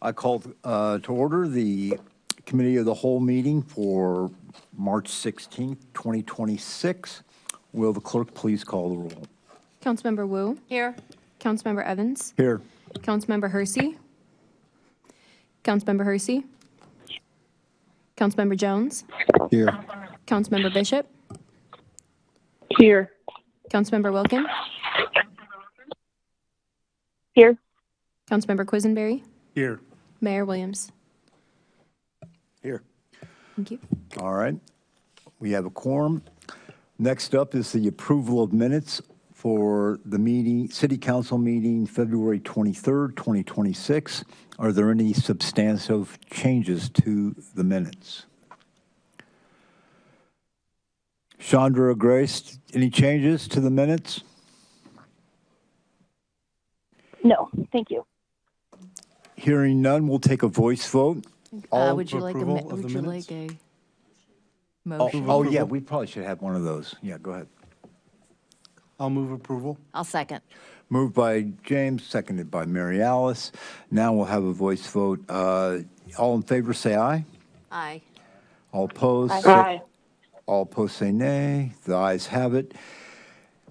I call to order the Committee of the Whole meeting for March 16th, 2026. Will the clerk please call the roll? Councilmember Wu. Here. Councilmember Evans. Here. Councilmember Hersey. Councilmember Hersey. Councilmember Jones. Here. Councilmember Bishop. Here. Councilmember Wilkin. Here. Councilmember Quisenberry. Here. Mayor Williams. Here. Thank you. All right. We have a quorum. Next up is the approval of minutes for the meeting, City Council meeting, February 23rd, 2026. Are there any substantive changes to the minutes? Chandra Grace, any changes to the minutes? No, thank you. Hearing none, we'll take a voice vote. Would you like a motion? Oh, yeah, we probably should have one of those. Yeah, go ahead. I'll move approval. I'll second. Moved by James, seconded by Mary Alice. Now we'll have a voice vote. All in favor say aye. Aye. All opposed? Aye. All opposed say nay. The ayes have it,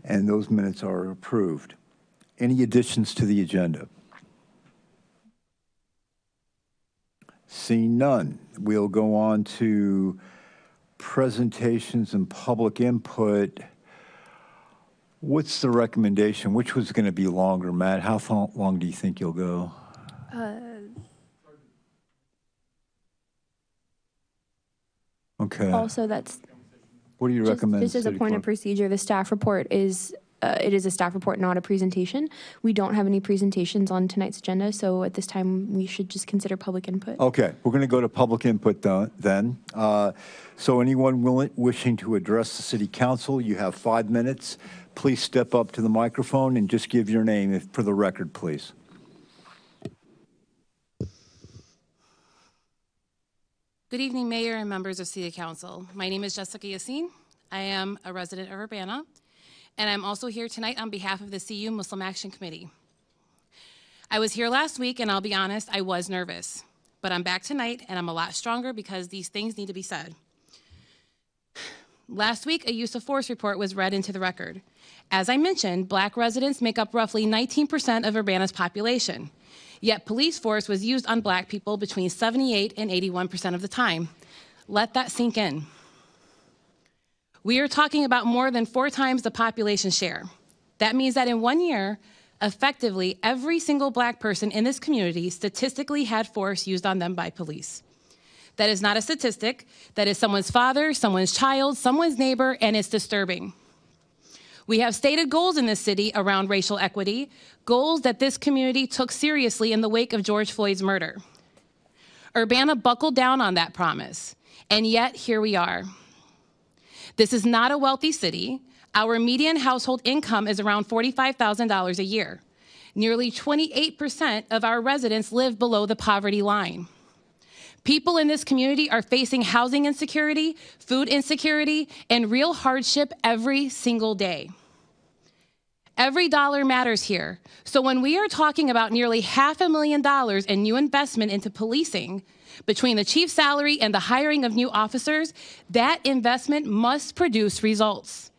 and those minutes are approved. Any additions to the agenda? Seeing none, we'll go on to presentations and public input. What's the recommendation? Which was going to be longer, Matt? How long do you think you'll go? Okay. Also, that's What do you recommend? just as a City point of Clerk? procedure, the staff report is, it is a staff report, not a presentation. We don't have any presentations on tonight's agenda, so at this time, we should just consider public input. Okay, we're going to go to public input then. So anyone wishing to address the City Council, you have 5 minutes. Please step up to the microphone and just give your name for the record, please. Good evening, Mayor and members of City Council. My name is Jessica Yassin. I am a resident of Urbana, and I'm also here tonight on behalf of the CU Muslim Action Committee. I was here last week, and I'll be honest, I was nervous. But I'm back tonight, and I'm a lot stronger because these things need to be said. Last week, a use of force report was read into the record. As I mentioned, Black residents make up roughly 19% of Urbana's population. Yet police force was used on Black people between 78 and 81% of the time. Let that sink in. We are talking about more than 4 times the population share. That means that in 1 year, effectively every single Black person in this community statistically had force used on them by police. That is not a statistic. That is someone's father, someone's child, someone's neighbor, and it's disturbing. We have stated goals in this city around racial equity, goals that this community took seriously in the wake of George Floyd's murder. Urbana buckled down on that promise, and yet here we are. This is not a wealthy city. Our median household income is around $45,000 a year. Nearly 28% of our residents live below the poverty line. People in this community are facing housing insecurity, food insecurity, and real hardship every single day. Every dollar matters here. So when we are talking about nearly $500,000 in new investment into policing, between the chief's salary and the hiring of new officers, that investment must produce results.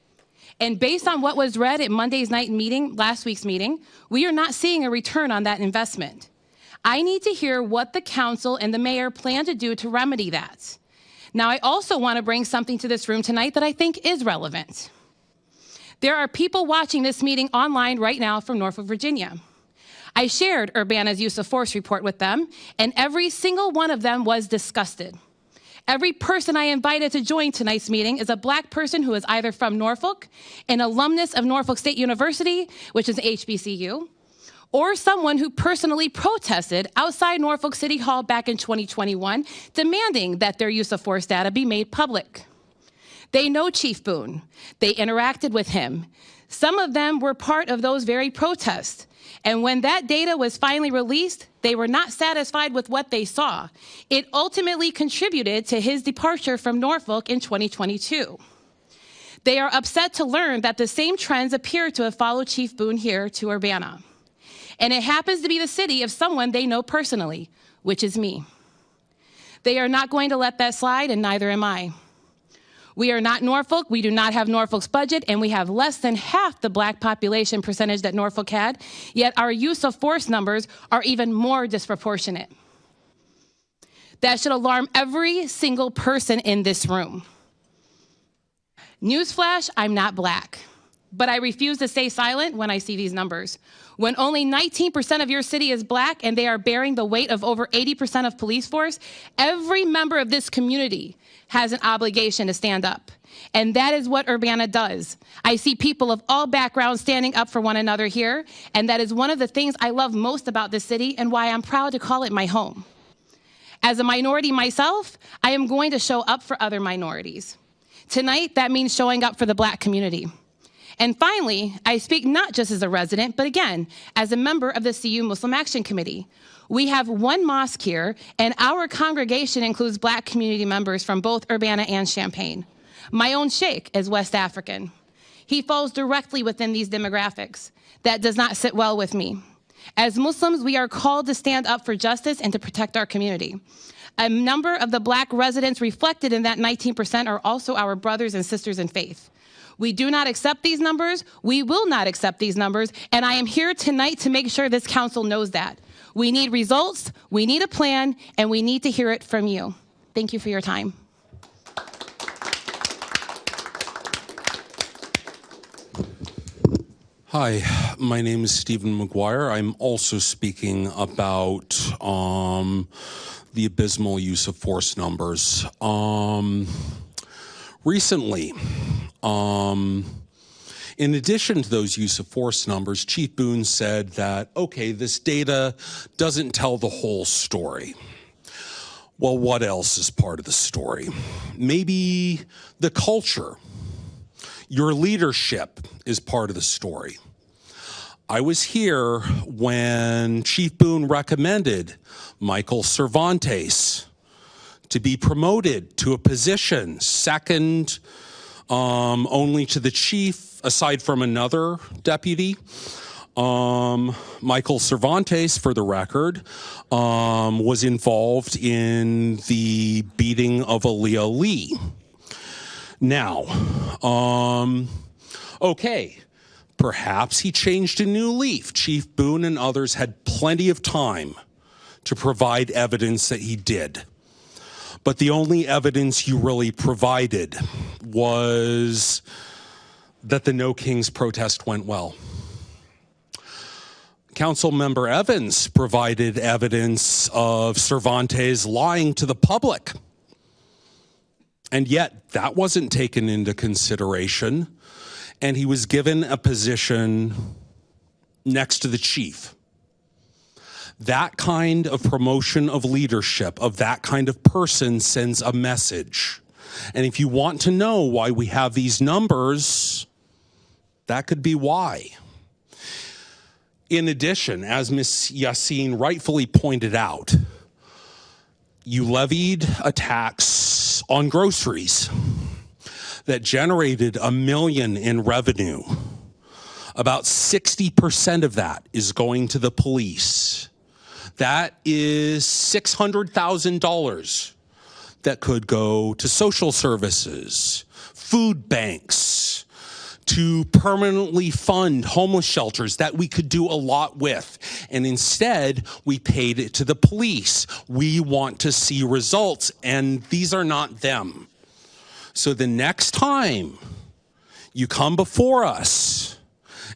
And based on what was read at Monday's night meeting, last week's meeting, we are not seeing a return on that investment. I need to hear what the council and the mayor plan to do to remedy that. Now, I also want to bring something to this room tonight that I think is relevant. There are people watching this meeting online right now from Norfolk, Virginia. I shared Urbana's use of force report with them, and every single one of them was disgusted. Every person I invited to join tonight's meeting is a Black person who is either from Norfolk, an alumnus of Norfolk State University, which is HBCU, or someone who personally protested outside Norfolk City Hall back in 2021, demanding that their use of force data be made public. They know Chief Boone. They interacted with him. Some of them were part of those very protests. And when that data was finally released, they were not satisfied with what they saw. It ultimately contributed to his departure from Norfolk in 2022. They are upset to learn that the same trends appear to have followed Chief Boone here to Urbana. And it happens to be the city of someone they know personally, which is me. They are not going to let that slide, and neither am I. We are not Norfolk. We do not have Norfolk's budget, and we have less than half the black population percentage that Norfolk had, yet our use of force numbers are even more disproportionate. That should alarm every single person in this room. Newsflash, I'm not black, but I refuse to stay silent when I see these numbers. When only 19% of your city is black and they are bearing the weight of over 80% of police force, every member of this community has an obligation to stand up. And that is what Urbana does. I see people of all backgrounds standing up for one another here, and that is one of the things I love most about this city and why I'm proud to call it my home. As a minority myself, I am going to show up for other minorities. Tonight, that means showing up for the black community. And finally, I speak not just as a resident, but again, as a member of the CU Muslim Action Committee. We have one mosque here, and our congregation includes black community members from both Urbana and Champaign. My own sheikh is West African. He falls directly within these demographics. That does not sit well with me. As Muslims, we are called to stand up for justice and to protect our community. A number of the black residents reflected in that 19% are also our brothers and sisters in faith. We do not accept these numbers, we will not accept these numbers, and I am here tonight to make sure this council knows that. We need results, we need a plan, and we need to hear it from you. Thank you for your time. Hi, my name is Stephen McGuire. I'm also speaking about the abysmal use of force numbers. Recently, in addition to those use of force numbers, Chief Boone said that, okay, this data doesn't tell the whole story. Well, what else is part of the story? Maybe the culture. Your leadership is part of the story. I was here when Chief Boone recommended Michael Cervantes to be promoted to a position second only to the chief, aside from another deputy. Michael Cervantes, for the record, was involved in the beating of Aaliyah Lee. Now, okay, perhaps he changed a new leaf. Chief Boone and others had plenty of time to provide evidence that he did. But the only evidence you really provided was that the No Kings protest went well. Councilmember Evans provided evidence of Cervantes lying to the public. And yet that wasn't taken into consideration, and he was given a position next to the chief. That kind of promotion of leadership, of that kind of person, sends a message. And if you want to know why we have these numbers, that could be why. In addition, as Ms. Yassin rightfully pointed out, you levied a tax on groceries that generated $1 million in revenue. About 60% of that is going to the police. That is $600,000 that could go to social services, food banks, to permanently fund homeless shelters that we could do a lot with. And instead, we paid it to the police. We want to see results, and these are not them. So the next time you come before us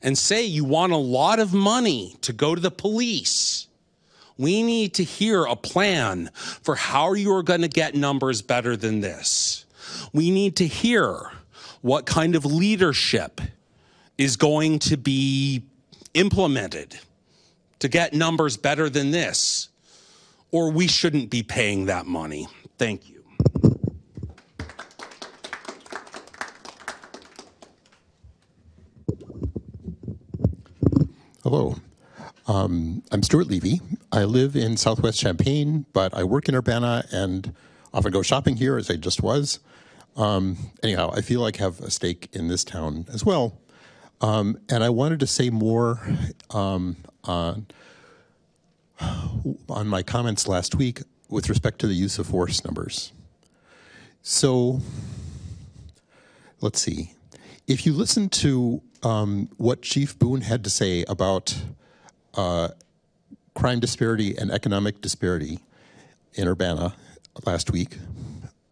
and say you want a lot of money to go to the police, we need to hear a plan for how you are going to get numbers better than this. We need to hear what kind of leadership is going to be implemented to get numbers better than this, or we shouldn't be paying that money. Thank you. Hello, I'm Stuart Levy. I live in Southwest Champaign, but I work in Urbana and often go shopping here, as I just was. Anyhow, I feel like I have a stake in this town as well. And I wanted to say more on on my comments last week with respect to the use of force numbers. So let's see. If you listen to what Chief Boone had to say about crime disparity and economic disparity in Urbana last week,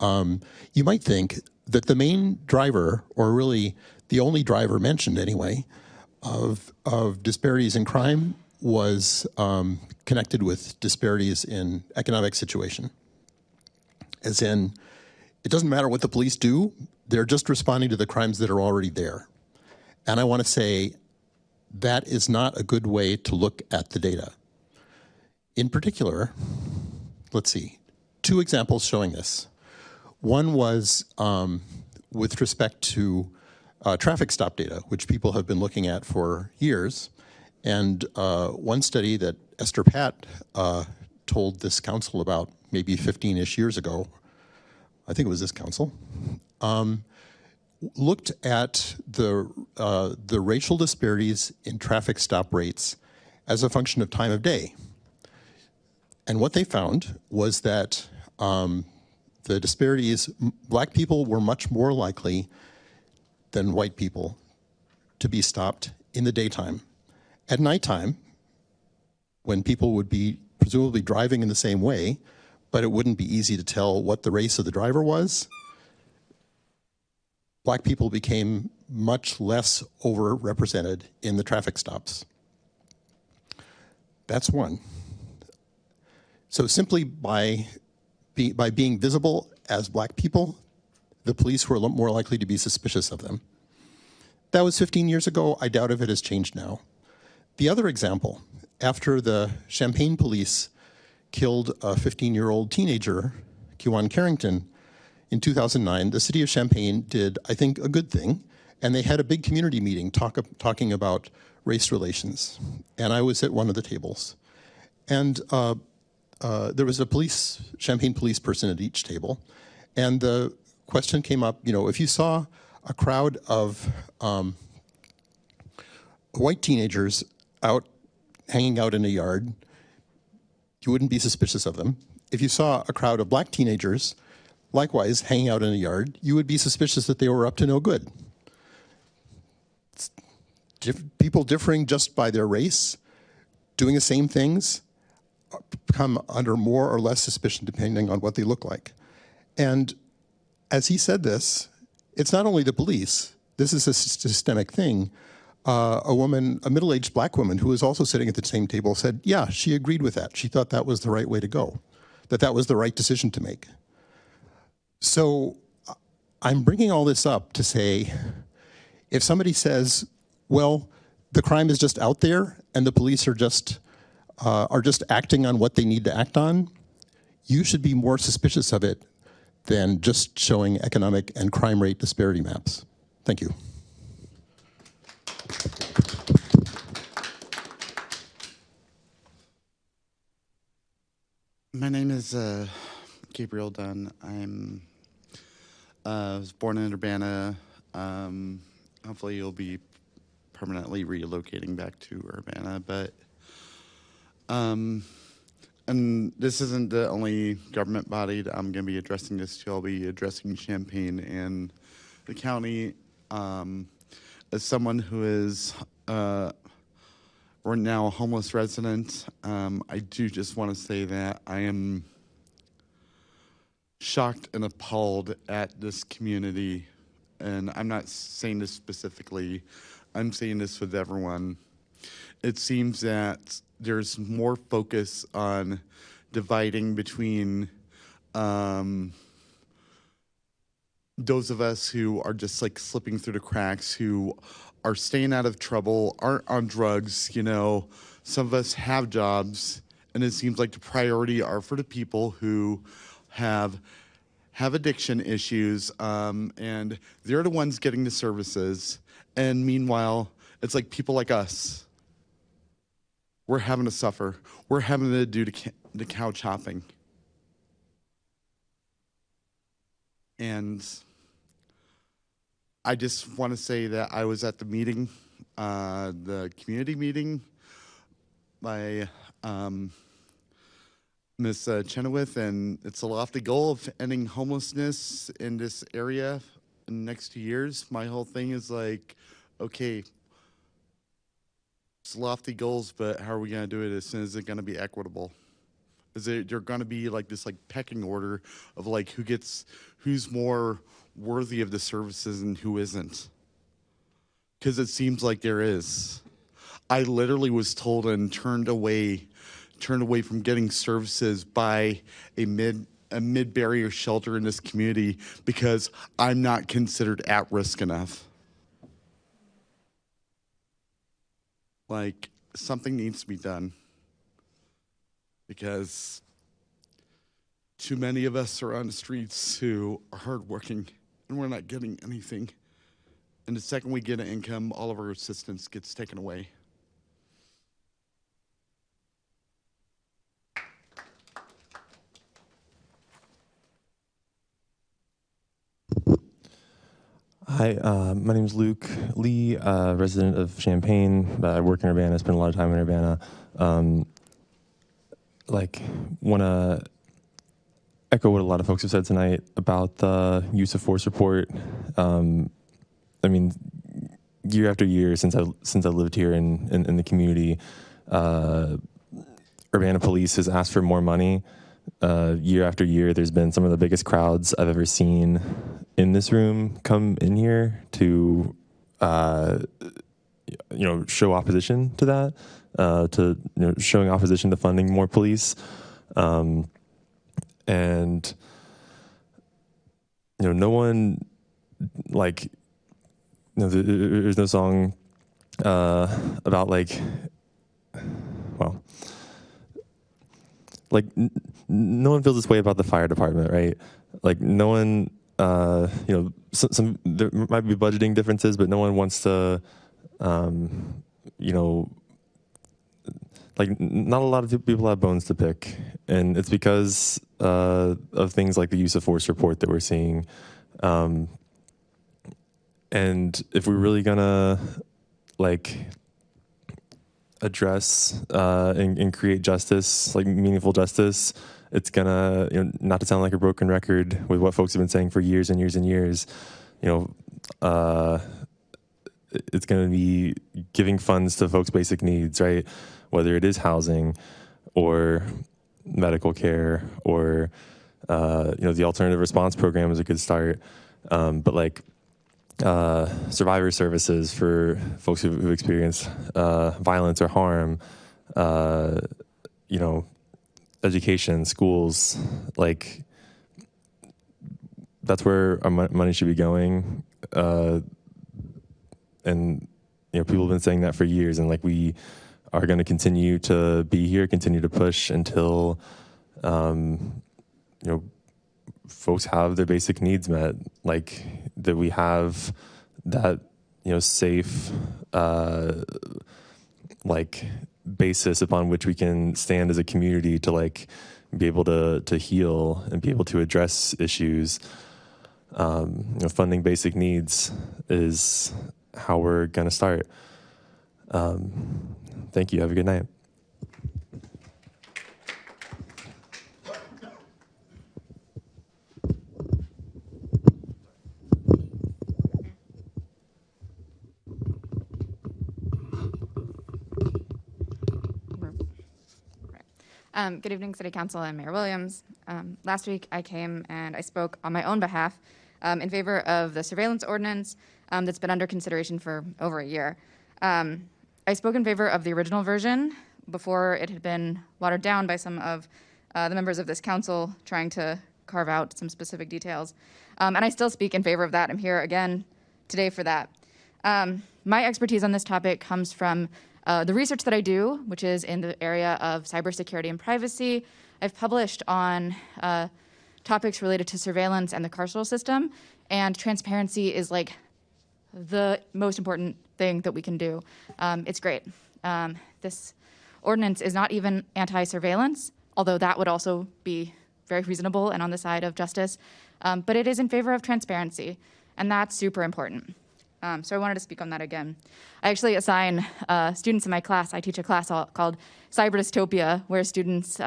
you might think that the main driver, or really the only driver mentioned anyway, of disparities in crime was connected with disparities in economic situation. As in, it doesn't matter what the police do, they're just responding to the crimes that are already there. And I want to say that is not a good way to look at the data. In particular, let's see, 2 examples showing this. One was with respect to traffic stop data, which people have been looking at for years. And one study that Esther Pat told this council about maybe 15-ish years ago, I think it was this council, looked at the racial disparities in traffic stop rates as a function of time of day. And what they found was that the disparities, black people were much more likely than white people to be stopped in the daytime. At nighttime, when people would be presumably driving in the same way, but it wouldn't be easy to tell what the race of the driver was, black people became much less overrepresented in the traffic stops. That's one. So simply by being visible as black people, the police were more likely to be suspicious of them. That was 15 years ago. I doubt if it has changed now. The other example, after the Champaign police killed a 15-year-old teenager, Kewan Carrington, in 2009, the city of Champaign did, I think, a good thing, and they had a big community meeting talking about race relations. And I was at one of the tables. And there was a Champaign police person at each table, and the question came up, if you saw a crowd of white teenagers hanging out in a yard, you wouldn't be suspicious of them. If you saw a crowd of black teenagers, likewise, hanging out in a yard, you would be suspicious that they were up to no good. People differing just by their race, doing the same things, come under more or less suspicion depending on what they look like. And as he said this, it's not only the police, this is a systemic thing. A middle-aged black woman who was also sitting at the same table said, yeah, she agreed with that. She thought that was the right way to go, that was the right decision to make. So I'm bringing all this up to say, if somebody says, well, the crime is just out there and the police are just acting on what they need to act on, you should be more suspicious of it than just showing economic and crime rate disparity maps. Thank you. My name is Gabriel Dunn. I was born in Urbana. Hopefully you'll be permanently relocating back to Urbana, but and this isn't the only government body that I'm going to be addressing this to. I'll be addressing Champaign and the county. As someone who is now a homeless resident, I do just want to say that I am shocked and appalled at this community. And I'm not saying this specifically, I'm saying this with everyone. It seems that there's more focus on dividing between those of us who are just like slipping through the cracks, who are staying out of trouble, aren't on drugs, Some of us have jobs, and it seems like the priority are for the people who have addiction issues, and they're the ones getting the services. And meanwhile, it's like people like us, we're having to suffer. We're having to do the cow chopping. And I just want to say that I was at the meeting, the community meeting. My Ms. Chenoweth, and it's a lofty goal of ending homelessness in this area in the next 2 years. My whole thing is like, okay, it's lofty goals, but how are we going to do it? As soon as it's going to be equitable? Is there going to be like this like pecking order of like who's more worthy of the services and who isn't? Because it seems like there is. I literally was told and turned away from getting services by a mid-barrier shelter in this community because I'm not considered at risk enough. Like, something needs to be done because too many of us are on the streets who are hardworking and we're not getting anything. And the second we get an income, all of our assistance gets taken away. Hi, my name is Luke Lee, resident of Champaign. I work in Urbana, spend a lot of time in Urbana. Want to echo what a lot of folks have said tonight about the use of force report. I mean, year after year since I lived here in the community, Urbana Police has asked for more money. Year after year, there's been some of the biggest crowds I've ever seen in this room come in here to, show opposition to that, showing opposition to funding more police. And, no one, there's no song about no one feels this way about the fire department, right? Like no one, some there might be budgeting differences, but no one wants to, not a lot of people have bones to pick, and it's because of things like the use of force report that we're seeing. And if we're really gonna address and create justice, meaningful justice, it's gonna, not to sound like a broken record with what folks have been saying for years and years and years, it's gonna be giving funds to folks' basic needs, right? Whether it is housing or medical care or, the alternative response program is a good start. But survivor services for folks who've experienced violence or harm, education, schools, that's where our money should be going. And people have been saying that for years, and we are going to continue to be here, continue to push until folks have their basic needs met, that we have that safe basis upon which we can stand as a community to be able to heal and be able to address issues. Funding basic needs is how we're going to start. Thank you. Have a good night. Good evening, City Council and Mayor Williams. Last week, I came and I spoke on my own behalf in favor of the surveillance ordinance that's been under consideration for over a year. I spoke in favor of the original version before it had been watered down by some of the members of this council trying to carve out some specific details. And I still speak in favor of that. I'm here again today for that. My expertise on this topic comes from the research that I do, which is in the area of cybersecurity and privacy. I've published on topics related to surveillance and the carceral system, and transparency is the most important thing that we can do. It's great. This ordinance is not even anti-surveillance, although that would also be very reasonable and on the side of justice, but it is in favor of transparency, and that's super important. So I wanted to speak on that again. I actually assign students in my class, I teach a class called Cyber Dystopia, where students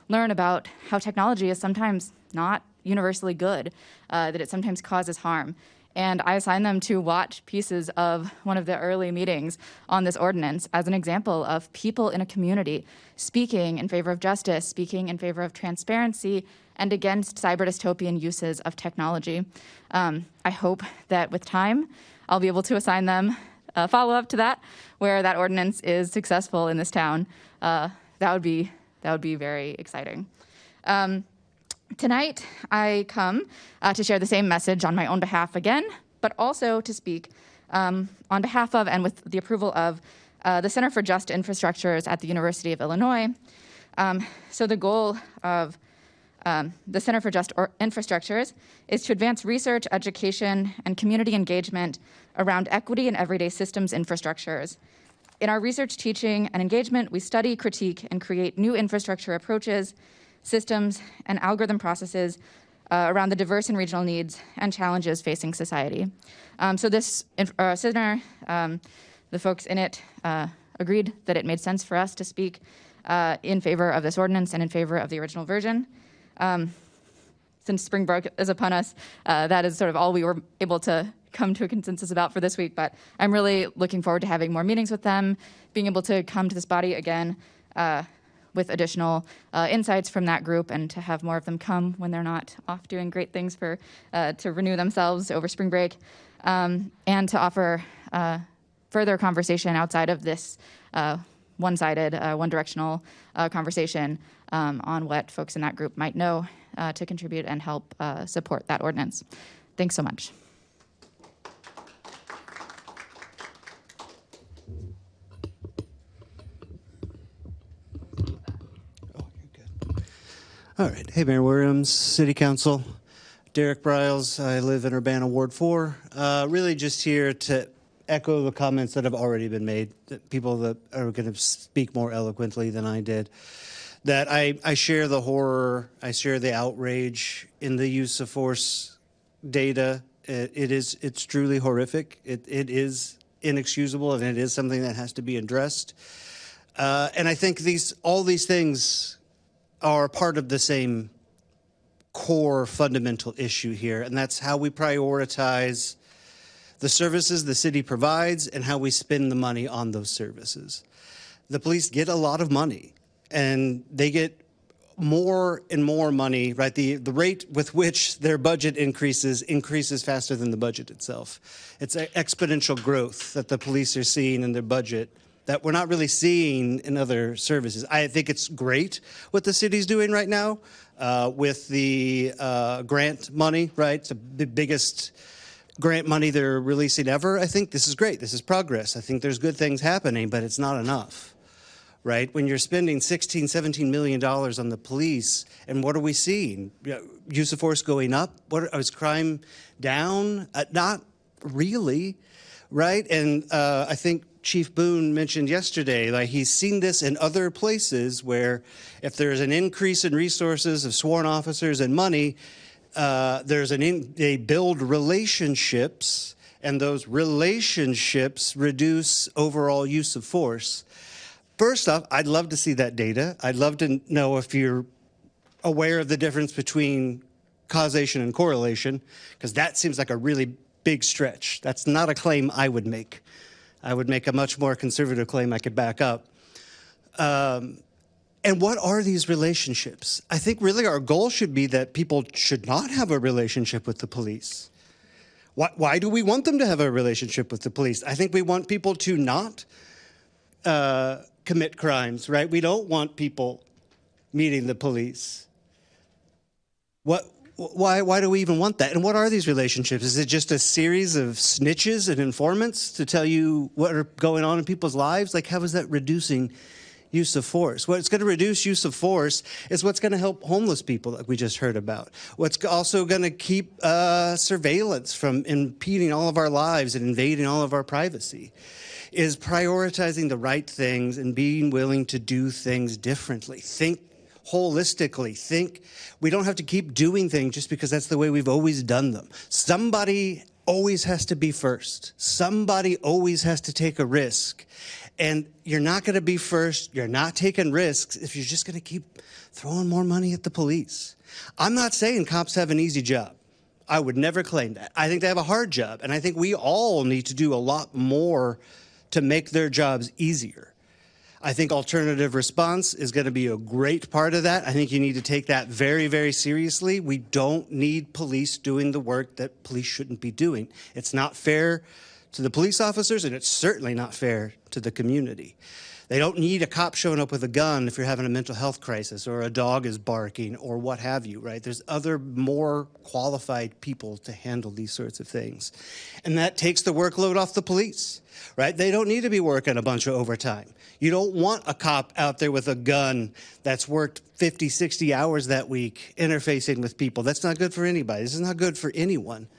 learn about how technology is sometimes not universally good, that it sometimes causes harm. And I assign them to watch pieces of one of the early meetings on this ordinance as an example of people in a community speaking in favor of justice, speaking in favor of transparency, and against cyber dystopian uses of technology. I hope that with time, I'll be able to assign them a follow-up to that, where that ordinance is successful in this town. That would be very exciting. Tonight, I come to share the same message on my own behalf again, but also to speak on behalf of and with the approval of the Center for Just Infrastructures at the University of Illinois. So the goal of the Center for Just Infrastructures is to advance research, education, and community engagement around equity in everyday systems infrastructures. In our research, teaching, and engagement, we study, critique, and create new infrastructure approaches, systems, and algorithm processes around the diverse and regional needs and challenges facing society. So this center, the folks in it agreed that it made sense for us to speak in favor of this ordinance and in favor of the original version. Since spring break is upon us, that is sort of all we were able to come to a consensus about for this week, but I'm really looking forward to having more meetings with them, being able to come to this body again with additional insights from that group, and to have more of them come when they're not off doing great things to renew themselves over spring break, and to offer further conversation outside of this one-sided, one-directional conversation on what folks in that group might know to contribute and help support that ordinance. Thanks so much. All right. Hey, Mayor Williams, City Council. Derek Briles. I live in Urbana Ward 4. Really just here to echo the comments that have already been made, that people that are going to speak more eloquently than I did. That I share the horror, I share the outrage in the use of force data. It's truly horrific. It is inexcusable, and it is something that has to be addressed. And I think all these things are part of the same core fundamental issue here, and that's how we prioritize the services the city provides and how we spend the money on those services. The police get a lot of money, and they get more and more money, right? The rate with which their budget increases faster than the budget itself. It's an exponential growth that the police are seeing in their budget that we're not really seeing in other services. I think it's great what the city's doing right now with the grant money, right? It's the biggest grant money they're releasing ever. I think this is great. This is progress. I think there's good things happening, but it's not enough, right? When you're spending $16, $17 million on the police, and what are we seeing? Use of force going up? Is crime down? Not really, right? And I think Chief Boone mentioned yesterday, like he's seen this in other places where if there's an increase in resources of sworn officers and money, they build relationships, and those relationships reduce overall use of force. First off, I'd love to see that data. I'd love to know if you're aware of the difference between causation and correlation, because that seems like a really big stretch. That's not a claim I would make. I would make a much more conservative claim I could back up. And what are these relationships? I think really our goal should be that people should not have a relationship with the police. Why do we want them to have a relationship with the police? I think we want people to not commit crimes, right? We don't want people meeting the police. Why do we even want that? And what are these relationships? Is it just a series of snitches and informants to tell you what are going on in people's lives? Like, how is that reducing use of force? What's going to reduce use of force is what's going to help homeless people, like we just heard about. What's also going to keep surveillance from impeding all of our lives and invading all of our privacy is prioritizing the right things and being willing to do things differently. Think holistically. We don't have to keep doing things just because that's the way we've always done them. Somebody always has to be first. Somebody always has to take a risk. And you're not going to be first, you're not taking risks if you're just going to keep throwing more money at the police. I'm not saying cops have an easy job. I would never claim that. I think they have a hard job, and I think we all need to do a lot more to make their jobs easier. I think alternative response is going to be a great part of that. I think you need to take that very, very seriously. We don't need police doing the work that police shouldn't be doing. It's not fair to the police officers, and it's certainly not fair to the community. They don't need a cop showing up with a gun if you're having a mental health crisis or a dog is barking or what have you, right? There's other more qualified people to handle these sorts of things. And that takes the workload off the police, right? They don't need to be working a bunch of overtime. You don't want a cop out there with a gun that's worked 50, 60 hours that week interfacing with people. That's not good for anybody. This is not good for anyone.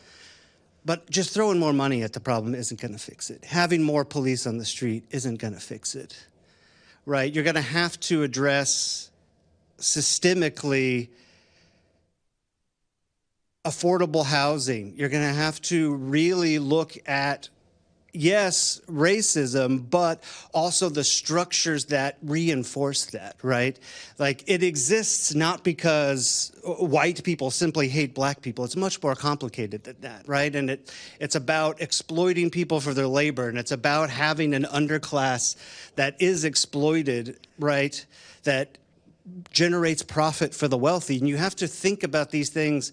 But just throwing more money at the problem isn't going to fix it. Having more police on the street isn't going to fix it, right? You're going to have to address systemically affordable housing. You're going to have to really look at, yes, racism, but also the structures that reinforce that, right? Like, it exists not because white people simply hate black people. It's much more complicated than that, right? And it's about exploiting people for their labor, and it's about having an underclass that is exploited, right? That generates profit for the wealthy. And you have to think about these things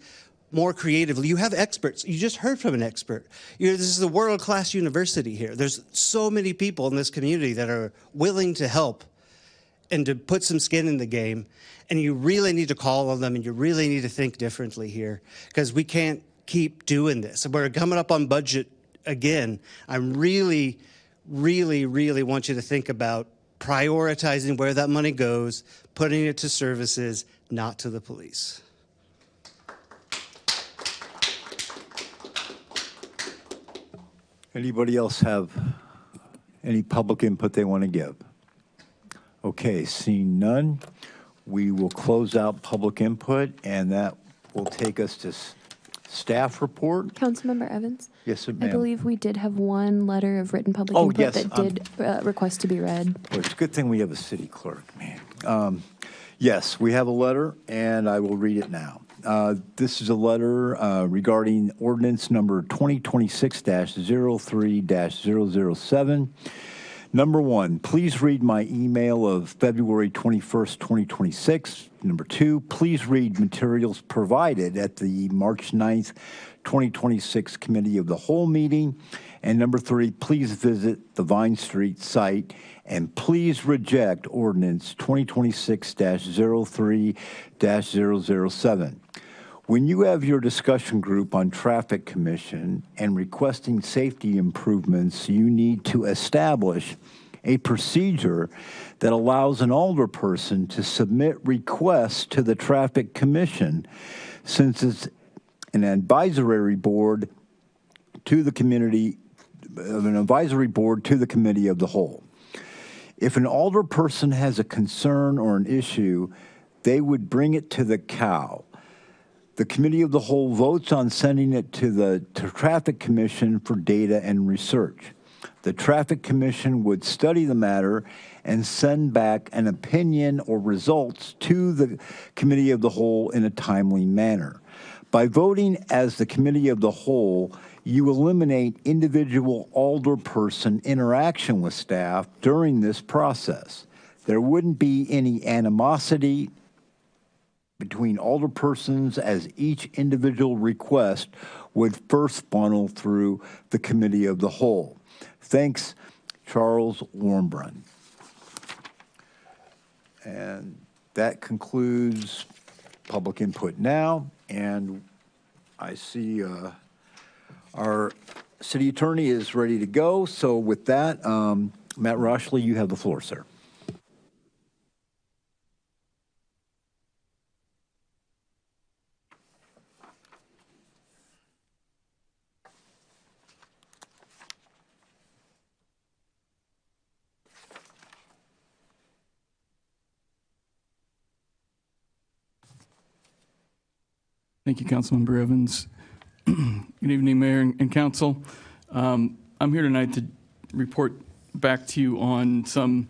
more creatively. You have experts. You just heard from an expert. This is a world-class university here. There's so many people in this community that are willing to help and to put some skin in the game. And you really need to call on them, and you really need to think differently here, because we can't keep doing this. We're coming up on budget again. I really, really, really want you to think about prioritizing where that money goes, putting it to services, not to the police. Anybody else have any public input they want to give? Okay, seeing none, we will close out public input, and that will take us to staff report. Councilmember Evans? Yes, ma'am. I believe we did have one letter of written public input yes, that did request to be read. Well, it's a good thing we have a city clerk, man. Yes, we have a letter, and I will read it now. This is a letter regarding ordinance number 2026-03-007. Number one, please read my email of February 21st, 2026. Number two, please read materials provided at the March 9th, 2026 Committee of the Whole meeting. And number three, please visit the Vine Street site and please reject ordinance 2026-03-007. When you have your discussion group on Traffic Commission and requesting safety improvements, you need to establish a procedure that allows an alderperson to submit requests to the Traffic Commission, since it's an advisory board to the community, an advisory board to the Committee of the Whole. If an alderperson has a concern or an issue, they would bring it to the COW. The Committee of the Whole votes on sending it to the Traffic Commission for data and research. The Traffic Commission would study the matter and send back an opinion or results to the Committee of the Whole in a timely manner. By voting as the Committee of the Whole, you eliminate individual alderperson interaction with staff during this process. There wouldn't be any animosity between alderpersons, as each individual request would first funnel through the Committee of the Whole. Thanks, Charles Warmbrun. And that concludes public input now. And I see our city attorney is ready to go. So with that, Matt Roshley, you have the floor, sir. Thank you, Councilmember Evans. Good evening, Mayor and Council. I'm here tonight to report back to you on some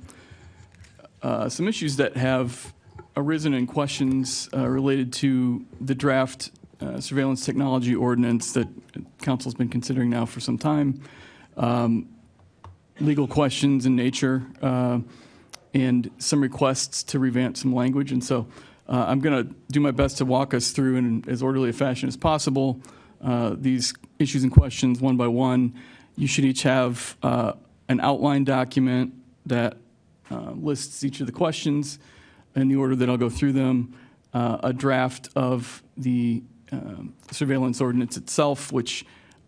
issues that have arisen in questions related to the draft surveillance technology ordinance that Council's been considering now for some time. Legal questions in nature and some requests to revamp some language. And so I'm going to do my best to walk us through in as orderly a fashion as possible these issues and questions one by one. You should each have an outline document that lists each of the questions in the order that I'll go through them, a draft of the surveillance ordinance itself, which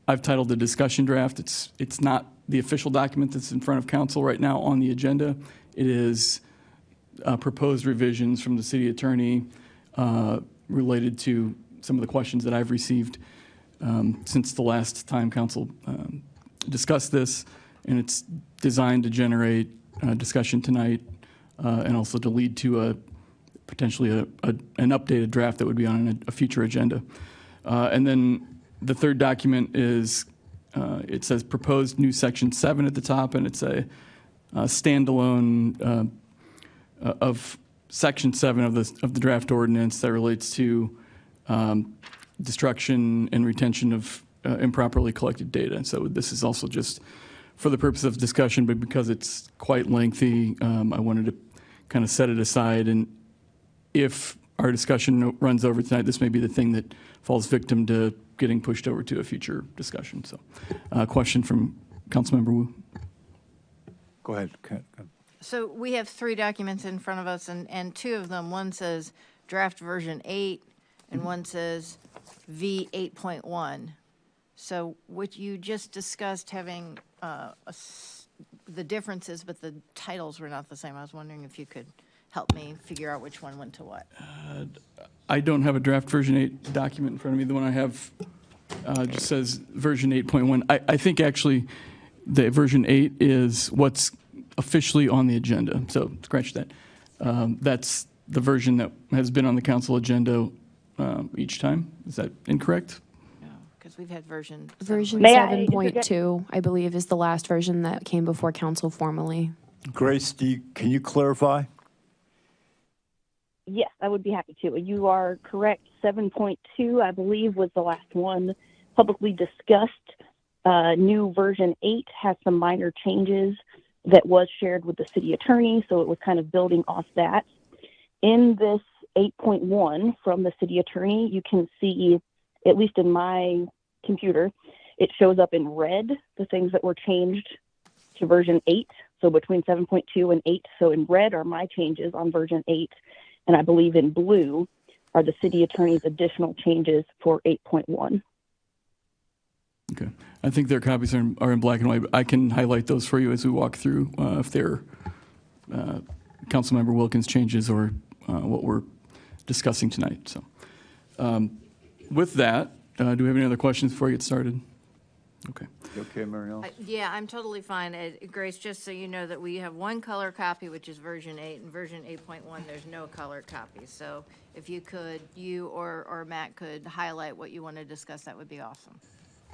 I've titled the discussion draft. It's not the official document that's in front of council right now on the agenda. It is proposed revisions from the city attorney related to some of the questions that I've received since the last time council discussed this, and it's designed to generate discussion tonight and also to lead to potentially an updated draft that would be on a future agenda. And then the third document is, it says proposed new section 7 at the top, and it's a standalone of section 7 of the draft ordinance that relates to destruction and retention of improperly collected data. And so this is also just for the purpose of discussion, but because it's quite lengthy, I wanted to kind of set it aside. And if our discussion runs over tonight, this may be the thing that falls victim to getting pushed over to a future discussion. So, question from Councilmember Wu. Go ahead. So we have 3 documents in front of us, and 2 of them, one says draft version 8, and one says V 8.1. So what you just discussed having the differences, but the titles were not the same. I was wondering if you could help me figure out which one went to what. I don't have a draft version 8 document in front of me. The one I have just says version 8.1. I think actually the version 8 is what's officially on the agenda. So scratch that. That's the version that has been on the council agenda each time. Is that incorrect? No, because we've had version 7.2, I believe, is the last version that came before council formally. Grace, can you clarify? Yes, I would be happy to. You are correct. 7.2, I believe, was the last one publicly discussed. New version 8 has some minor changes that was shared with the city attorney, so it was kind of building off that. In this 8.1 from the city attorney, you can see, at least in my computer, it shows up in red, the things that were changed to version 8. So between 7.2 and 8, so in red are my changes on version 8. And I believe in blue are the city attorney's additional changes for 8.1. Okay. I think their copies are in black and white, but I can highlight those for you as we walk through if they're Councilmember Wilkins changes or what we're discussing tonight. So with that, do we have any other questions before we get started? Okay. You okay, Marielle? Yeah, I'm totally fine. Grace, just so you know that we have one color copy, which is version 8, and version 8.1, there's no color copy. So if you could, you or Matt could highlight what you want to discuss, that would be awesome.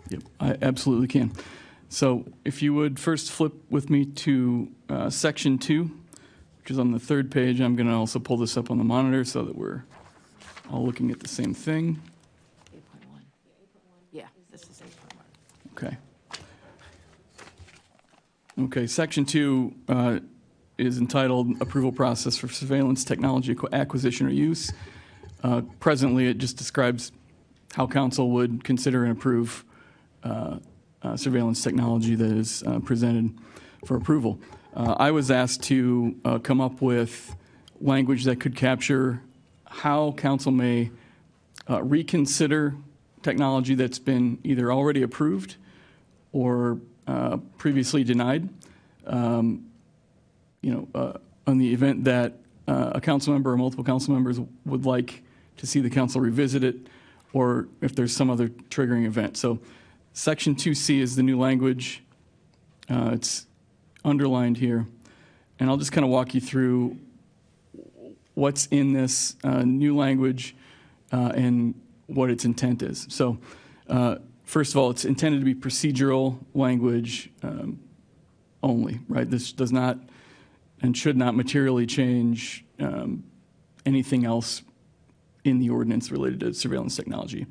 Yep, I absolutely can. So if you would first flip with me to section 2, which is on the 3rd page. I'm going to also pull this up on the monitor so that we're all looking at the same thing. 8.1. Yeah, this is 8.1. Okay. Okay, section 2 is entitled Approval Process for Surveillance Technology Acquisition or Use. Presently, it just describes how council would consider and approve surveillance technology that is presented for approval. I was asked to come up with language that could capture how council may reconsider technology that's been either already approved or previously denied. On the event that a council member or multiple council members would like to see the council revisit it, or if there's some other triggering event. So section 2C is the new language. It's underlined here. And I'll just kind of walk you through what's in this new language and what its intent is. So first of all, it's intended to be procedural language only, right? This does not and should not materially change anything else in the ordinance related to surveillance technology.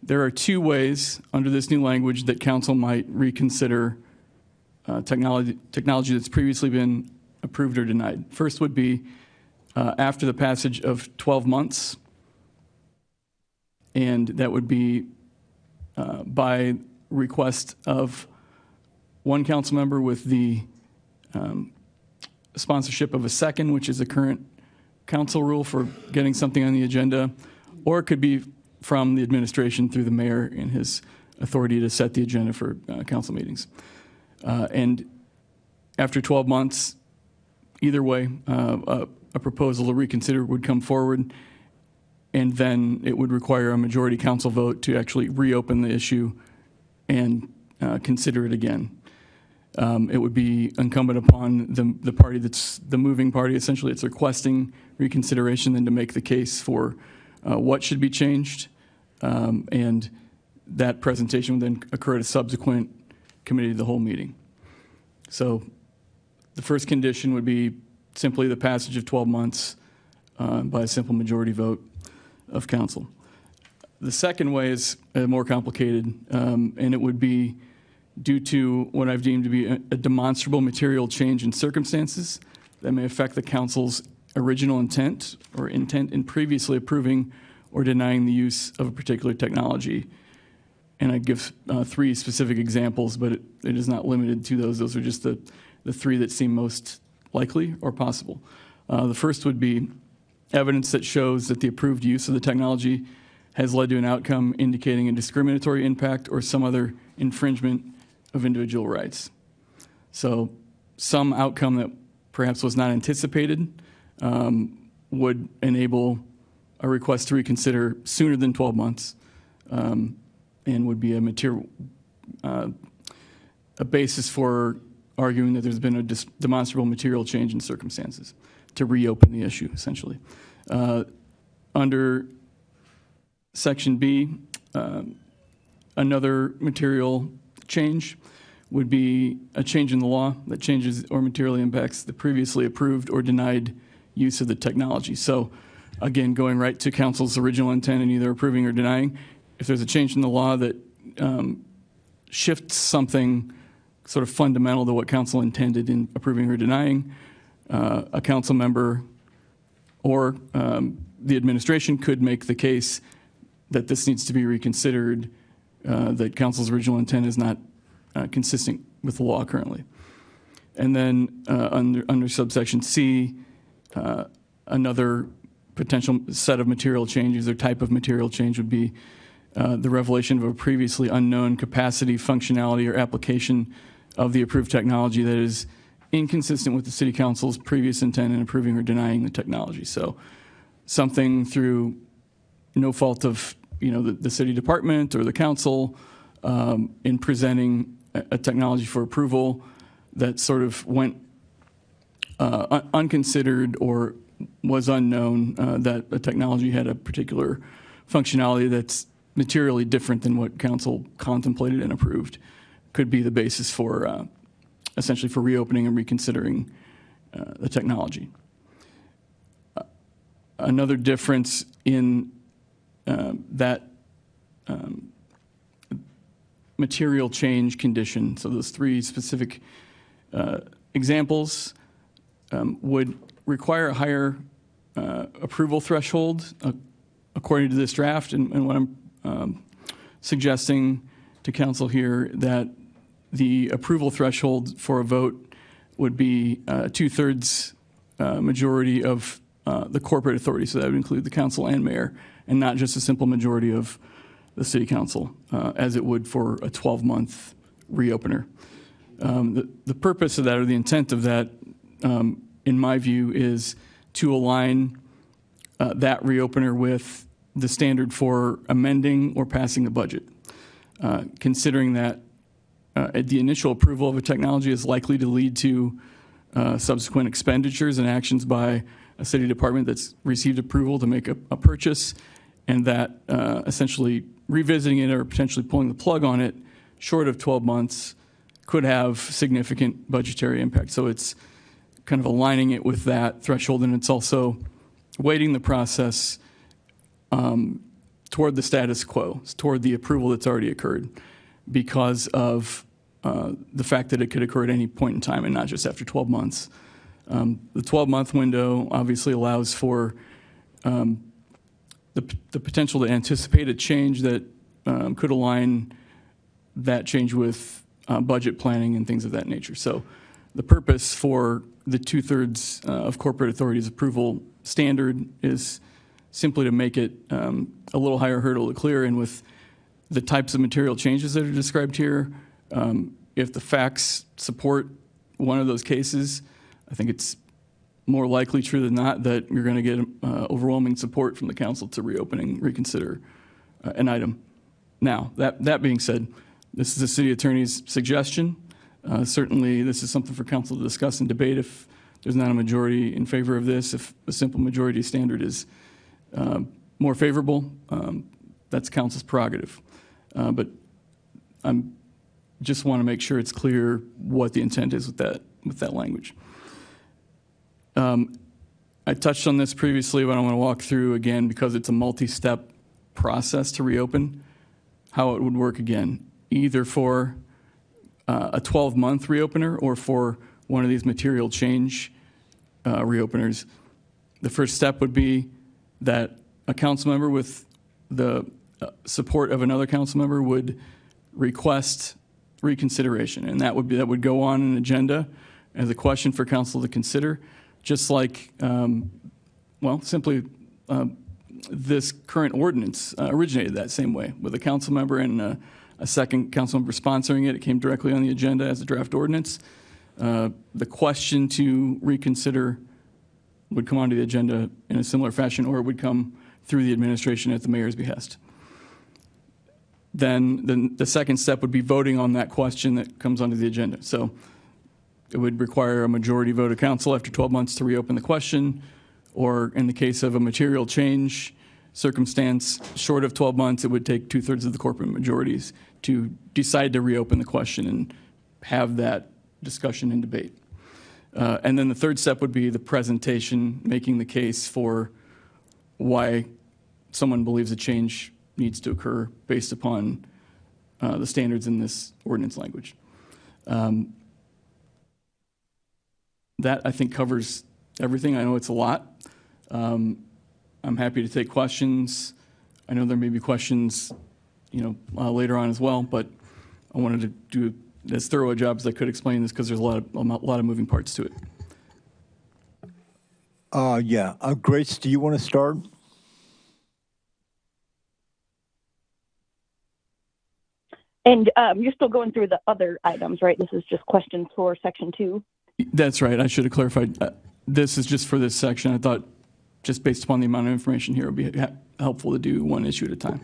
There are two ways under this new language that council might reconsider technology that's previously been approved or denied. First would be after the passage of 12 months, and that would be by request of one council member with the sponsorship of a second, which is a current council rule for getting something on the agenda, or it could be from the administration through the mayor in his authority to set the agenda for council meetings. And after 12 months, either way, a proposal to reconsider would come forward, and then it would require a majority council vote to actually reopen the issue and consider it again. It would be incumbent upon the party that's the moving party, essentially it's requesting reconsideration, then to make the case for what should be changed, and that presentation would then occur at a subsequent committee of the whole meeting. So the first condition would be simply the passage of 12 months by a simple majority vote of council. The second way is more complicated, and it would be due to what I've deemed to be a demonstrable material change in circumstances that may affect the council's original intent or intent in previously approving or denying the use of a particular technology. And I give three specific examples, but it is not limited to those. Those are just the three that seem most likely or possible. The first would be evidence that shows that the approved use of the technology has led to an outcome indicating a discriminatory impact or some other infringement of individual rights. So some outcome that perhaps was not anticipated would enable a request to reconsider sooner than 12 months and would be a basis for arguing that there's been a demonstrable material change in circumstances to reopen the issue, essentially. Under Section B, another material change would be a change in the law that changes or materially impacts the previously approved or denied use of the technology. So again, going right to council's original intent and either approving or denying, if there's a change in the law that shifts something sort of fundamental to what council intended in approving or denying, a council member or the administration could make the case that this needs to be reconsidered, that council's original intent is not consistent with the law currently. And then under subsection C, another potential set of material changes or type of material change would be the revelation of a previously unknown capacity, functionality, or application of the approved technology that is inconsistent with the city council's previous intent in approving or denying the technology. So something through no fault of the city department or the council in presenting a technology for approval that sort of went unconsidered or was unknown, that a technology had a particular functionality that's materially different than what council contemplated and approved, could be the basis for essentially for reopening and reconsidering the technology. Another difference in that material change condition, so those three specific examples would require a higher approval threshold according to this draft, and what I'm suggesting to council here that the approval threshold for a vote would be a 2/3 majority of the corporate authority, so that would include the council and mayor, and not just a simple majority of the city council, as it would for a 12-month reopener. The purpose of that, or the intent of that, in my view, is to align that reopener with the standard for amending or passing a budget, considering that the initial approval of a technology is likely to lead to subsequent expenditures and actions by a city department that's received approval to make a purchase, and that essentially revisiting it or potentially pulling the plug on it short of 12 months could have significant budgetary impact. So it's kind of aligning it with that threshold, and it's also weighting the process toward the status quo, toward the approval that's already occurred, because of the fact that it could occur at any point in time and not just after 12 months. The 12-month window obviously allows for the potential to anticipate a change that could align that change with budget planning and things of that nature. So the purpose for the 2/3 of corporate authority's approval standard is simply to make it a little higher hurdle to clear. And with the types of material changes that are described here, if the facts support one of those cases, I think it's more likely true than not that you're going to get overwhelming support from the council to reconsider an item. Now, that being said, this is the city attorney's suggestion. Certainly, this is something for council to discuss and debate if there's not a majority in favor of this. If a simple majority standard is more favorable, that's council's prerogative. But I'm just want to make sure it's clear what the intent is with that language. I touched on this previously, but I want to walk through again because it's a multi-step process to reopen, how it would work again, either for a 12-month reopener or for one of these material change reopeners. The first step would be that a council member with the support of another council member would request reconsideration, and that would go on an agenda as a question for council to consider, just like, simply this current ordinance originated that same way with a council member and a second council member sponsoring it. It came directly on the agenda as a draft ordinance. The question to reconsider would come onto the agenda in a similar fashion, or it would come through the administration at the mayor's behest. Then the second step would be voting on that question that comes onto the agenda. So it would require a majority vote of council after 12 months to reopen the question, or in the case of a material change circumstance, short of 12 months, it would take 2/3 of the corporate majorities to decide to reopen the question and have that discussion and debate. And then the third step would be the presentation, making the case for why someone believes a change needs to occur based upon the standards in this ordinance language. That, I think, covers everything. I know it's a lot. I'm happy to take questions. I know there may be questions, later on as well, but I wanted to do as thorough a job as I could explain this because there's a lot of moving parts to it. Grace, do you want to start? And you're still going through the other items, right? This is just questions for section 2. That's right. I should have clarified. This is just for this section. I thought just based upon the amount of information here, it would be helpful to do one issue at a time.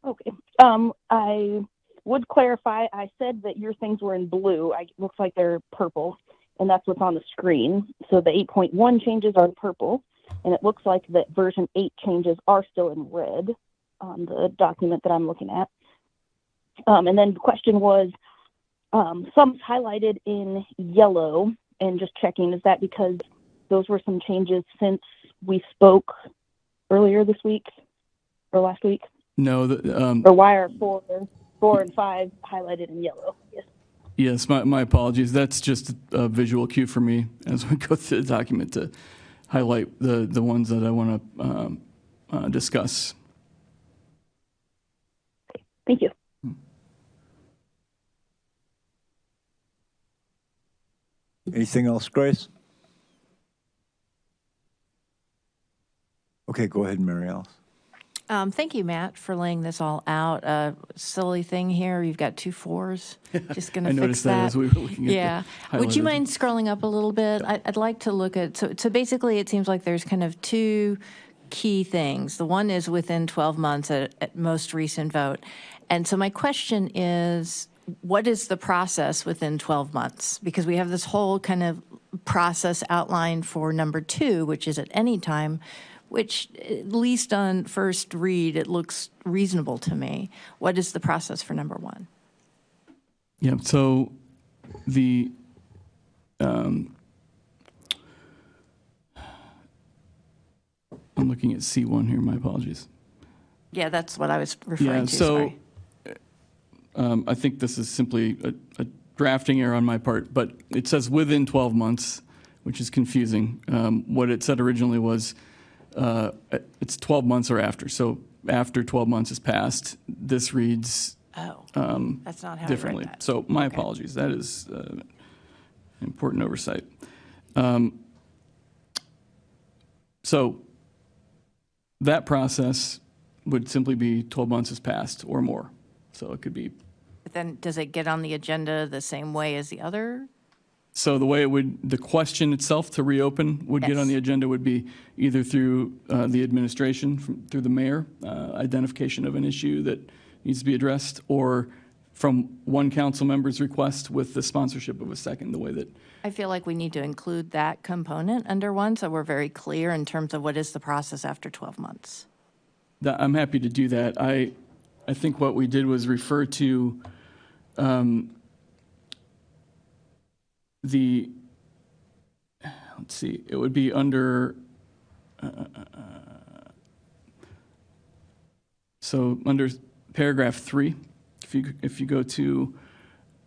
Okay. I would clarify, I said that your things were in blue. It looks like they're purple, and that's what's on the screen. So the 8.1 changes are purple, and it looks like that version 8 changes are still in red on the document that I'm looking at. And then the question was, some's highlighted in yellow, and just checking, is that because those were some changes since we spoke earlier this week or last week? No. Or why are 4 and 5 highlighted in yellow? Yes, my apologies. That's just a visual cue for me as we go through the document to highlight the ones that I want to discuss. Thank you. Anything else, Grace? Okay, go ahead, Mary Alice. Thank you, Matt, for laying this all out. Silly thing here, you've got 2 4s. Just going to fix that. I noticed that as we were looking at the Would you highlighted. mind scrolling up a little bit? I'd like to look at, so basically it seems like there's kind of 2 key things. The one is within 12 months at most recent vote. And so my question is, what is the process within 12 months? Because we have this whole kind of process outlined for number 2, which is at any time. which at least on first read, it looks reasonable to me. What is the process for number 1? Yeah, so the, I'm looking at C1 here, my apologies. Yeah, that's what I was referring Yeah, to, so sorry. I think this is simply a drafting error on my part, but it says within 12 months, which is confusing. What it said originally was it's 12 months or after. So after 12 months has passed, this reads That's not how differently. I read that. So my Okay. apologies. That is important oversight. So that process would simply be 12 months has passed or more. So it could be. But then does it get on the agenda the same way as the other? So the way it would, the question itself to reopen would get on the agenda would be either through the administration, through the mayor, identification of an issue that needs to be addressed, or from one council member's request with the sponsorship of a second, the way that. I feel like we need to include that component under 1, so we're very clear in terms of what is the process after 12 months. I'm happy to do that. I think what we did was refer to the, let's see, it would be under, so under paragraph 3, if you go to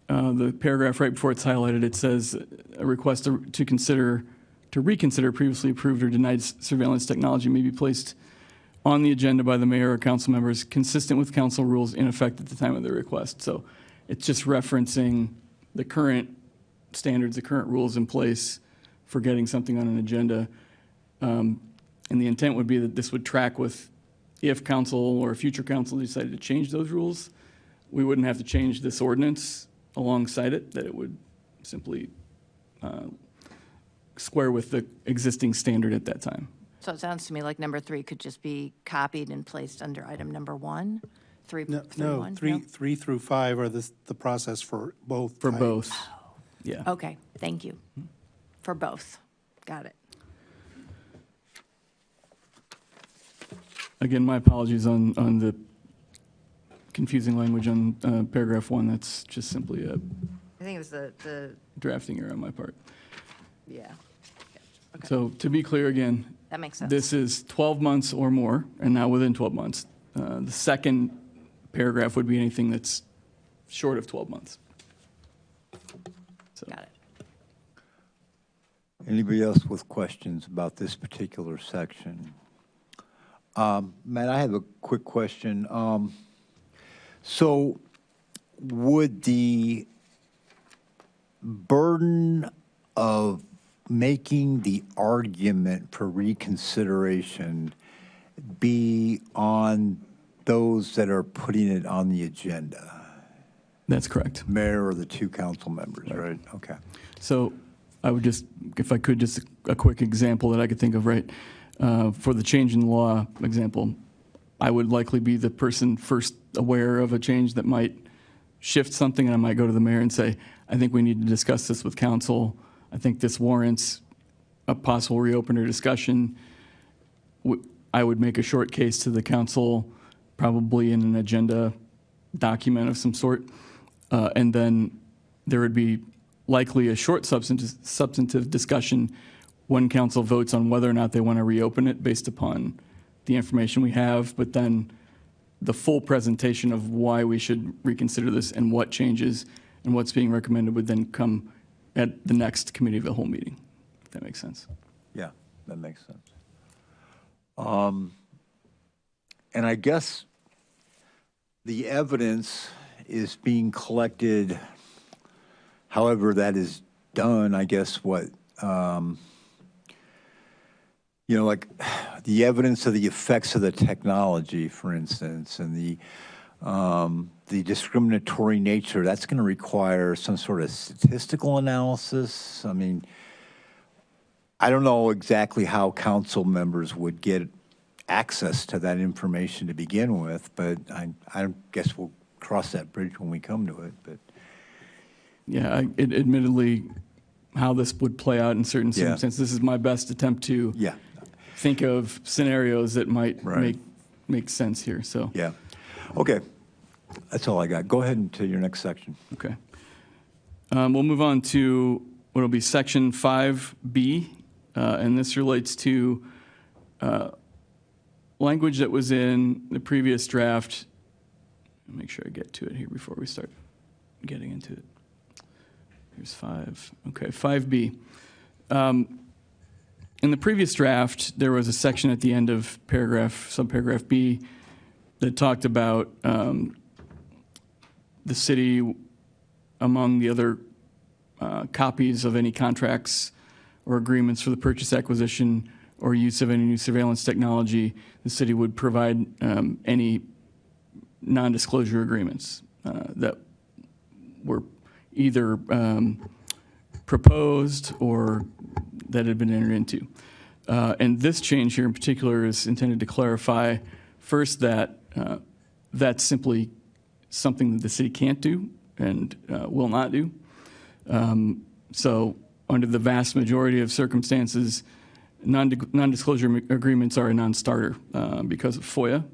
the paragraph right before it's highlighted, it says a request to reconsider previously approved or denied surveillance technology may be placed on the agenda by the mayor or council members consistent with council rules in effect at the time of the request. So it's just referencing the current standards, the current rules in place for getting something on an agenda. And the intent would be that this would track with if council or future council decided to change those rules, we wouldn't have to change this ordinance alongside it, that it would simply square with the existing standard at that time. So it sounds to me like number 3 could just be copied and placed under item number 1. 3, No, 1? three through 5 are the process for both. For items. both, yeah. Okay, thank you. For both. Got it. Again, my apologies on the confusing language on paragraph 1. That's just simply a I think it was the drafting error on my part. yeah, okay. So to be clear again, That makes sense. this is 12 months or more, and not within 12 months. The second paragraph would be anything that's short of 12 months. So. Got it. Anybody else with questions about this particular section? Matt, I have a quick question. So would the burden of making the argument for reconsideration be on those that are putting it on the agenda? That's correct. Mayor or the 2 council members, right? Okay. So I would just, if I could, just a quick example that I could think of, right? For the change in law example, I would likely be the person first aware of a change that might shift something, and I might go to the mayor and say, I think we need to discuss this with council. I think this warrants a possible reopener discussion. I would make a short case to the council, probably in an agenda document of some sort, and then there would be likely a short substantive discussion when council votes on whether or not they want to reopen it based upon the information we have, but then the full presentation of why we should reconsider this and what changes and what's being recommended would then come at the next committee of the whole meeting, if that makes sense. Yeah, that makes sense. And I guess the evidence is being collected, however that is done, I guess like the evidence of the effects of the technology, for instance, and the discriminatory nature, that's going to require some sort of statistical analysis. I mean, I don't know exactly how council members would get access to that information to begin with, but I guess we'll cross that bridge when we come to it. But yeah, admittedly, how this would play out in certain Yeah. circumstances, this is my best attempt to yeah, think of scenarios that might Right. make sense here. So Yeah. Okay. That's all I got. Go ahead into your next section. okay, we'll move on to what will be section 5B, and this relates to language that was in the previous draft. I'll make sure I get to it here before we start getting into it. Here's 5. Okay, 5B. In the previous draft, there was a section at the end of subparagraph B, that talked about the city, among the other copies of any contracts or agreements for the purchase, acquisition, or use of any new surveillance technology, the city would provide any non-disclosure agreements that were either proposed or that had been entered into. And this change here in particular is intended to clarify first that that's simply something that the city can't do and will not do. So under the vast majority of circumstances, non-disclosure agreements are a non-starter because of FOIA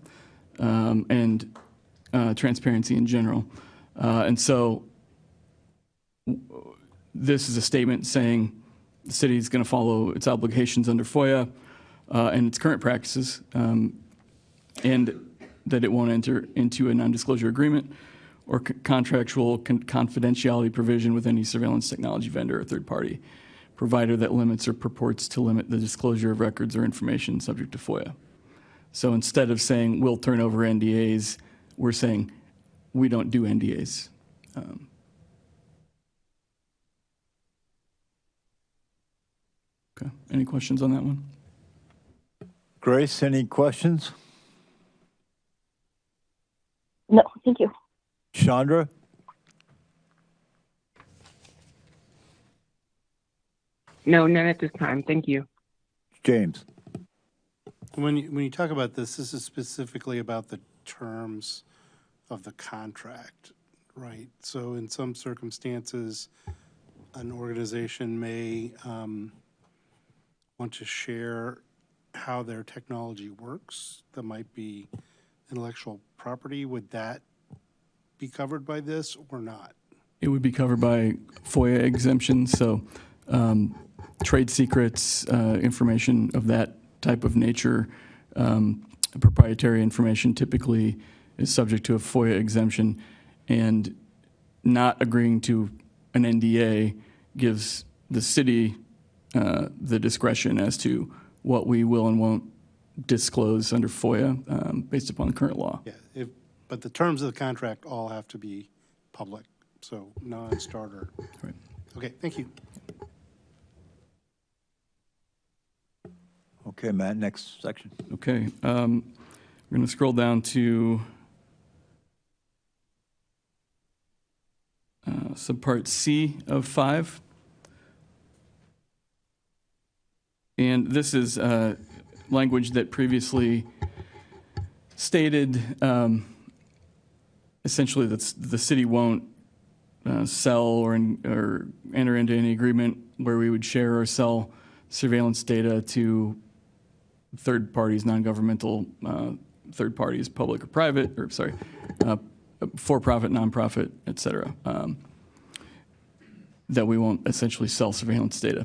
and transparency in general. And so this is a statement saying the city is going to follow its obligations under FOIA and its current practices, and that it won't enter into a non-disclosure agreement or contractual confidentiality provision with any surveillance technology vendor or third party provider that limits or purports to limit the disclosure of records or information subject to FOIA. So instead of saying we'll turn over NDAs, we're saying we don't do NDAs. Okay, any questions on that one? Grace, any questions? No, thank you. Chandra? No, none at this time. Thank you. James? When you talk about this is specifically about the terms of the contract, right? So in some circumstances, an organization may want to share how their technology works. That might be intellectual property. Would that be covered by this or not? It would be covered by FOIA exemptions, so trade secrets, information of that type of nature, proprietary information typically is subject to a FOIA exemption, and not agreeing to an NDA gives the city the discretion as to what we will and won't disclose under FOIA based upon the current law. Yeah, but the terms of the contract all have to be public, so non-starter. Right. Okay, thank you. Okay, Matt, next section. Okay, we're going to scroll down to subpart C of 5. And this is language that previously stated essentially that the city won't sell or enter into any agreement where we would share or sell surveillance data to third parties, non-governmental third parties, public or private, or sorry, for-profit, nonprofit, et cetera, that we won't essentially sell surveillance data.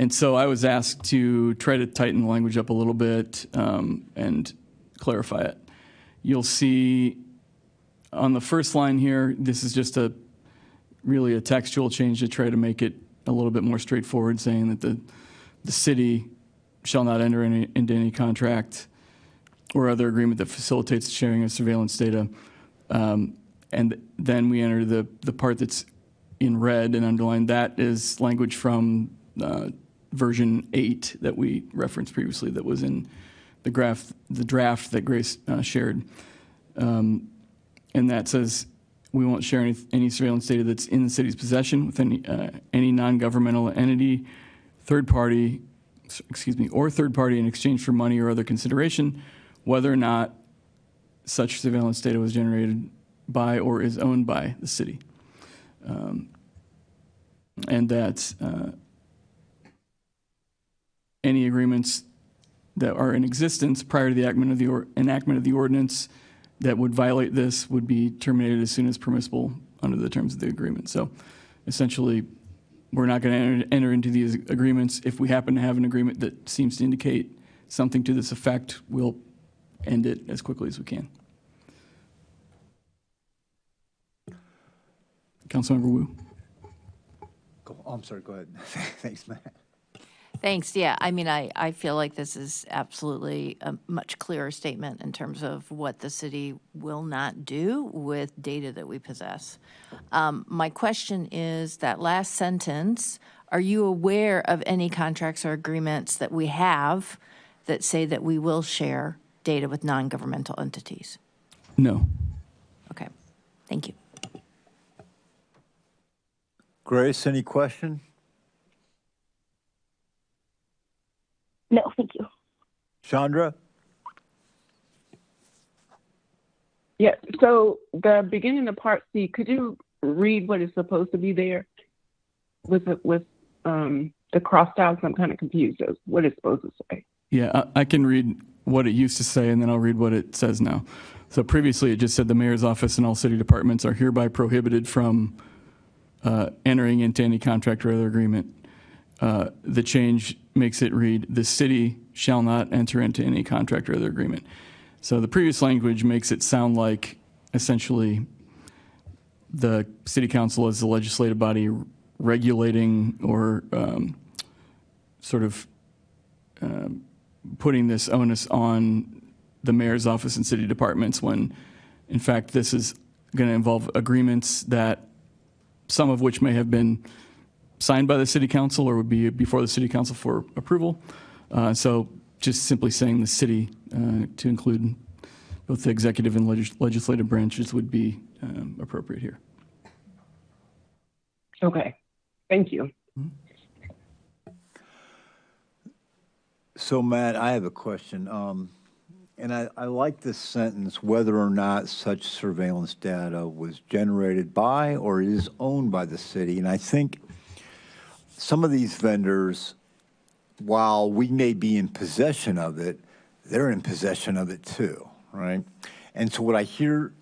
And so I was asked to try to tighten the language up a little bit and clarify it. You'll see on the first line here, this is just really a textual change to try to make it a little bit more straightforward, saying that the city shall not enter into any contract or other agreement that facilitates the sharing of surveillance data. And then we enter the part that's in red and underlined. That is language from version 8 that we referenced previously that was in the draft that Grace shared. And that says we won't share any surveillance data that's in the city's possession with any non-governmental entity, third party in exchange for money or other consideration, whether or not such surveillance data was generated by or is owned by the city. And that any agreements that are in existence prior to the enactment of the ordinance that would violate this would be terminated as soon as permissible under the terms of the agreement. So essentially, we're not going to enter into these agreements. If we happen to have an agreement that seems to indicate something to this effect, we'll end it as quickly as we can. Councilmember Wu. Oh, I'm sorry, go ahead. Thanks, Matt. Thanks. Yeah, I mean, I feel like this is absolutely a much clearer statement in terms of what the city will not do with data that we possess. My question is that last sentence, are you aware of any contracts or agreements that we have that say that we will share data with non-governmental entities? No. Okay, thank you. Grace, any question? No, thank you. Chandra? Yeah, so the beginning of Part C, could you read what is supposed to be there with the crossed outs? I'm kind of confused as what it's supposed to say. Yeah, I can read what it used to say, and then I'll read what it says now. So previously, it just said the mayor's office and all city departments are hereby prohibited from entering into any contract or other agreement. The change makes it read, the city shall not enter into any contract or other agreement. So the previous language makes it sound like essentially the city council is the legislative body regulating or sort of putting this onus on the mayor's office and city departments when in fact this is going to involve agreements that some of which may have been signed by the city council or would be before the city council for approval. So just simply saying the city to include both the executive and legislative branches would be appropriate here. Okay, thank you. So Matt, I have a question. And I like this sentence, whether or not such surveillance data was generated by or is owned by the city. And I think some of these vendors, while we may be in possession of it, they're in possession of it too, right? And so what I hear,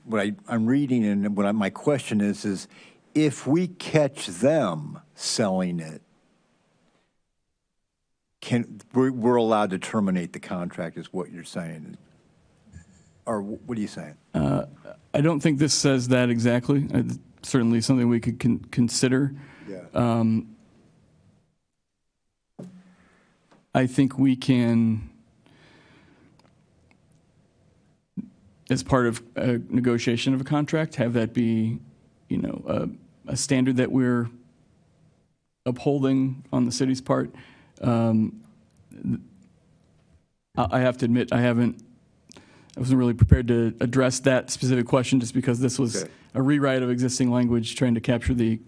I'm reading, and my question is if we catch them selling it, we're allowed to terminate the contract, is what you're saying? Or what are you saying? I don't think this says that exactly. It's certainly something we could consider. Yeah. I think we can, as part of a negotiation of a contract, have that be, a standard that we're upholding on the city's part. I have to admit, I wasn't really prepared to address that specific question just because this was a rewrite of existing language trying to capture the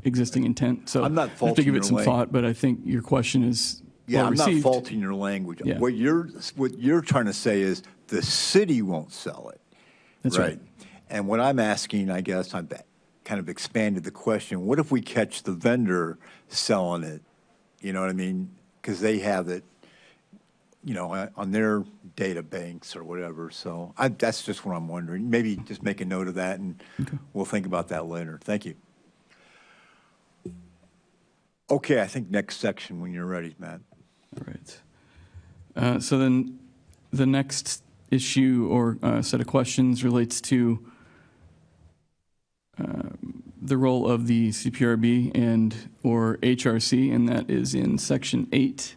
existing intent. So I'm not I have to faulting give your it some language. thought, but I think your question is well I'm not received. faulting your language. Yeah. What you're trying to say is the city won't sell it. That's right. And what I'm asking, I guess, I've kind of expanded the question. What if we catch the vendor selling it? You know what I mean? Because they have it, on their data banks or whatever. So that's just what I'm wondering. Maybe just make a note of that, and we'll think about that later. Thank you. Okay, I think next section when you're ready, Matt. All right. So then the next issue or set of questions relates to the role of the CPRB and or HRC, and that is in Section 8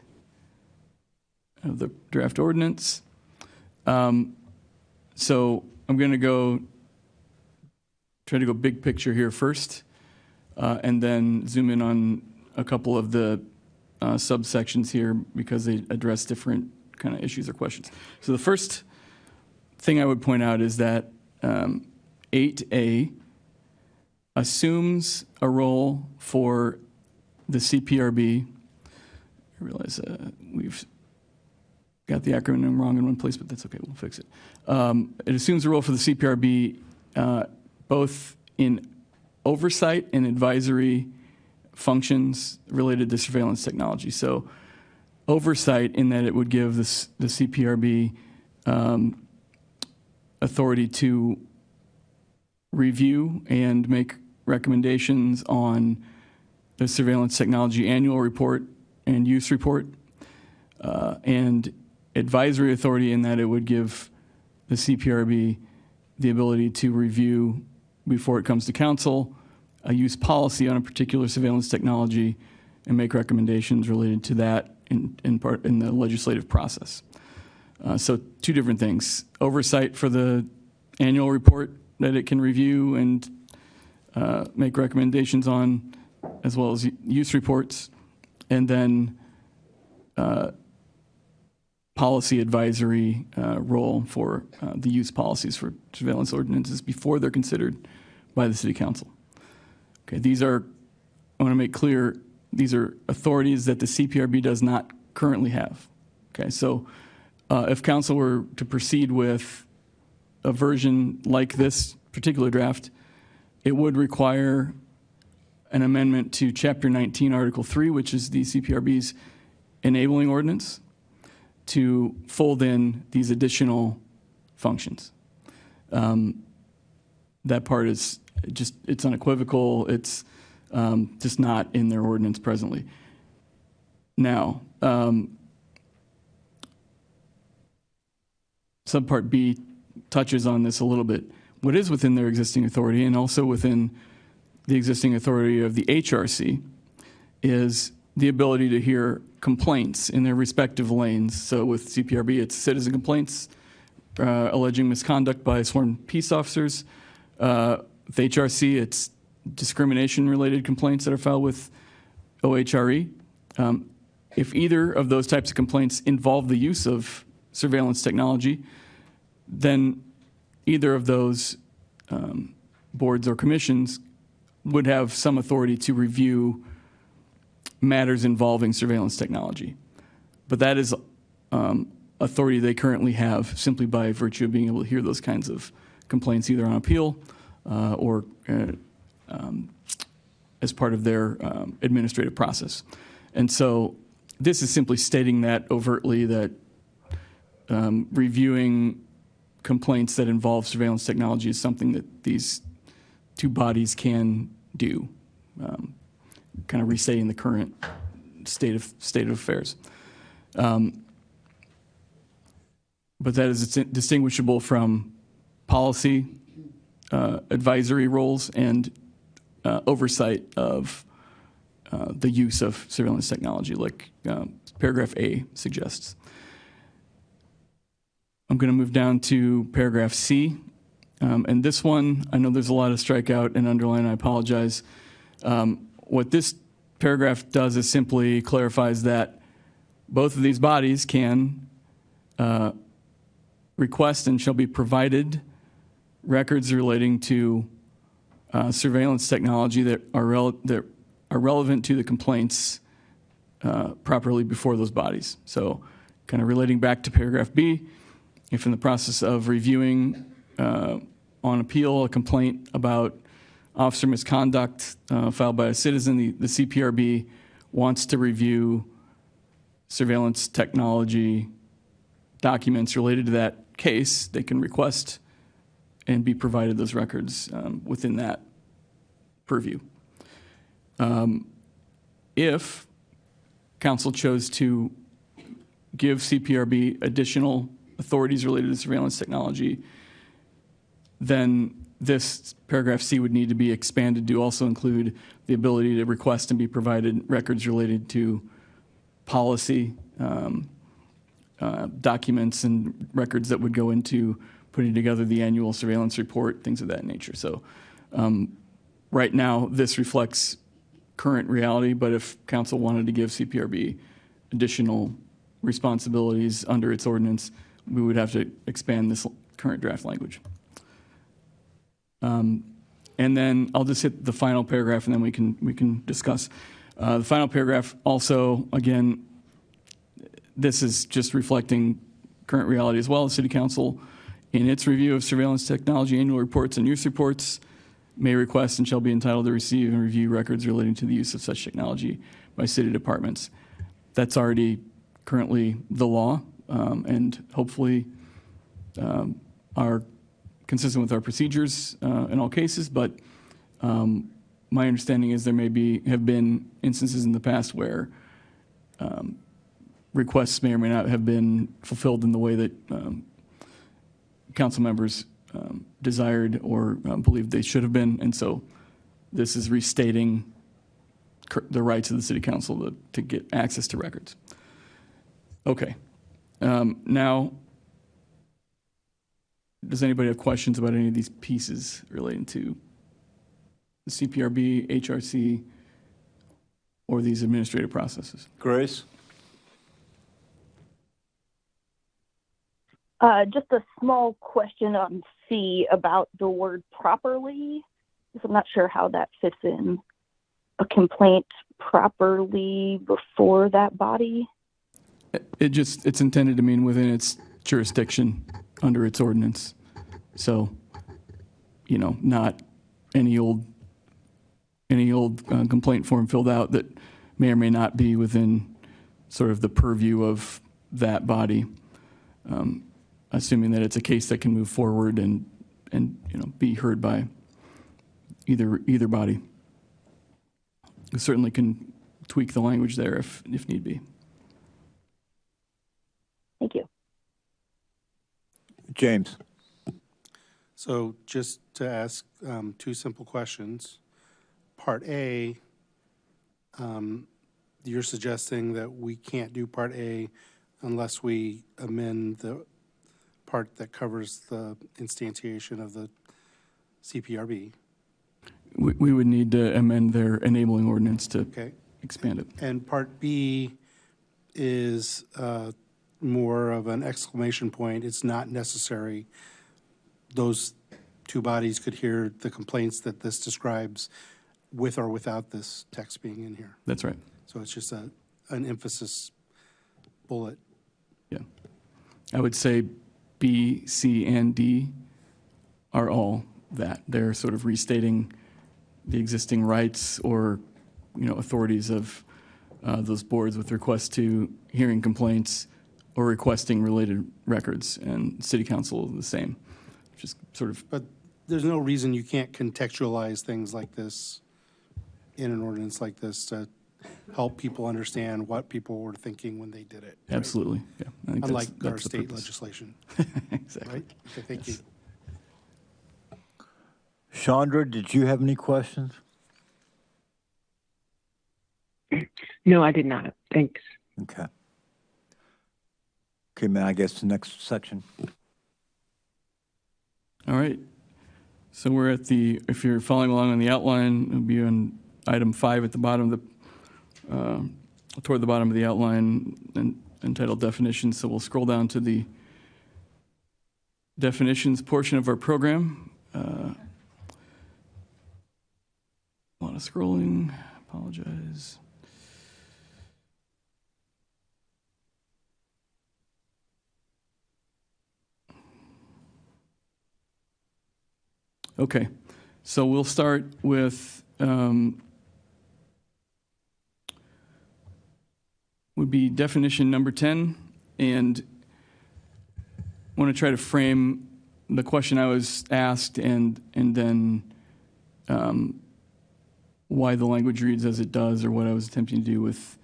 of the draft ordinance. So I'm going to try to go big picture here first, and then zoom in on a couple of the subsections here because they address different kind of issues or questions. So the first thing I would point out is that 8A assumes a role for the CPRB. I realize we've got the acronym wrong in one place, but that's okay, we'll fix it. It assumes a role for the CPRB both in oversight and advisory functions related to surveillance technology. So oversight in that it would give the CPRB authority to review and make recommendations on the surveillance technology annual report and use report, and advisory authority in that it would give the CPRB the ability to review before it comes to council a use policy on a particular surveillance technology and make recommendations related to that in the legislative process. So two different things: oversight for the annual report that it can review and make recommendations on, as well as use reports, and then policy advisory role for the use policies for surveillance ordinances before they're considered by the City Council. Okay, these are, I want to make clear, these are authorities that the CPRB does not currently have. Okay, so if council were to proceed with a version like this particular draft, it would require an amendment to Chapter 19, Article 3, which is the CPRB's enabling ordinance, to fold in these additional functions. That part is just, it's unequivocal. It's just not in their ordinance presently. Now, subpart B touches on this a little bit. What is within their existing authority and also within the existing authority of the HRC is the ability to hear complaints in their respective lanes. So with CPRB, it's citizen complaints alleging misconduct by sworn peace officers. With HRC, it's discrimination-related complaints that are filed with OHRE. If either of those types of complaints involve the use of surveillance technology, then either of those boards or commissions would have some authority to review matters involving surveillance technology. But that is authority they currently have simply by virtue of being able to hear those kinds of complaints either on appeal or as part of their administrative process. And so this is simply stating that overtly, that reviewing complaints that involve surveillance technology is something that these two bodies can do, kind of restating the current state of affairs. But that is distinguishable from policy advisory roles and oversight of the use of surveillance technology, like paragraph A suggests. I'm going to move down to paragraph C. And this one, I know there's a lot of strikeout and underline, I apologize. What this paragraph does is simply clarifies that both of these bodies can request and shall be provided records relating to surveillance technology that are relevant to the complaints properly before those bodies. So kind of relating back to paragraph B, if in the process of reviewing on appeal a complaint about officer misconduct filed by a citizen, the CPRB wants to review surveillance technology documents related to that case, they can request and be provided those records within that purview. If council chose to give CPRB additional authorities related to surveillance technology, then this paragraph C would need to be expanded to also include the ability to request and be provided records related to policy documents and records that would go into putting together the annual surveillance report, things of that nature. So right now, this reflects current reality, but if council wanted to give CPRB additional responsibilities under its ordinance, we would have to expand this current draft language. And then I'll just hit the final paragraph and then we can discuss. The final paragraph also, again, this is just reflecting current reality as well. The City Council, in its review of surveillance technology annual reports and use reports, may request and shall be entitled to receive and review records relating to the use of such technology by city departments. That's already currently the law, and hopefully are consistent with our procedures in all cases. But my understanding is there have been instances in the past where requests may or may not have been fulfilled in the way that council members desired or believed they should have been. And so this is restating the rights of the city council to get access to records. Okay. Now, does anybody have questions about any of these pieces relating to the CPRB, HRC, or these administrative processes? Grace? Just a small question on C about the word properly. I'm not sure how that fits in. A complaint properly before that body? It's intended to mean within its jurisdiction under its ordinance. So, not any old complaint form filled out that may or may not be within sort of the purview of that body. Assuming that it's a case that can move forward and be heard by either body. We certainly can tweak the language there if need be. Thank you. James? So just to ask two simple questions. Part A, you're suggesting that we can't do Part A unless we amend the part that covers the instantiation of the CPRB. We would need to amend their enabling ordinance to expand it. And Part B is more of an exclamation point. It's not necessary. Those two bodies could hear the complaints that this describes with or without this text being in here. That's right. So it's just an emphasis bullet. Yeah. I would say B, C, and D are all that. They're sort of restating the existing rights or, authorities of those boards with request to hearing complaints or requesting related records, and city council the same. Just sort of. But there's no reason you can't contextualize things like this in an ordinance like this to help people understand what people were thinking when they did it. Right? Absolutely, yeah. I think Unlike that's our the state purpose. legislation. Exactly. Right? Okay, thank you. Chandra, did you have any questions? No, I did not. Thanks. Okay. Okay, man, I guess the next section. All right. So we're at if you're following along on the outline, it'll be on item 5 at the bottom of toward the bottom of the outline and entitled definitions. So we'll scroll down to the definitions portion of our program. A lot of scrolling, apologize. Okay, so we'll start with would be definition number 10, and I want to try to frame the question I was asked and then why the language reads as it does, or what I was attempting to do with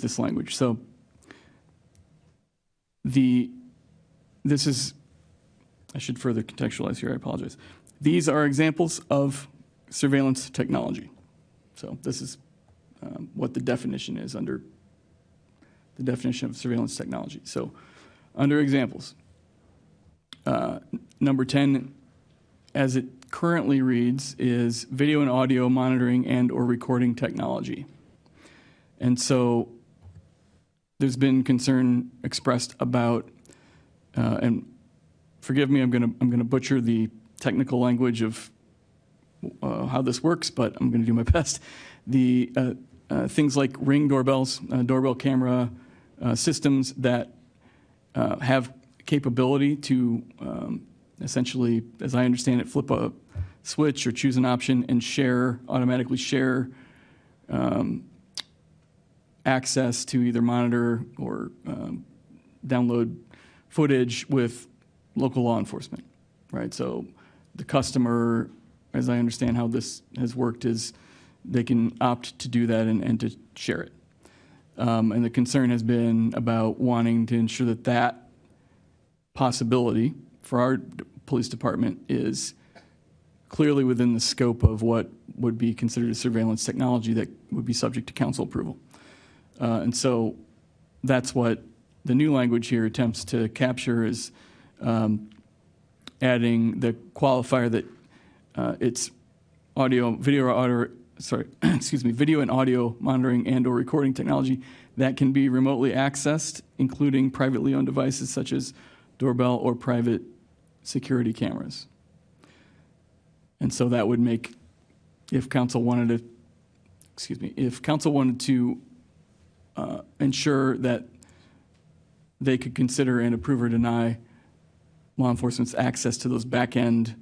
this language. So this is, I should further contextualize here, I apologize. These are examples of surveillance technology. So this is what the definition is under the definition of surveillance technology. So under examples, number 10, as it currently reads, is video and audio monitoring and or recording technology. And so there's been concern expressed about, and forgive me, I'm gonna butcher the technical language of how this works, but I'm gonna do my best. The things like Ring doorbells, doorbell camera systems that have capability to essentially, as I understand it, flip a switch or choose an option and automatically share access to either monitor or download footage with local law enforcement, right? So the customer, as I understand how this has worked, is they can opt to do that and to share it. And the concern has been about wanting to ensure that that possibility for our police department is clearly within the scope of what would be considered a surveillance technology that would be subject to council approval. And so that's what the new language here attempts to capture, is adding the qualifier that it's video and audio monitoring and/or recording technology that can be remotely accessed, including privately owned devices such as doorbell or private security cameras. And so that would make, if council wanted to ensure that they could consider and approve or deny law enforcement's access to those back-end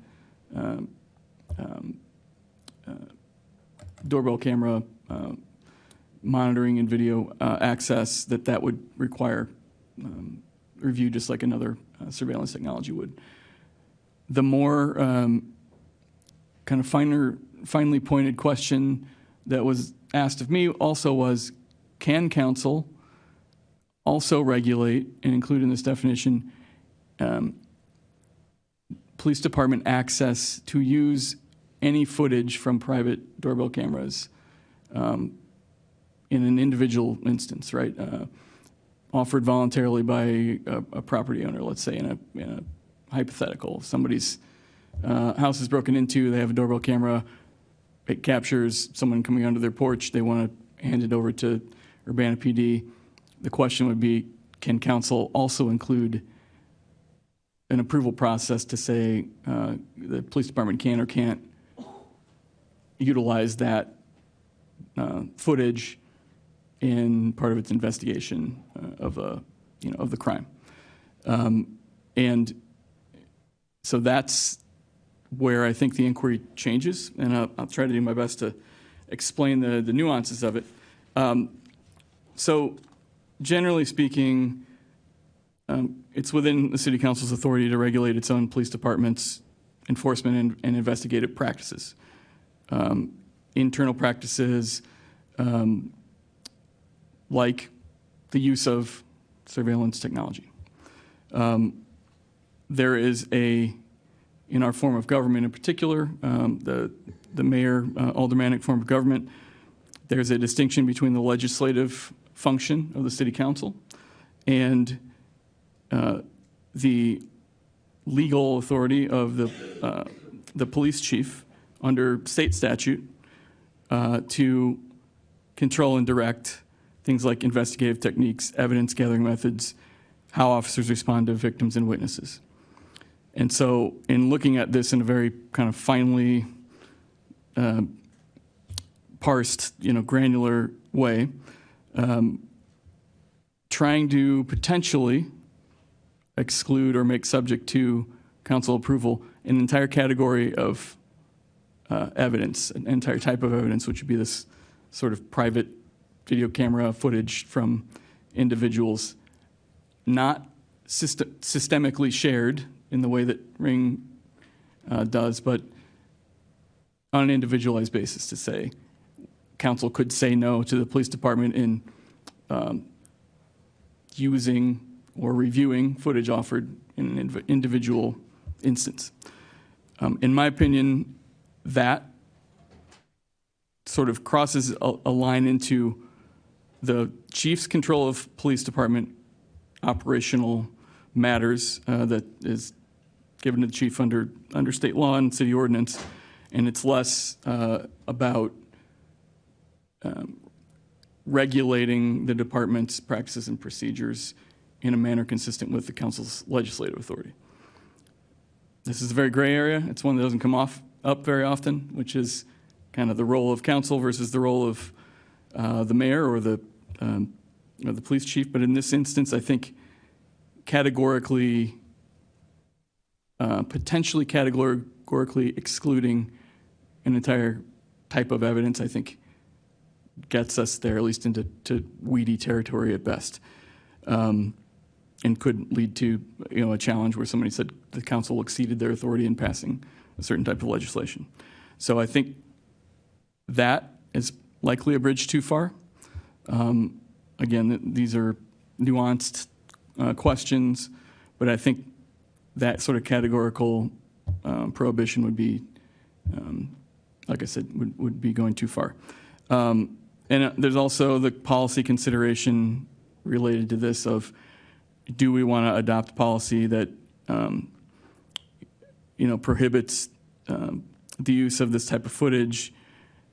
doorbell camera monitoring and video access, that would require review just like another surveillance technology would. The more kind of finely pointed question that was asked of me also was, can council also regulate and include in this definition police department access to use any footage from private doorbell cameras in an individual instance, right? Offered voluntarily by a property owner, let's say in a hypothetical. Somebody's house is broken into, they have a doorbell camera, it captures someone coming onto their porch, they want to hand it over to Urbana PD. The question would be, can council also include an approval process to say the police department can or can't utilize that footage in part of its investigation of the crime, and so that's where I think the inquiry changes, and I'll try to do my best to explain the nuances of it. So generally speaking, it's within the City Council's authority to regulate its own police department's enforcement and investigative practices. Internal practices like the use of surveillance technology. There is in our form of government in particular, the mayor, aldermanic form of government, there's a distinction between the legislative function of the City Council and the legal authority of the police chief under state statute to control and direct things like investigative techniques, evidence gathering methods, how officers respond to victims and witnesses. And so in looking at this in a very kind of finely parsed, granular way, trying to potentially exclude or make subject to council approval an entire category of evidence, an entire type of evidence, which would be this sort of private video camera footage from individuals, not systemically shared in the way that Ring does, but on an individualized basis, to say council could say no to the police department in using or reviewing footage offered in an individual instance. In my opinion, that sort of crosses a line into the chief's control of police department operational matters that is given to the chief under state law and city ordinance, and it's less about regulating the department's practices and procedures in a manner consistent with the council's legislative authority. This is a very gray area. It's one that doesn't come up very often, which is kind of the role of council versus the role of the mayor or the police chief. But in this instance, I think categorically, potentially categorically excluding an entire type of evidence, I think gets us there, at least into weedy territory at best, and could lead to a challenge where somebody said the council exceeded their authority in passing a certain type of legislation. So I think that is likely a bridge too far. Again, these are nuanced questions, but I think that sort of categorical prohibition would be, like I said, would be going too far. And there's also the policy consideration related to this of, do we want to adopt policy that prohibits the use of this type of footage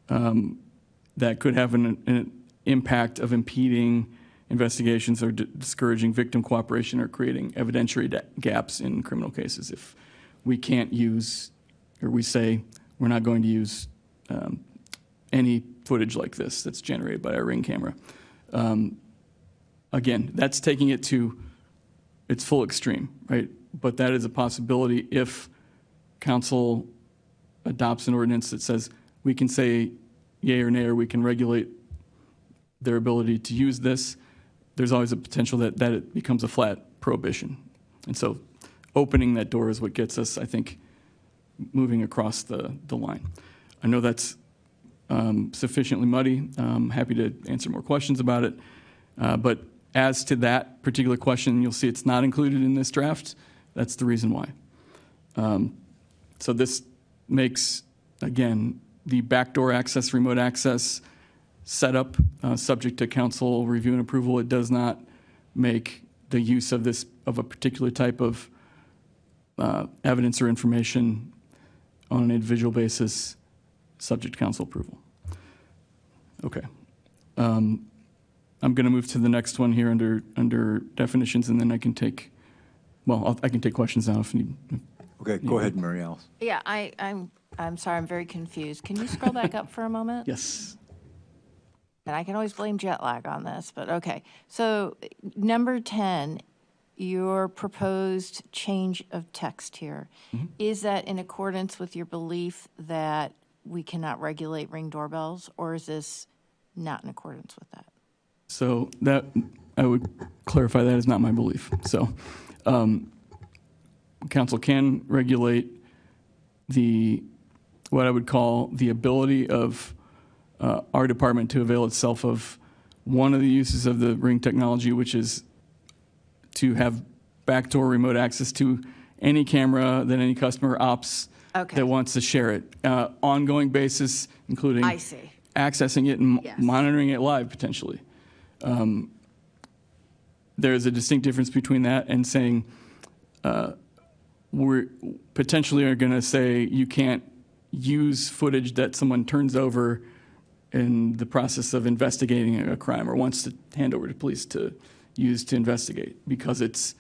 that could have an impact of impeding investigations or discouraging victim cooperation or creating evidentiary gaps in criminal cases if we can't use, or we say we're not going to use any footage like this that's generated by a Ring camera. Again, that's taking it to its full extreme, right? But that is a possibility if council adopts an ordinance that says we can say yay or nay, or we can regulate their ability to use this. There's always a potential that it becomes a flat prohibition. And so opening that door is what gets us, I think, moving across the line. I know that's sufficiently muddy. I'm happy to answer more questions about it. But as to that particular question, you'll see it's not included in this draft. That's the reason why. So this makes, again, the backdoor access, remote access setup subject to council review and approval. It does not make the use of this, of a particular type of evidence or information on an individual basis subject to council approval. Okay. I'm going to move to the next one here under definitions, and then I can take, I can take questions now if you need. Okay, go ahead, Mary Alice. Yeah, I'm sorry, I'm very confused. Can you scroll back up for a moment? Yes. And I can always blame jet lag on this, but okay. So number 10, your proposed change of text here, is that in accordance with your belief that we cannot regulate Ring doorbells, or is this not in accordance with that? So that, I would clarify, that is not my belief. So council can regulate what I would call the ability of our department to avail itself of one of the uses of the Ring technology, which is to have backdoor remote access to any camera that any customer opts that wants to share it. Ongoing basis, including accessing it and monitoring it live potentially. There's a distinct difference between that and saying we potentially are going to say you can't use footage that someone turns over in the process of investigating a crime or wants to hand over to police to use to investigate because it's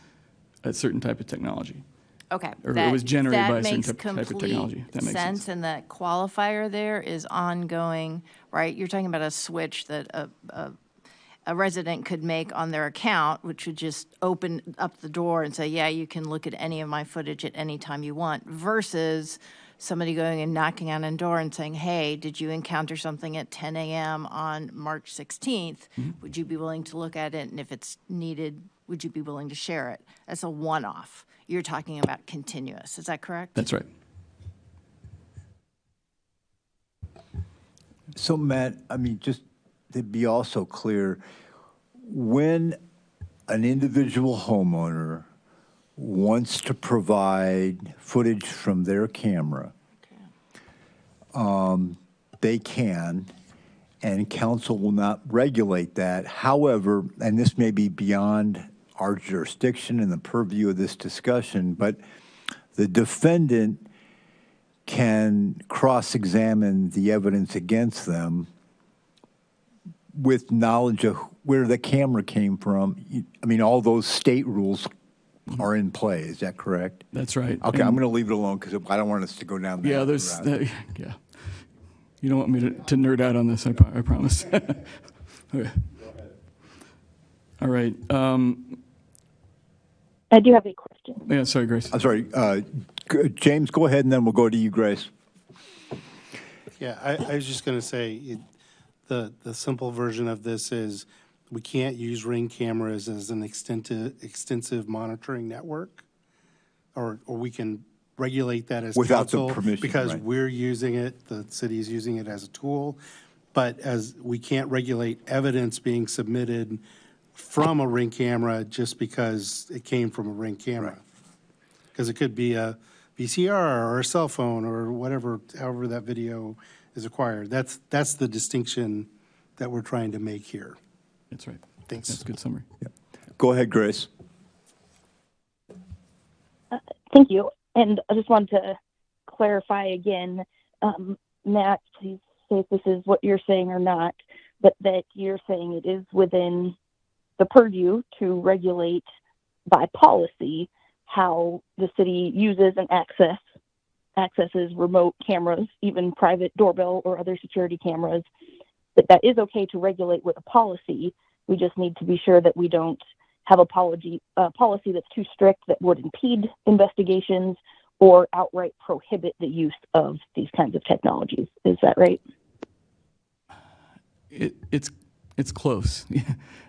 a certain type of technology. Okay. Or it was generated by a certain type of technology. That makes complete sense. And that qualifier there is ongoing, right? You're talking about a switch that a resident could make on their account, which would just open up the door and say, yeah, you can look at any of my footage at any time you want, versus somebody going and knocking on a door and saying, hey, did you encounter something at 10 a.m. on March 16th? Would you be willing to look at it? And if it's needed, would you be willing to share it? That's a one-off. You're talking about continuous. Is that correct? That's right. So, Matt, I mean, just to be also clear, when an individual homeowner wants to provide footage from their camera, they can, and council will not regulate that. However, and this may be beyond our jurisdiction and the purview of this discussion, but the defendant can cross-examine the evidence against them with knowledge of where the camera came from. I mean, all those state rules are in play. Is that correct? That's right. Okay, I'm going to leave it alone because I don't want us to go down that route. Yeah. You don't want me to nerd out on this, I promise. Okay. All right. I do have a question. Yeah, sorry, Grace. I'm sorry. James, go ahead, and then we'll go to you, Grace. Yeah, I was just going to say, The simple version of this is we can't use Ring cameras as an extensive monitoring network, or we can regulate that as Without the council permission, because right. we're using it, the city's using it as a tool, but as we can't regulate evidence being submitted from a Ring camera just because it came from a Ring camera. Because it could be a VCR or a cell phone or whatever, however that video is acquired. That's the distinction that we're trying to make here. That's right. Thanks. That's a good summary. Go ahead, Grace. Thank you. And I just wanted to clarify again, Matt, please say if this is what you're saying or not, but that you're saying it is within the purview to regulate by policy how the city uses and accesses remote cameras, even private doorbell or other security cameras, that is okay to regulate with a policy. We just need to be sure that we don't have a policy that's too strict that would impede investigations or outright prohibit the use of these kinds of technologies. Is that right? It's close.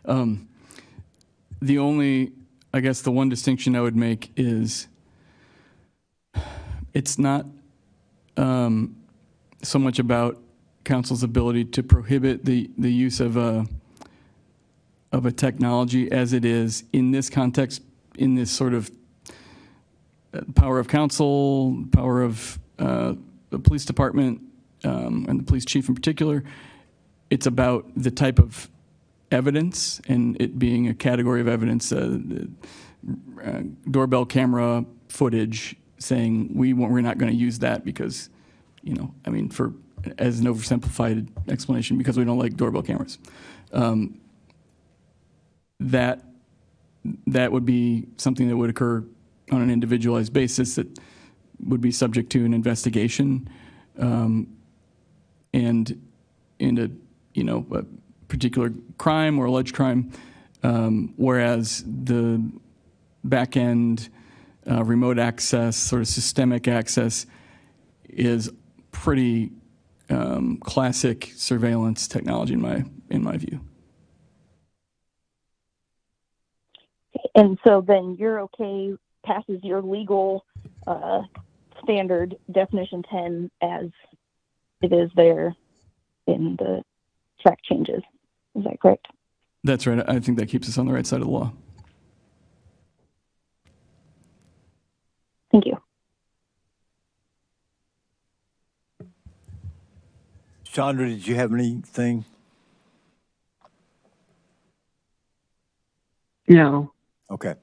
The only, I guess, the one distinction I would make is it's not so much about council's ability to prohibit the use of a technology as it is in this context, in this sort of power of council, power of the police department, and the police chief in particular. It's about the type of evidence and it being a category of evidence, doorbell camera footage saying we're not going to use that because, I mean, as an oversimplified explanation, because we don't like doorbell cameras. That would be something that would occur on an individualized basis that would be subject to an investigation, and in a particular crime or alleged crime, whereas the back end remote access, sort of systemic access, is pretty classic surveillance technology in my view. And so then you're okay, passes your legal standard definition 10 as it is there in the track changes. Is that correct? That's right. I think that keeps us on the right side of the law. Thank you. Chandra, did you have anything? No. Okay.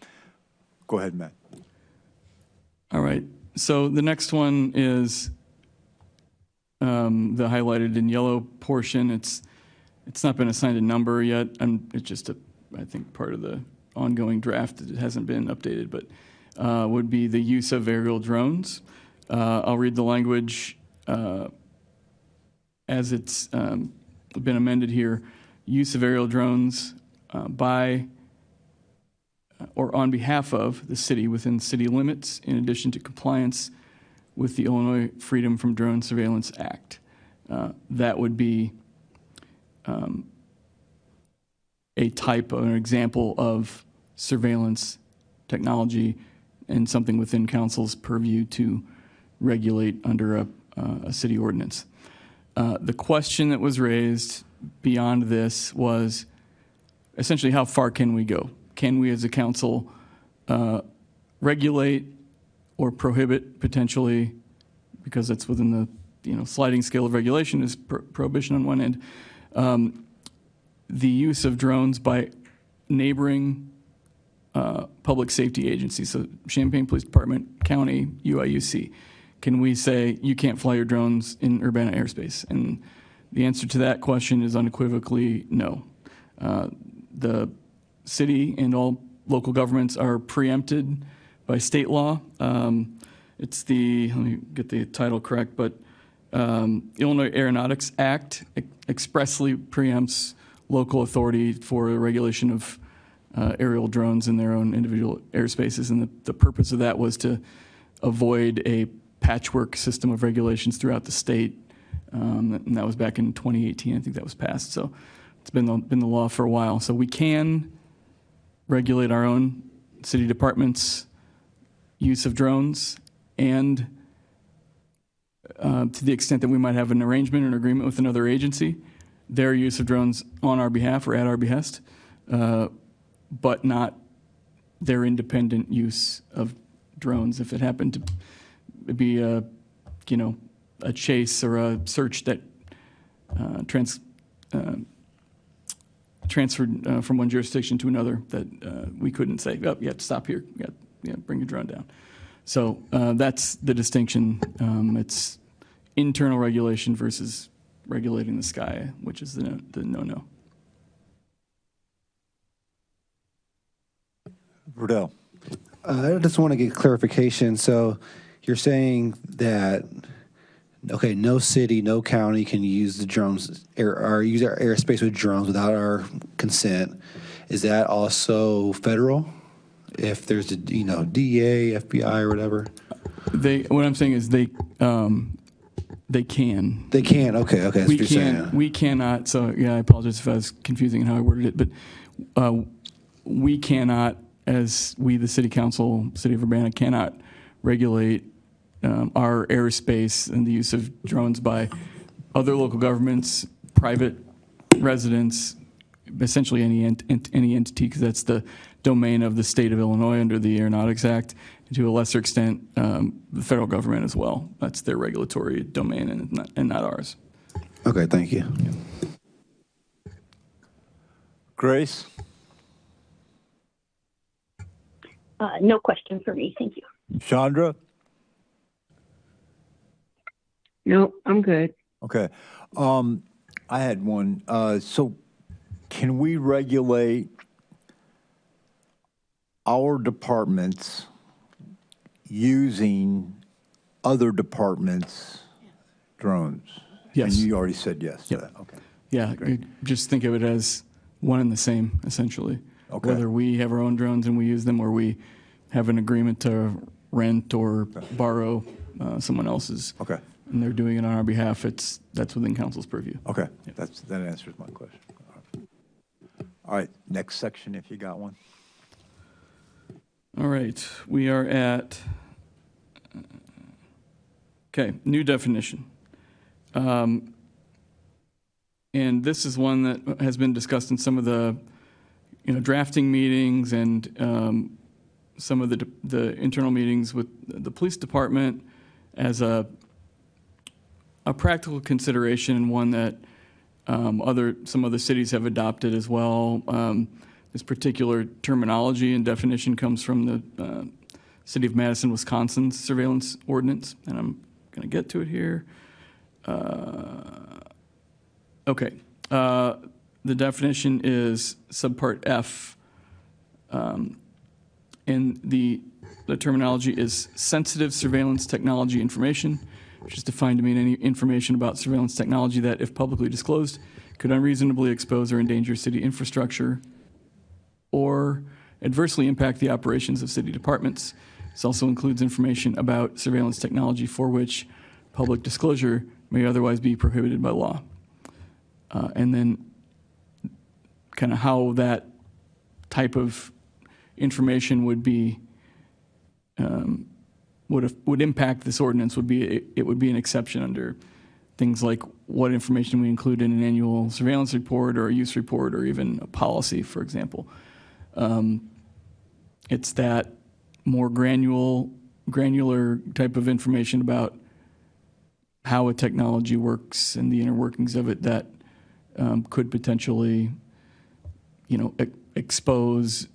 Go ahead, Matt. All right. So the next one is the highlighted in yellow portion. It's not been assigned a number yet. It's just I think part of the ongoing draft. It hasn't been updated, but would be the use of aerial drones. I'll read the language as it's been amended here. Use of aerial drones by or on behalf of the city within city limits, in addition to compliance with the Illinois Freedom from Drone Surveillance Act. That would be a type or an example of surveillance technology and something within council's purview to regulate under a city ordinance. The question that was raised beyond this was essentially how far can we go? Can we as a council regulate or prohibit potentially, because it's within the sliding scale of regulation is prohibition on one end, the use of drones by neighboring public safety agencies, so Champaign Police Department, county, UIUC. Can we say you can't fly your drones in Urbana airspace? And the answer to that question is unequivocally no. The city and all local governments are preempted by state law. It's the, let me get the title correct, but Illinois Aeronautics Act expressly preempts local authority for the regulation of aerial drones in their own individual airspaces. And the purpose of that was to avoid a patchwork system of regulations throughout the state and that was back in 2018. I think that was passed. So it's been the law for a while. So we can regulate our own city departments' use of drones, and to the extent that we might have an arrangement or an agreement with another agency, their use of drones on our behalf or at our behest, but not their independent use of drones. If it happened to be a chase or a search that transferred from one jurisdiction to another, that we couldn't say, oh, you have to stop here, you have to bring your drone down. So that's the distinction. It's internal regulation versus regulating the sky, which is the no-no. Verdell. I just want to get clarification. So you're saying that, okay, no city, no county can use the drones or use our airspace with drones without our consent. Is that also federal? If there's a DEA, FBI, or whatever. What I'm saying is they can. They can. Okay. That's what you're saying. We cannot. So yeah, I apologize if I was confusing in how I worded it, but we cannot, as we, the City Council, City of Urbana, cannot regulate our airspace and the use of drones by other local governments, private residents, essentially any entity, because that's the domain of the state of Illinois under the Aeronautics Act, and to a lesser extent, the federal government as well. That's their regulatory domain and not ours. Okay, thank you. Yeah. Grace? No question for me. Thank you. Chandra? No, I'm good. Okay. I had one. So can we regulate our departments using other departments' drones? Yes. And you already said yes to that. Okay. Yeah, just think of it as one and the same, essentially. Okay. Whether we have our own drones and we use them, or we have an agreement to rent or borrow someone else's. Okay. And they're doing it on our behalf. That's within council's purview. Okay. That answers my question. All right. Next section, if you got one. All right, we are at, new definition. And this is one that has been discussed in some of the, drafting meetings and some of the internal meetings with the police department as a practical consideration, and one that some other cities have adopted as well. This particular terminology and definition comes from the City of Madison, Wisconsin's surveillance ordinance, and I'm going to get to it here. The definition is subpart F, and the terminology is sensitive surveillance technology information, which is defined to mean any information about surveillance technology that, if publicly disclosed, could unreasonably expose or endanger city infrastructure or adversely impact the operations of city departments. This also includes information about surveillance technology for which public disclosure may otherwise be prohibited by law. And then kind of how that type of information would be, would impact this ordinance would be, it would be an exception under things like what information we include in an annual surveillance report or a use report or even a policy, for example. It's that more granular type of information about how a technology works and the inner workings of it that could potentially, expose.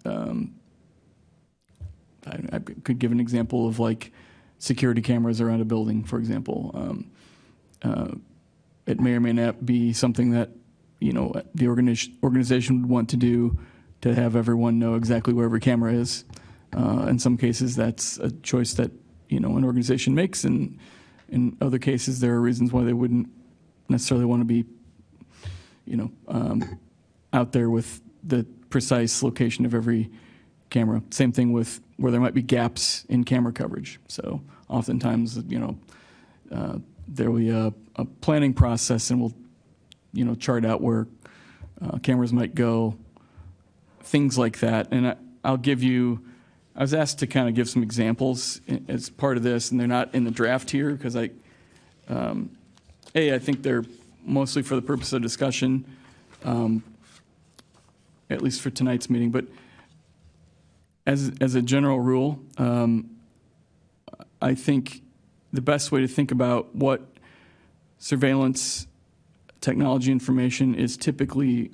I could give an example of like security cameras around a building, for example. It may or may not be something that the organization would want to do, to have everyone know exactly where every camera is. In some cases, that's a choice that an organization makes, and in other cases, there are reasons why they wouldn't necessarily want to be, out there with the precise location of every camera. Same thing with where there might be gaps in camera coverage. So oftentimes, there will be a planning process, and we'll, chart out where cameras might go, things like that. And I was asked to kind of give some examples as part of this, and they're not in the draft here because I think they're mostly for the purpose of discussion, at least for tonight's meeting. But as a general rule, I think the best way to think about what surveillance technology information is typically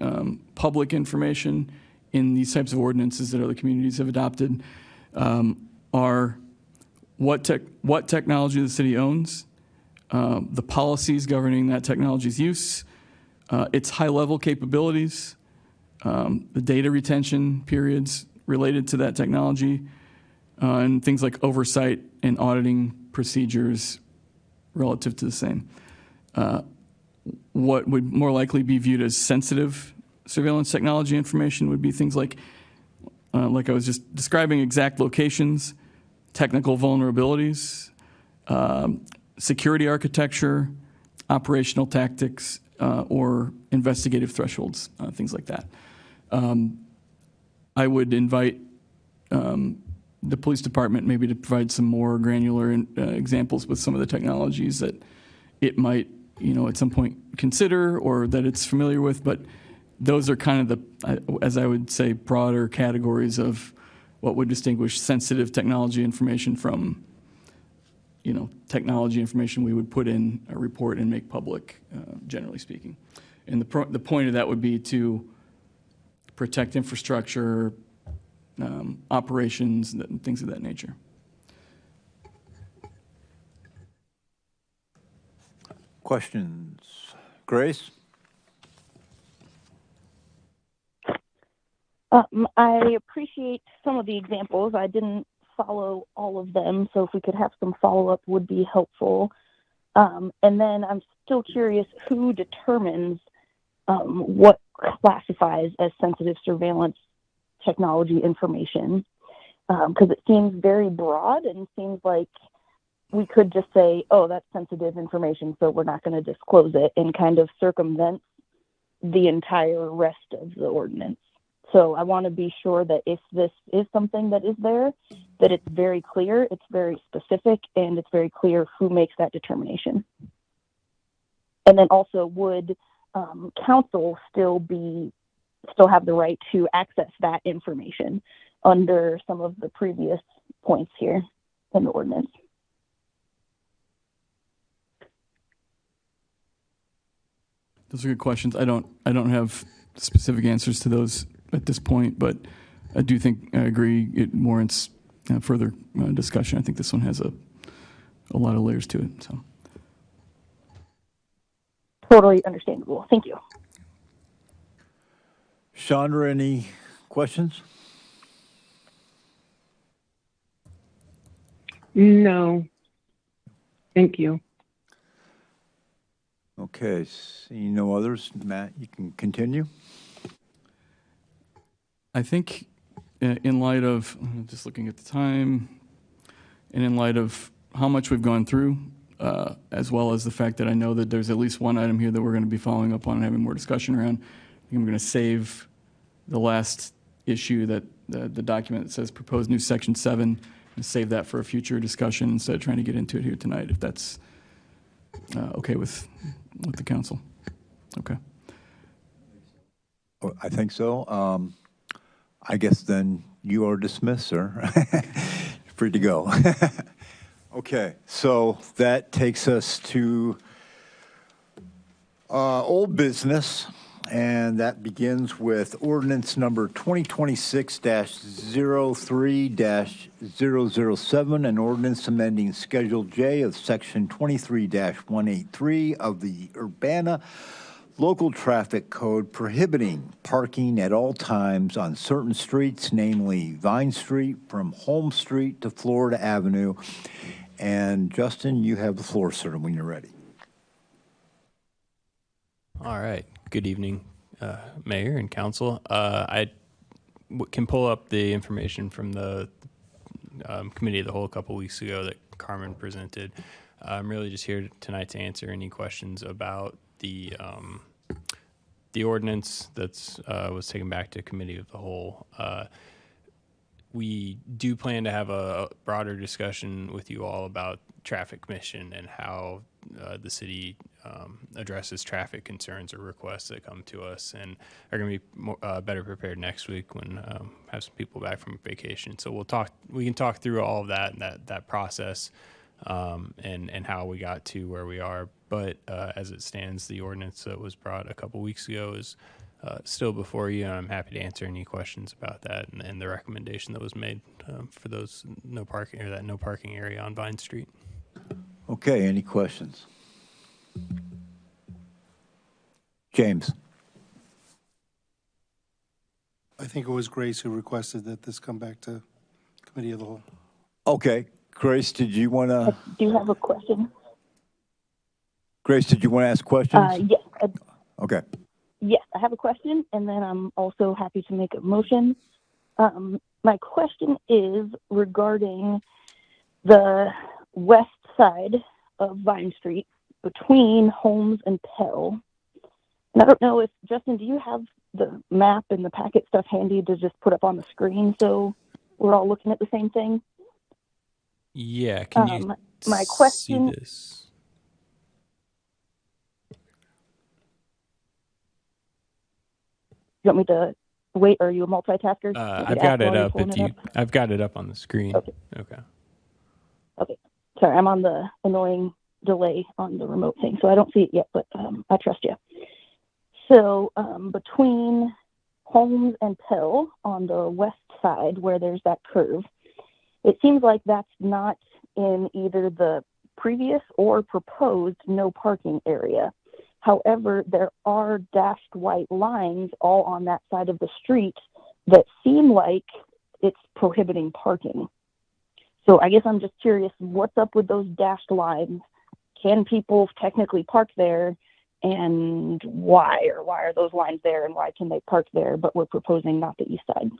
public information in these types of ordinances that other communities have adopted are what technology the city owns, the policies governing that technology's use, its high-level capabilities, the data retention periods related to that technology, and things like oversight and auditing procedures relative to the same. What would more likely be viewed as sensitive surveillance technology information would be things like I was just describing, exact locations, technical vulnerabilities, security architecture, operational tactics, or investigative thresholds, things like that. I would invite the police department maybe to provide some more granular examples with some of the technologies that it might, at some point consider or that it's familiar with. But those are kind of as I would say, broader categories of what would distinguish sensitive technology information from, technology information we would put in a report and make public, generally speaking. And the point of that would be to protect infrastructure, operations, and things of that nature. Questions? Grace? I appreciate some of the examples. I didn't follow all of them, so if we could have some follow-up would be helpful. And then I'm still curious who determines what classifies as sensitive surveillance technology information, because it seems very broad and seems like we could just say, oh, that's sensitive information, so we're not going to disclose it, and kind of circumvent the entire rest of the ordinance. So I want to be sure that if this is something that is there, that it's very clear, it's very specific, and it's very clear who makes that determination. And then also, would council still have the right to access that information under some of the previous points here in the ordinance? Those are good questions. I don't have specific answers to those at this point, but I do think I agree it warrants further discussion. I think this one has a lot of layers to it. So totally understandable. Thank you. Chandra, any questions? No. Thank you. Okay, seeing no others, Matt, you can continue. I think in light of, just looking at the time, and in light of how much we've gone through, as well as the fact that I know that there's at least one item here that we're going to be following up on and having more discussion around, I think I'm going to save the last issue, that the document that says proposed new section 7, and save that for a future discussion instead of trying to get into it here tonight, if that's okay with the council. Okay. I think so. I guess then you are dismissed, sir. Free to go. Okay, so that takes us to old business, and that begins with ordinance number 2026-03-007, an ordinance amending Schedule J of Section 23-183 of the Urbana Local Traffic Code, prohibiting parking at all times on certain streets, namely Vine Street from Holmes Street to Florida Avenue. And Justin, you have the floor, sir, when you're ready. All right. Good evening, Mayor and Council. I can pull up the information from the Committee of the Whole a couple weeks ago that Carmen presented. I'm really just here tonight to answer any questions about the ordinance that's was taken back to committee of the whole. We do plan to have a broader discussion with you all about traffic commission and how the city addresses traffic concerns or requests that come to us, and are going to be more, better prepared next week when have some people back from vacation. So we can talk through all of that and that process and how we got to where we are. But as it stands, the ordinance that was brought a couple weeks ago is still before you, and I'm happy to answer any questions about that and the recommendation that was made for those no parking or that no parking area on Vine Street. Okay, any questions? James. I think it was Grace who requested that this come back to committee of the whole. Okay, Grace, did you want to? Do you have a question? Grace, did you want to ask questions? Yes. Okay. Yes, I have a question, and then I'm also happy to make a motion. My question is regarding the west side of Vine Street between Holmes and Pell. And I don't know if, Justin, do you have the map and the packet stuff handy to just put up on the screen so we're all looking at the same thing? Yeah, can you my question, see this? You want me to wait, or are you a multitasker? I've got it up. I've got it up on the screen. Okay. Okay. Sorry, I'm on the annoying delay on the remote thing, so I don't see it yet, but I trust you. So between Holmes and Pell on the west side where there's that curve, it seems like that's not in either the previous or proposed no parking area. However, there are dashed white lines all on that side of the street that seem like it's prohibiting parking. So I guess I'm just curious, what's up with those dashed lines? Can people technically park there? And why? Or why are those lines there? And why can they park there, but we're proposing not the east side?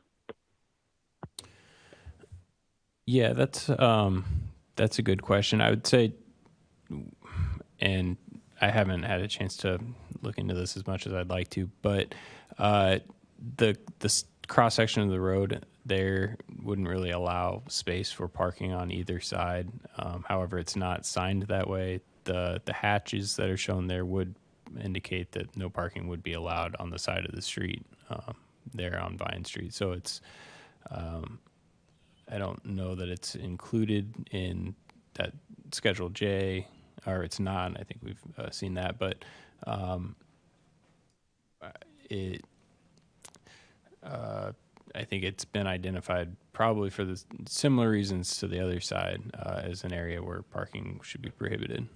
Yeah, that's a good question. I would say, and I haven't had a chance to look into this as much as I'd like to, but the cross section of the road there wouldn't really allow space for parking on either side. However, it's not signed that way. The hatches that are shown there would indicate that no parking would be allowed on the side of the street there on Vine Street. So it's I don't know that it's included in that Schedule J, or it's not. I think we've seen that, but I think it's been identified probably for the similar reasons to the other side as an area where parking should be prohibited.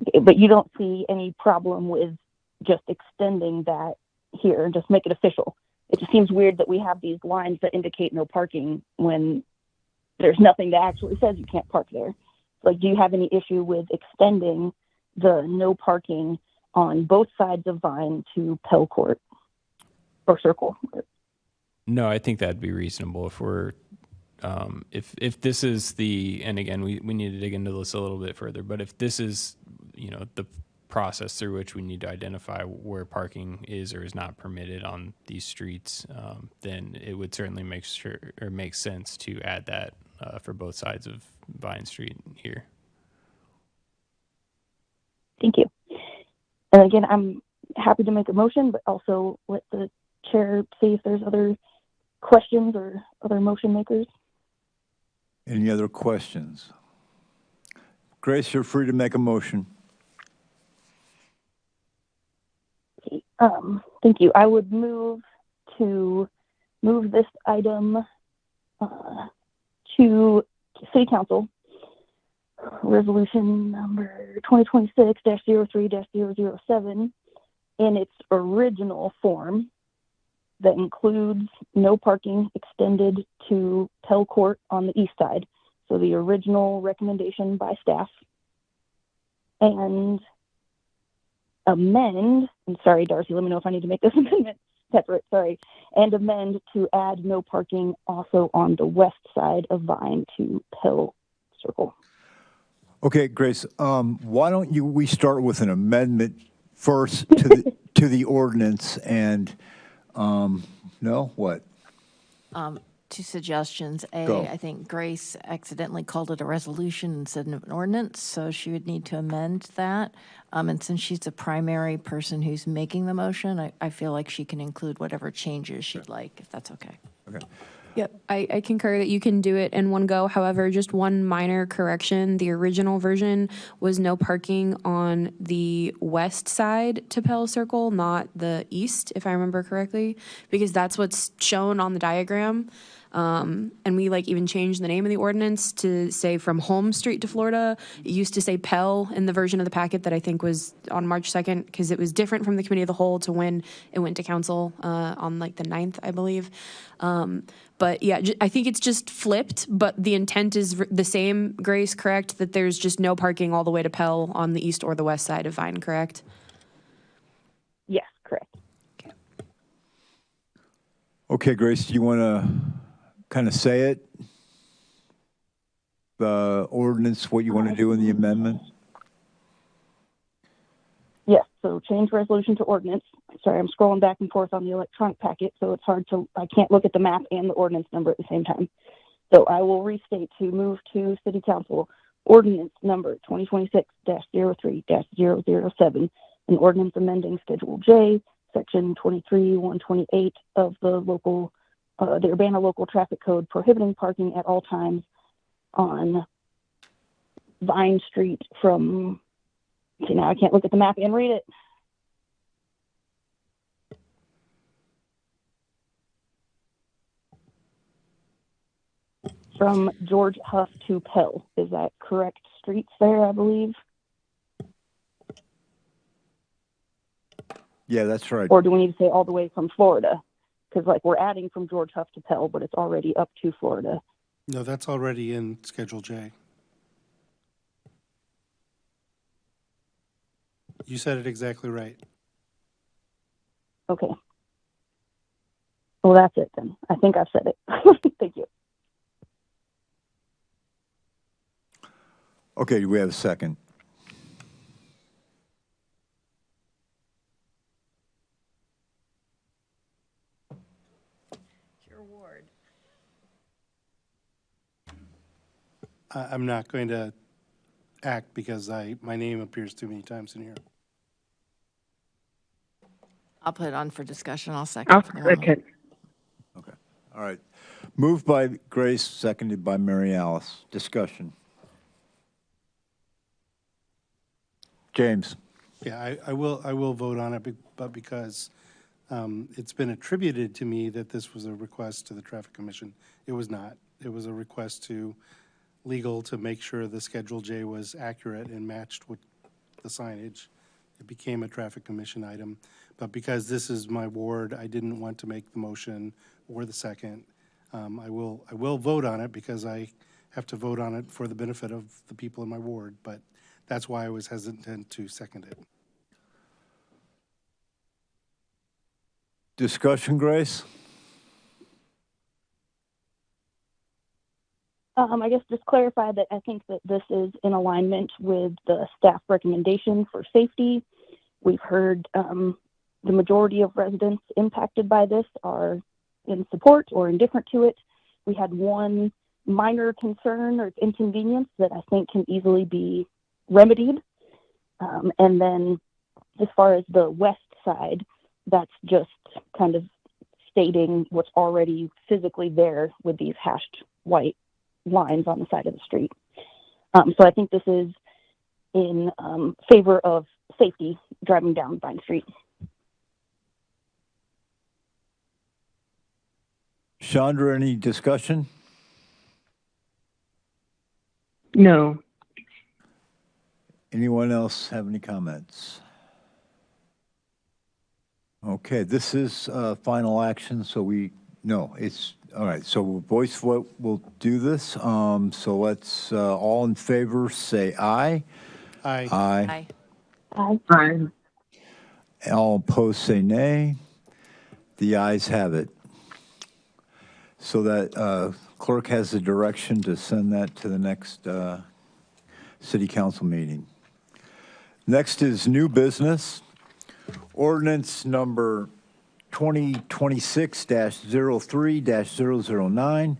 Okay, but you don't see any problem with just extending that here and just make it official? It just seems weird that we have these lines that indicate no parking when there's nothing that actually says you can't park there. Like, do you have any issue with extending the no parking on both sides of Vine to Pell Court or Circle? No, I think that'd be reasonable if we're if this is the, and again, we need to dig into this a little bit further, but if this is, the process through which we need to identify where parking is or is not permitted on these streets, then it would certainly make sense to add that for both sides of Vine Street here. Thank you. And again, I'm happy to make a motion, but also let the chair see if there's other questions or other motion makers. Any other questions? Grace, you're free to make a motion. Okay. Thank you. I would move this item to City Council, resolution number 2026-03-007, in its original form that includes no parking extended to Pell Court on the east side. So the original recommendation by staff. And amend, and sorry, Darcy, let me know if I need to make this amendment, separate, sorry, and amend to add no parking also on the west side of Vine to Pell Circle. Okay, Grace, why don't we start with an amendment first to the ordinance and, no, what? Two suggestions. Go. I think Grace accidentally called it a resolution instead of an ordinance, so she would need to amend that. And since she's the primary person who's making the motion, I feel like she can include whatever changes she'd like, if that's okay. Okay. Yep, I concur that you can do it in one go. However, just one minor correction. The original version was no parking on the west side to Pell Circle, not the east, if I remember correctly, because that's what's shown on the diagram. And we even changed the name of the ordinance to say from Holmes Street to Florida. It used to say Pell in the version of the packet that I think was on March 2nd, because it was different from the committee of the whole to when it went to council on the 9th, I believe. But yeah, I think it's just flipped, but the intent is the same, Grace, correct? That there's just no parking all the way to Pell on the east or the west side of Vine, correct? Yes, correct. Okay, Grace, do you want to kind of say it? The ordinance, what you want to do in the amendment? Yes, so change resolution to ordinance. Sorry, I'm scrolling back and forth on the electronic packet, so it's hard I can't look at the map and the ordinance number at the same time. So I will restate to move to City Council ordinance number 2026-03-007, an ordinance amending Schedule J, Section 23-128 of the Urbana Local Traffic Code, prohibiting parking at all times on Vine Street from, see, now I can't look at the map and read it. From George Huff to Pell. Is that correct streets there, I believe? Yeah, that's right. Or do we need to say all the way from Florida? Because we're adding from George Huff to Pell, but it's already up to Florida. No, that's already in Schedule J. You said it exactly right. Okay. Well, that's it then. I think I've said it. Thank you. Okay, do we have a second? Your ward. I'm not going to act because my name appears too many times in here. I'll put it on for discussion. I'll second. I'll for the moment. second. Okay, all right. Moved by Grace, seconded by Mary Alice. Discussion. James. Yeah, I will vote on it, but because it's been attributed to me that this was a request to the Traffic Commission. It was not. It was a request to legal to make sure the Schedule J was accurate and matched with the signage. It became a Traffic Commission item. But because this is my ward, I didn't want to make the motion or the second. I will vote on it because I have to vote on it for the benefit of the people in my ward, but that's why I was hesitant to second it. Discussion, Grace? I guess just clarify that I think that this is in alignment with the staff recommendation for safety. We've heard the majority of residents impacted by this are in support or indifferent to it. We had one minor concern or inconvenience that I think can easily be remedied. And then as far as the west side, that's just kind of stating what's already physically there with these hashed white lines on the side of the street. So I think this is in favor of safety driving down Vine Street. Chandra, any discussion? No. Anyone else have any comments? Okay, this is final action, so it's, all right, so voice vote will do this. So let's, all in favor, say aye. Aye. Aye. Aye. Aye. Aye. All opposed, say nay. The ayes have it. So that clerk has the direction to send that to the next city council meeting. Next is new business. Ordinance number 2026-03-009,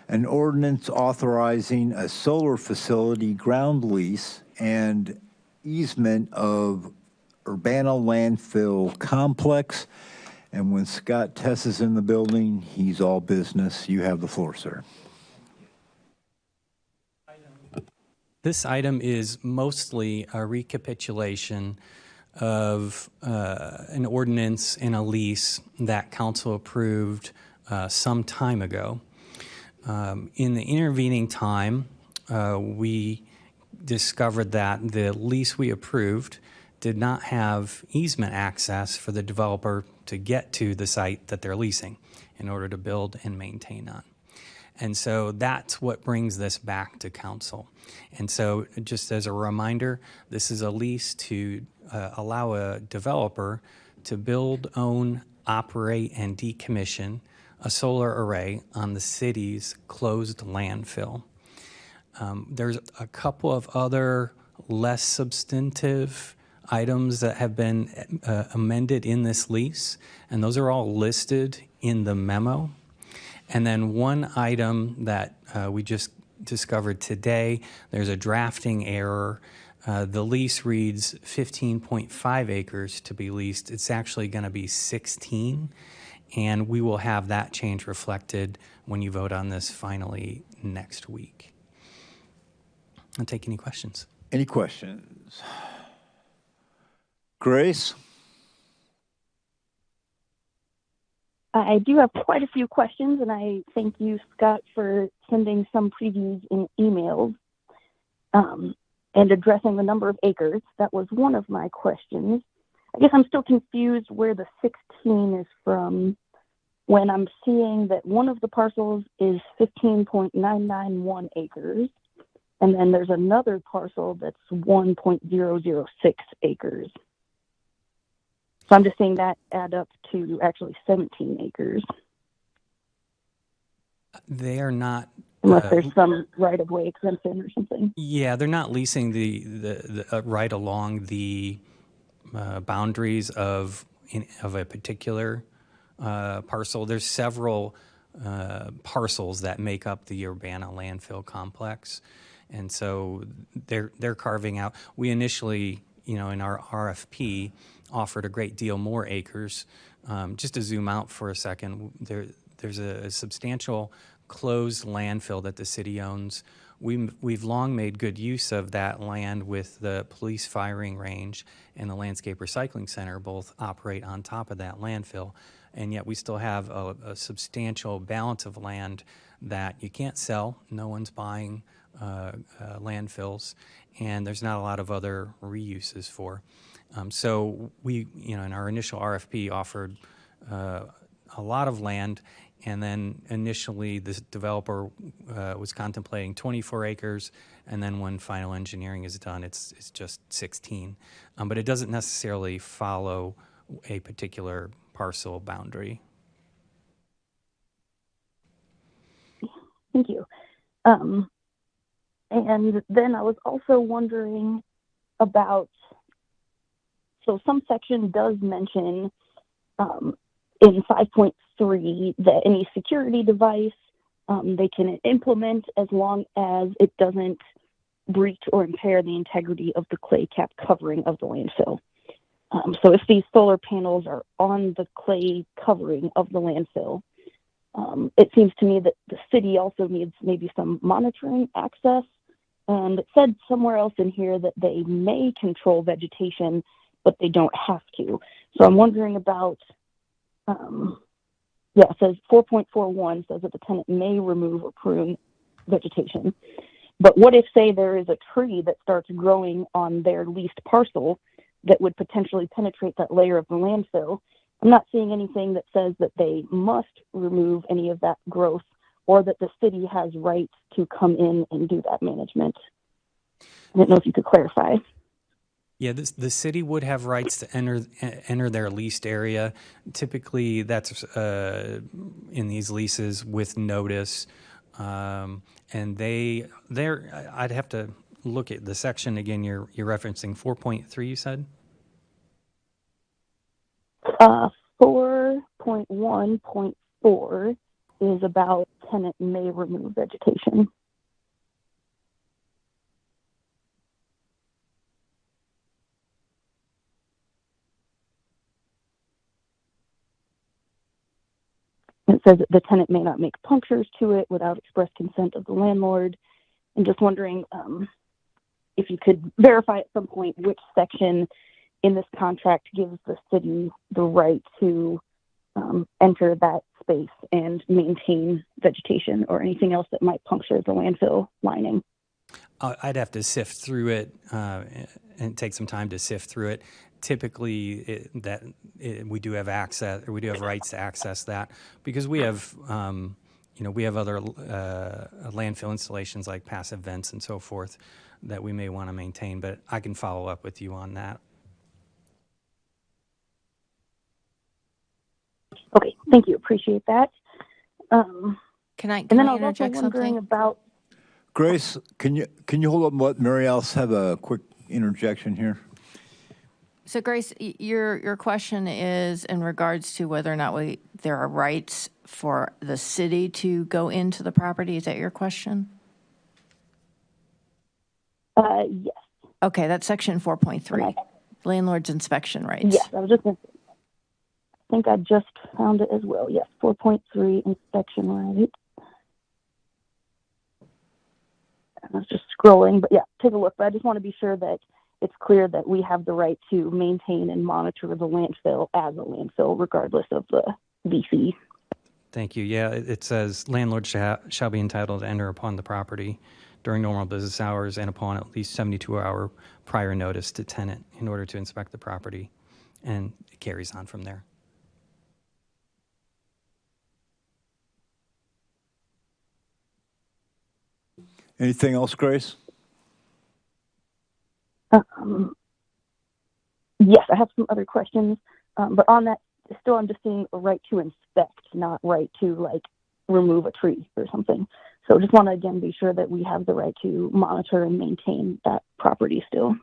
an ordinance authorizing a solar facility ground lease and easement of Urbana landfill complex. And when Scott Tess is in the building, he's all business. You have the floor, sir. This item is mostly a recapitulation of an ordinance and a lease that council approved some time ago. In the intervening time, we discovered that the lease we approved did not have easement access for the developer to get to the site that they're leasing in order to build and maintain on. And so that's what brings this back to council. And so just as a reminder, this is a lease to allow a developer to build, own, operate, and decommission a solar array on the city's closed landfill. There's a couple of other less substantive items that have been amended in this lease, and those are all listed in the memo. And then one item that we just discovered today, there's a drafting error. The lease reads 15.5 acres to be leased. It's actually going to be 16, and we will have that change reflected when you vote on this finally next week. I'll take any questions. Any questions? Grace? I do have quite a few questions, and I thank you, Scott, for sending some previews in emails and addressing the number of acres. That was one of my questions. I guess I'm still confused where the 16 is from when I'm seeing that one of the parcels is 15.991 acres, and then there's another parcel that's 1.006 acres. So I'm just seeing that add up to actually 17 acres. They are not. Unless there's some right-of-way exemption or something. Yeah, they're not leasing the right along the boundaries of a particular parcel. There's several parcels that make up the Urbana landfill complex, and so they're carving out. We initially, in our RFP, offered a great deal more acres. Just to zoom out for a second, there's a substantial closed landfill that the city owns. We've long made good use of that land with the police firing range and the landscape recycling center both operate on top of that landfill. And yet we still have a substantial balance of land that you can't sell. No one's buying landfills, and there's not a lot of other reuses for. So we, in our initial RFP offered a lot of land, and then initially the developer was contemplating 24 acres, and then when final engineering is done, it's just 16. But it doesn't necessarily follow a particular parcel boundary. Thank you. And then I was also wondering about, so some section does mention in 5.3 that any security device they can implement as long as it doesn't breach or impair the integrity of the clay cap covering of the landfill. So if these solar panels are on the clay covering of the landfill, it seems to me that the city also needs maybe some monitoring access. And it said somewhere else in here that they may control vegetation, but they don't have to. So I'm wondering about, it says 4.41 says that the tenant may remove or prune vegetation. But what if, say, there is a tree that starts growing on their leased parcel that would potentially penetrate that layer of the landfill? I'm not seeing anything that says that they must remove any of that growth or that the city has rights to come in and do that management. I don't know if you could clarify. Yeah, the city would have rights to enter their leased area. Typically, that's in these leases with notice, and I'd have to look at the section again. You're referencing 4.3. You said 4.1.4 is about tenant may remove vegetation. It says that the tenant may not make punctures to it without express consent of the landlord. And just wondering if you could verify at some point which section in this contract gives the city the right to enter that space and maintain vegetation or anything else that might puncture the landfill lining. I'd have to sift through it and take some time to sift through it. Typically, we do have access, or we do have rights to access that because we have, we have other landfill installations like passive vents and so forth that we may want to maintain. But I can follow up with you on that. Okay, thank you. Appreciate that. Can I and then I was interject also wondering something? about. Grace, can you hold up and let Mary Alice have a quick interjection here? So Grace, your question is in regards to whether or not there are rights for the city to go into the property. Is that your question? Yes. Okay, that's section 4.3, landlord's inspection rights. Yes, I was just going to say. I think I just found it as well. Yes, 4.3 inspection rights. I was just scrolling, but yeah, take a look. But I just want to be sure that it's clear that we have the right to maintain and monitor the landfill as a landfill, regardless of the VC. Thank you. Yeah, it says landlord shall be entitled to enter upon the property during normal business hours and upon at least 72-hour prior notice to tenant in order to inspect the property, and it carries on from there. Anything else, Grace? Yes, I have some other questions, but on that, still I'm just seeing a right to inspect, not right to remove a tree or something. So just want to again be sure that we have the right to monitor and maintain that property still.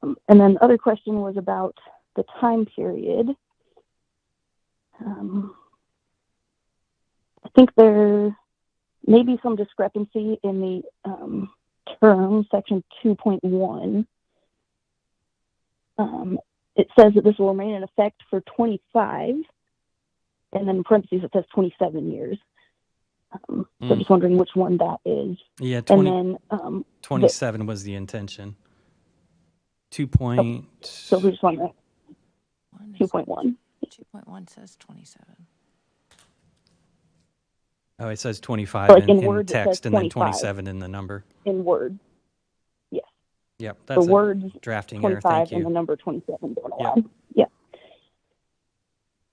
And then the other question was about the time period. I think there may be some discrepancy in the term, section 2.1. It says that this will remain in effect for 25, and then in parentheses it says 27 years. So just wondering which one that is. Yeah, 27 was the intention. 2. So we just want to 2.1. 2.1 says 27. Oh, it says 25 in Word, text and then 27 in the number. In Word. Yes. Yep, that's the words drafting error. 25 Thank you. and the number 27 going Yep. along. Yeah.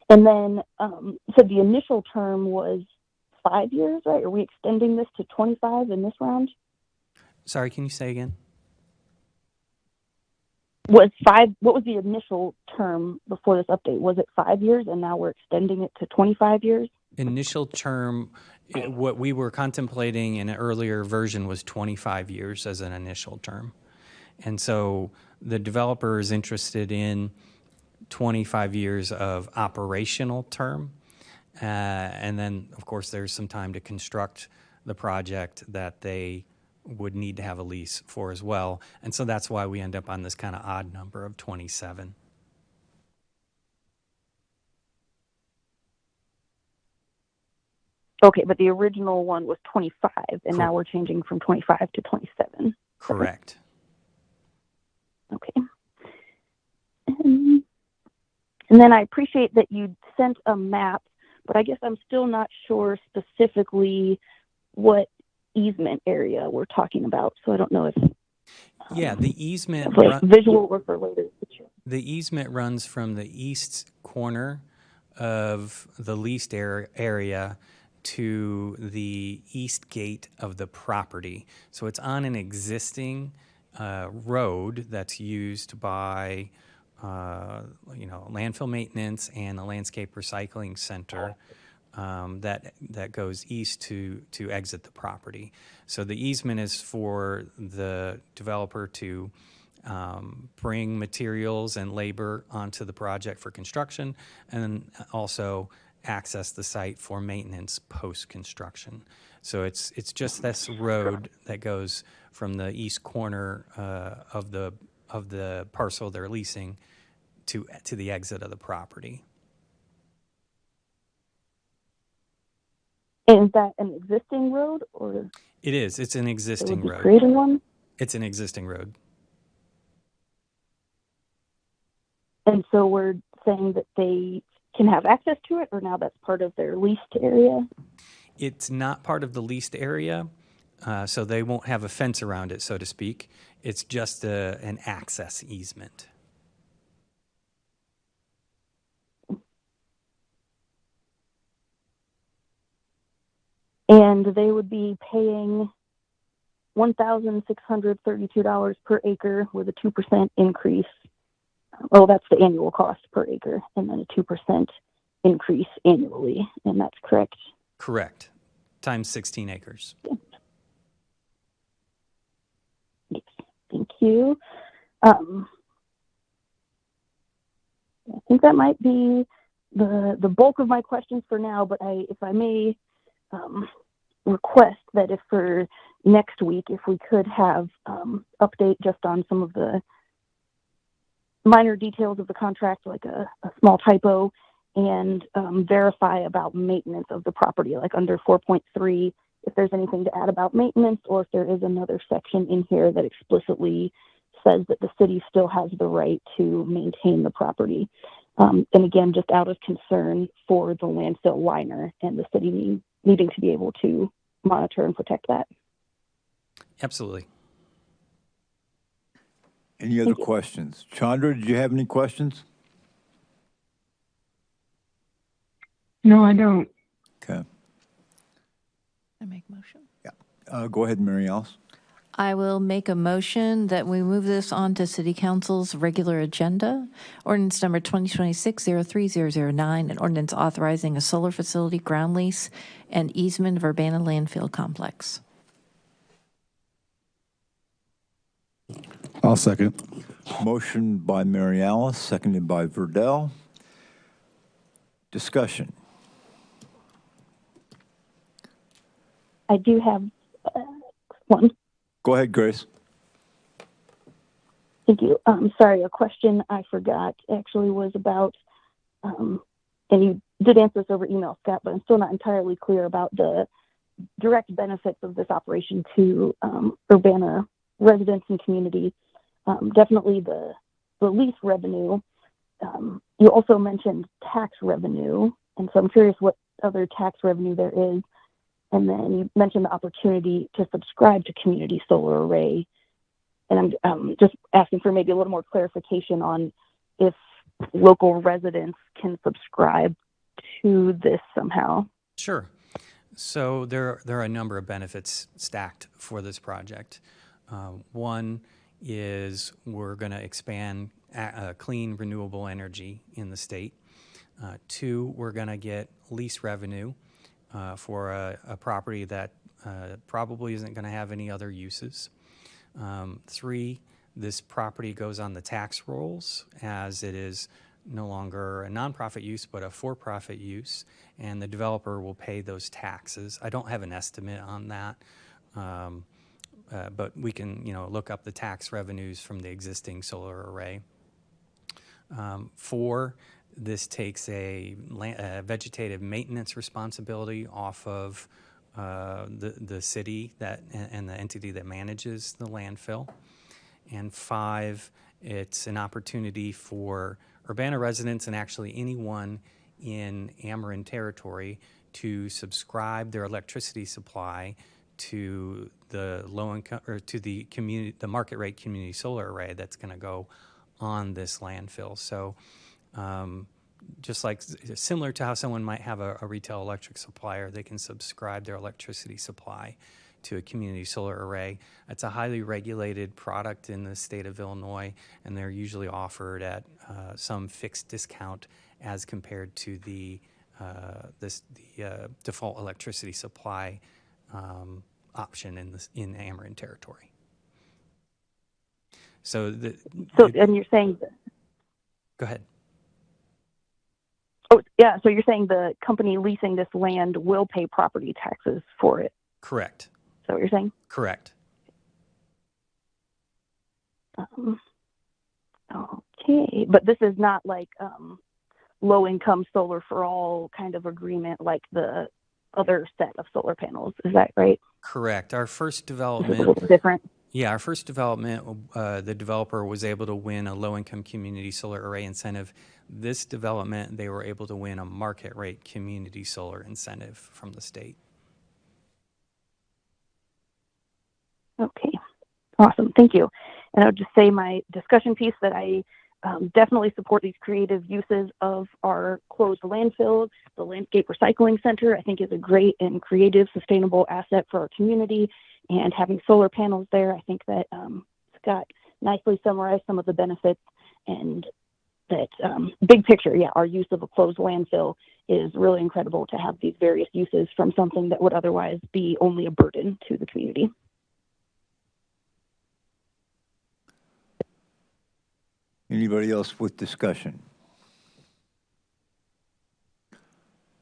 And then, so the initial term was 5 years, right? Are we extending this to 25 in this round? Sorry, can you say again? What was the initial term before this update? Was it 5 years and now we're extending it to 25 years? Initial term, what we were contemplating in an earlier version was 25 years as an initial term. And so the developer is interested in 25 years of operational term. And then, of course, there's some time to construct the project that they would need to have a lease for as well. And so that's why we end up on this kind of odd number of 27. Okay, but the original one was 25, and now we're changing from 25 to 27. Correct. Okay. And then I appreciate that you sent a map, but I guess I'm still not sure specifically what easement area we're talking about. So I don't know if yeah, the easement visual or for later. The easement runs from the east corner of the leased area to the east gate of the property. So it's on an existing road that's used by landfill maintenance and the landscape recycling center that goes east to exit the property. So the easement is for the developer to bring materials and labor onto the project for construction, and then also access the site for maintenance post-construction. So it's just this road that goes from the east corner of the parcel they're leasing to the exit of the property. And is that an existing road, or It is. It's an existing road. creating one? It's an existing road. And so we're saying that they can have access to it, or now that's part of their leased area? It's not part of the leased area, so they won't have a fence around it, so to speak. It's just an access easement. And they would be paying $1,632 per acre with a 2% increase. Oh, that's the annual cost per acre, and then a 2% increase annually, and that's correct? Correct. Times 16 acres. Yes, thank you. I think that might be the bulk of my questions for now, but if I may request that if for next week, if we could have update just on some of the minor details of the contract, like a small typo, and verify about maintenance of the property, like under 4.3, if there's anything to add about maintenance, or if there is another section in here that explicitly says that the city still has the right to maintain the property. And again, just out of concern for the landfill liner and the city needing to be able to monitor and protect that. Absolutely. Any other questions? Chandra, did you have any questions? No, I don't. Okay. I make motion. Go ahead, Mary Alice. I will make a motion that we move this on to City Council's regular agenda. Ordinance number 2026-03009, an ordinance authorizing a solar facility ground lease and easement of Urbana Landfill Complex. I'll second. Motion by Mary Alice, seconded by Verdell. Discussion. I do have one. Go ahead, Grace. Thank you. Sorry, a question I forgot actually was about, and you did answer this over email, Scott, but I'm still not entirely clear about the direct benefits of this operation to Urbana residents and community. Definitely the lease revenue. You also mentioned tax revenue, and so I'm curious what other tax revenue there is. And then you mentioned the opportunity to subscribe to community solar array. And I'm just asking for maybe a little more clarification on if local residents can subscribe to this somehow. Sure. So there are a number of benefits stacked for this project. One is we're going to expand clean renewable energy in the state. Two, we're going to get lease revenue for a property that probably isn't going to have any other uses. Three, this property goes on the tax rolls as it is no longer a nonprofit use but a for-profit use, and the developer will pay those taxes. I don't have an estimate on that, but we can look up the tax revenues from the existing solar array. Four, this takes a vegetative maintenance responsibility off of the city and the entity that manages the landfill. And five, it's an opportunity for Urbana residents and actually anyone in Ameren territory to subscribe their electricity supply to the low income or to the market rate community solar array that's going to go on this landfill. So just like similar to how someone might have a retail electric supplier, they can subscribe their electricity supply to a community solar array. It's a highly regulated product in the state of Illinois, and they're usually offered at some fixed discount as compared to the default electricity supply option in Ameren territory. And you're saying go ahead. Oh, yeah. So you're saying the company leasing this land will pay property taxes for it? Correct. Is that what you're saying? Correct. Okay, but this is not like low-income solar for all kind of agreement like the other set of solar panels. Is that right? Correct. Our first It's a development. little different. Yeah, our first development, the developer was able to win a low-income community solar array incentive. This development, they were able to win a market rate community solar incentive from the state. Okay, awesome. Thank you. And I would just say my discussion piece that I definitely support these creative uses of our closed landfill. The Landscape Recycling Center, I think, is a great and creative, sustainable asset for our community. And having solar panels there, I think that Scott nicely summarized some of the benefits, and that big picture, yeah, our use of a closed landfill is really incredible to have these various uses from something that would otherwise be only a burden to the community. Anybody else with discussion?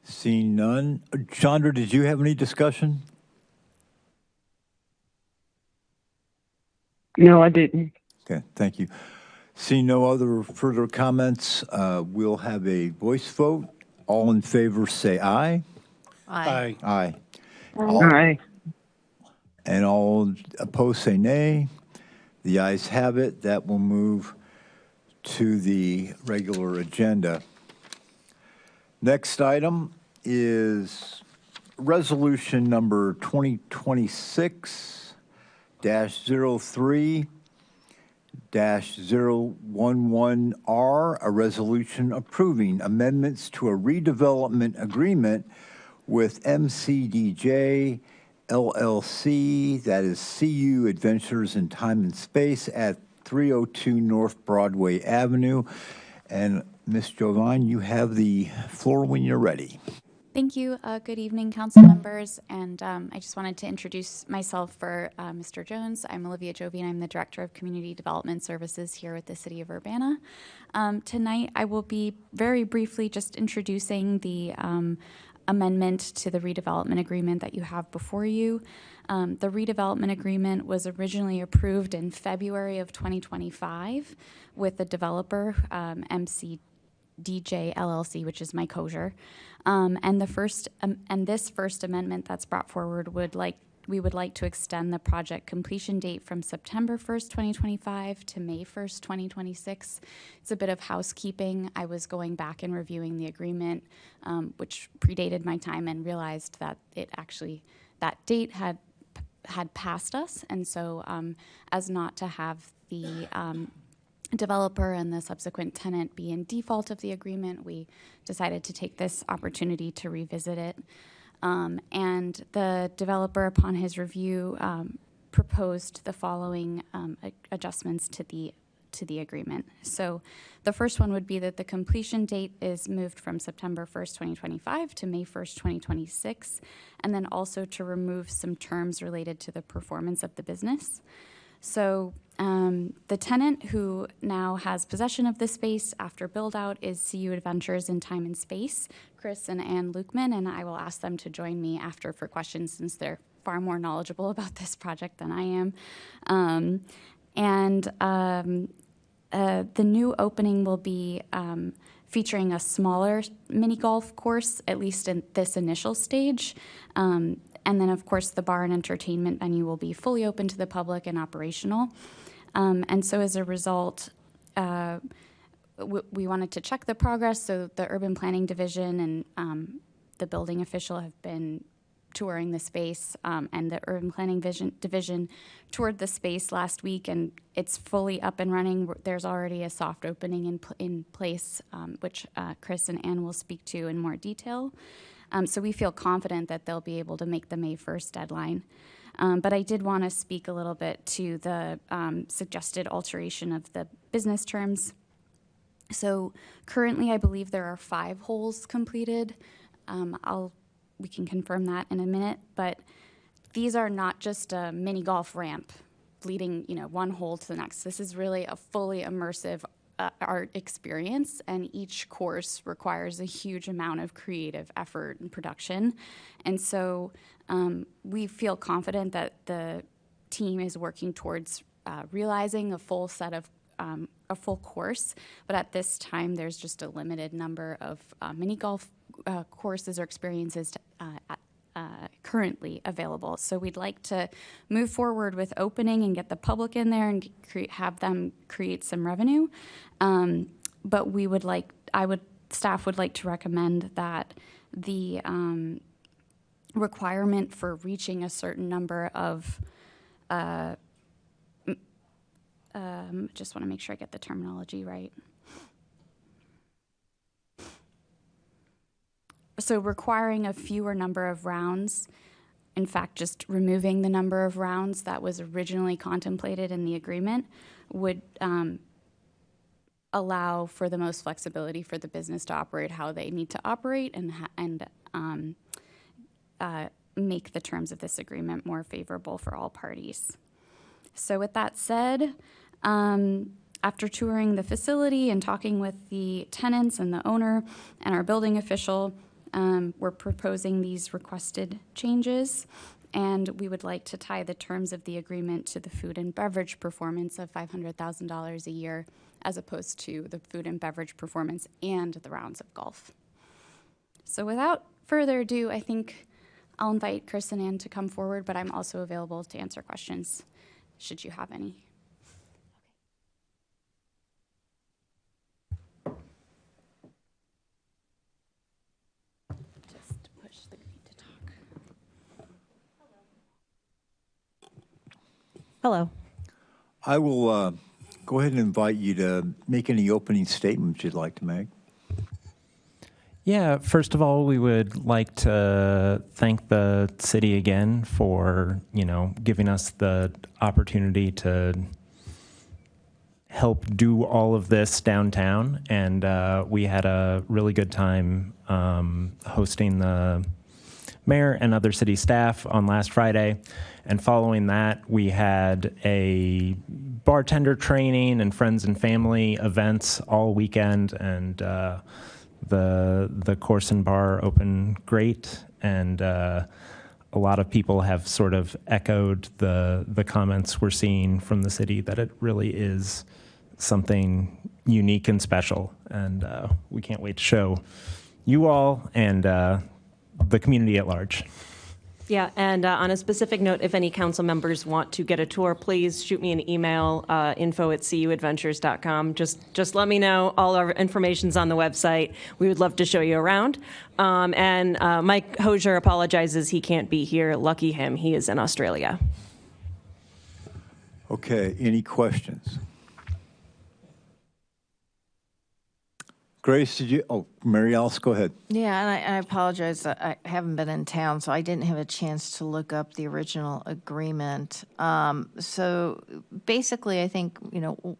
Seeing none. Chandra, did you have any discussion? No, I didn't. Okay, thank you. Seeing no other further comments, we'll have a voice vote. All in favor say aye. Aye. Aye. Aye. And all opposed say nay. The ayes have it. That will move to the regular agenda. Next item is resolution number 2026-03-011R, a resolution approving amendments to a redevelopment agreement with MCDJ LLC, that is CU Adventures in Time and Space, at 302 North Broadway Avenue. And Ms. Jovine, you have the floor when you're ready. Thank you. Good evening, council members. And I just wanted to introduce myself for Mr. Jones. I'm Olivia Jovine. I'm the Director of Community Development Services here with the City of Urbana. Tonight, I will be very briefly just introducing the amendment to the redevelopment agreement that you have before you. The redevelopment agreement was originally approved in February of 2025 with the developer, MCDJ LLC, which is Mike Hosier. And this first amendment that's brought forward we would like to extend the project completion date from September 1st, 2025 to May 1st, 2026. It's a bit of housekeeping. I was going back and reviewing the agreement, which predated my time, and realized that that date had passed us. And so as not to have the developer and the subsequent tenant be in default of the agreement, we decided to take this opportunity to revisit it. And the developer, upon his review, proposed the following adjustments to the agreement. So the first one would be that the completion date is moved from September 1st, 2025 to May 1st, 2026, and then also to remove some terms related to the performance of the business. So the tenant who now has possession of the space after build out is CU Adventures in Time and Space, Chris and Ann Lukeman, and I will ask them to join me after for questions since they're far more knowledgeable about this project than I am. The new opening will be featuring a smaller mini golf course, at least in this initial stage. And then, of course, the bar and entertainment venue will be fully open to the public and operational. And so as a result, we wanted to check the progress. So the Urban Planning Division and the building official have been touring the space, and the Urban Planning Division toured the space last week, and it's fully up and running. There's already a soft opening in place, which Chris and Ann will speak to in more detail. So we feel confident that they'll be able to make the May 1st deadline. But I did want to speak a little bit to the suggested alteration of the business terms. So currently, I believe there are 5 holes completed. We can confirm that in a minute, but these are not just a mini golf ramp leading, one hole to the next. This is really a fully immersive art experience, and each course requires a huge amount of creative effort and production. And so we feel confident that the team is working towards realizing a full set of a full course, but at this time there's just a limited number of mini golf courses or experiences currently available. So we'd like to move forward with opening and get the public in there and have them create some revenue. But staff would like to recommend that the requirement for reaching a certain number of just want to make sure I get the terminology right. So requiring a fewer number of rounds, in fact, just removing the number of rounds that was originally contemplated in the agreement would allow for the most flexibility for the business to operate how they need to operate and make the terms of this agreement more favorable for all parties. So with that said, after touring the facility and talking with the tenants and the owner and our building official, we're proposing these requested changes, and we would like to tie the terms of the agreement to the food and beverage performance of $500,000 a year, as opposed to the food and beverage performance and the rounds of golf. So without further ado, I think I'll invite Chris and Ann to come forward, but I'm also available to answer questions, should you have any. Hello. I will go ahead and invite you to make any opening statements you'd like to make. Yeah, first of all, we would like to thank the city again for, giving us the opportunity to help do all of this downtown. And we had a really good time hosting the mayor and other city staff on last Friday. And following that, we had a bartender training and friends and family events all weekend, and the course and bar opened great, and a lot of people have sort of echoed the comments we're seeing from the city that it really is something unique and special, and we can't wait to show you all and the community at large. Yeah, and on a specific note, if any council members want to get a tour, please shoot me an email, info@cuadventures.com. Just let me know. All our information's on the website. We would love to show you around. And Mike Hosier apologizes he can't be here. Lucky him, he is in Australia. Okay, any questions? Grace, Mary Alice, go ahead. Yeah, and I apologize. I haven't been in town, so I didn't have a chance to look up the original agreement. So basically, I think,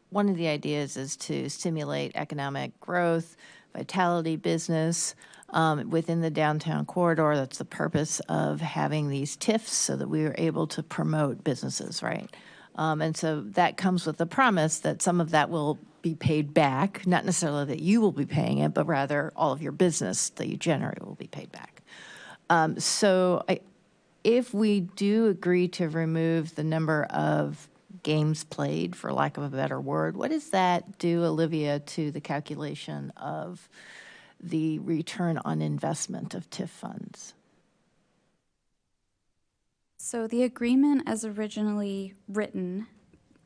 one of the ideas is to stimulate economic growth, vitality, business within the downtown corridor. That's the purpose of having these TIFs, so that we are able to promote businesses, right? And so that comes with the promise that some of that will be paid back, not necessarily that you will be paying it, but rather all of your business that you generate will be paid back. If we do agree to remove the number of games played, for lack of a better word, what does that do, Olivia, to the calculation of the return on investment of TIF funds? So the agreement as originally written,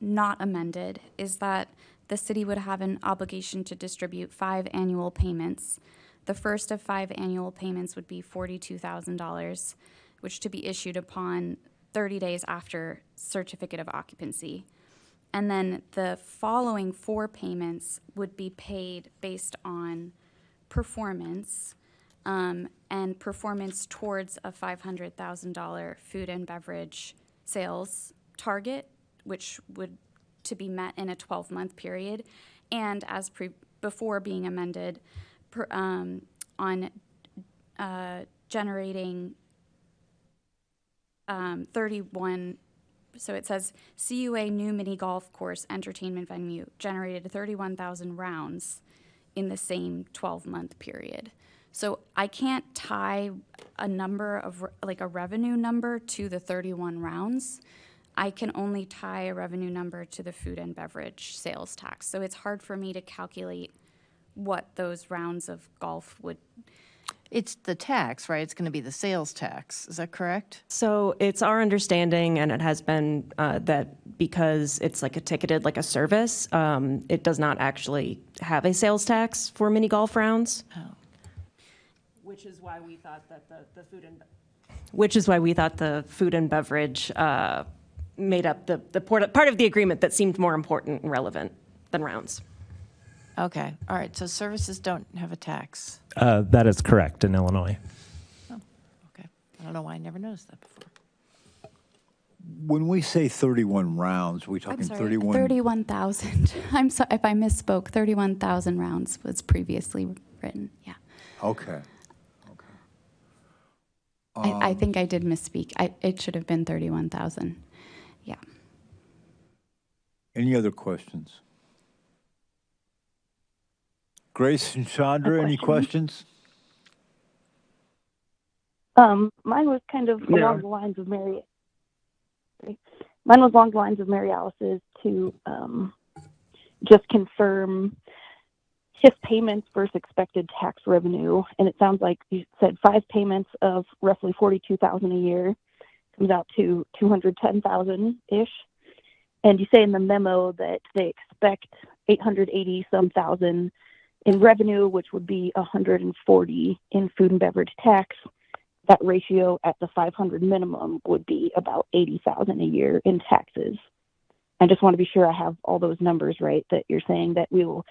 not amended, is that the city would have an obligation to distribute 5 annual payments. The first of 5 annual payments would be $42,000, which to be issued upon 30 days after certificate of occupancy. And then the following 4 payments would be paid based on performance, and performance towards a $500,000 food and beverage sales target, which would to be met in a 12-month period, and as before being amended on generating 31. So it says CUA new mini golf course entertainment venue generated 31,000 rounds in the same 12-month period. So I can't tie a number of like a revenue number to the 31 rounds. I can only tie a revenue number to the food and beverage sales tax. So it's hard for me to calculate what those rounds of golf would. It's the tax, right? It's going to be the sales tax. Is that correct? So it's our understanding, and it has been, that because it's like a ticketed, like a service, it does not actually have a sales tax for mini golf rounds. Oh. Which is why we thought that the food and beverage made up the part of the agreement that seemed more important and relevant than rounds. Okay. All right. So services don't have a tax. That is correct in Illinois. Oh, okay. I don't know why I never noticed that before. When we say 31 rounds, we talking I'm sorry, 31? 31,000. I'm sorry if I misspoke. 31,000 rounds was previously written. Yeah. Okay. I think I did misspeak. It should have been 31,000. Yeah. Any other questions? Grace and Chandra, any questions? Mine was kind of along the lines of Mary. Mine was along the lines of Mary Alice's to just confirm TIF payments versus expected tax revenue, and it sounds like you said 5 payments of roughly $42,000 a year comes out to $210,000 ish, and you say in the memo that they expect 880 some thousand in revenue, which would be 140 in food and beverage tax. That ratio at the 500 minimum would be about 80,000 a year in taxes. I just want to be sure I have all those numbers right, that you're saying that we will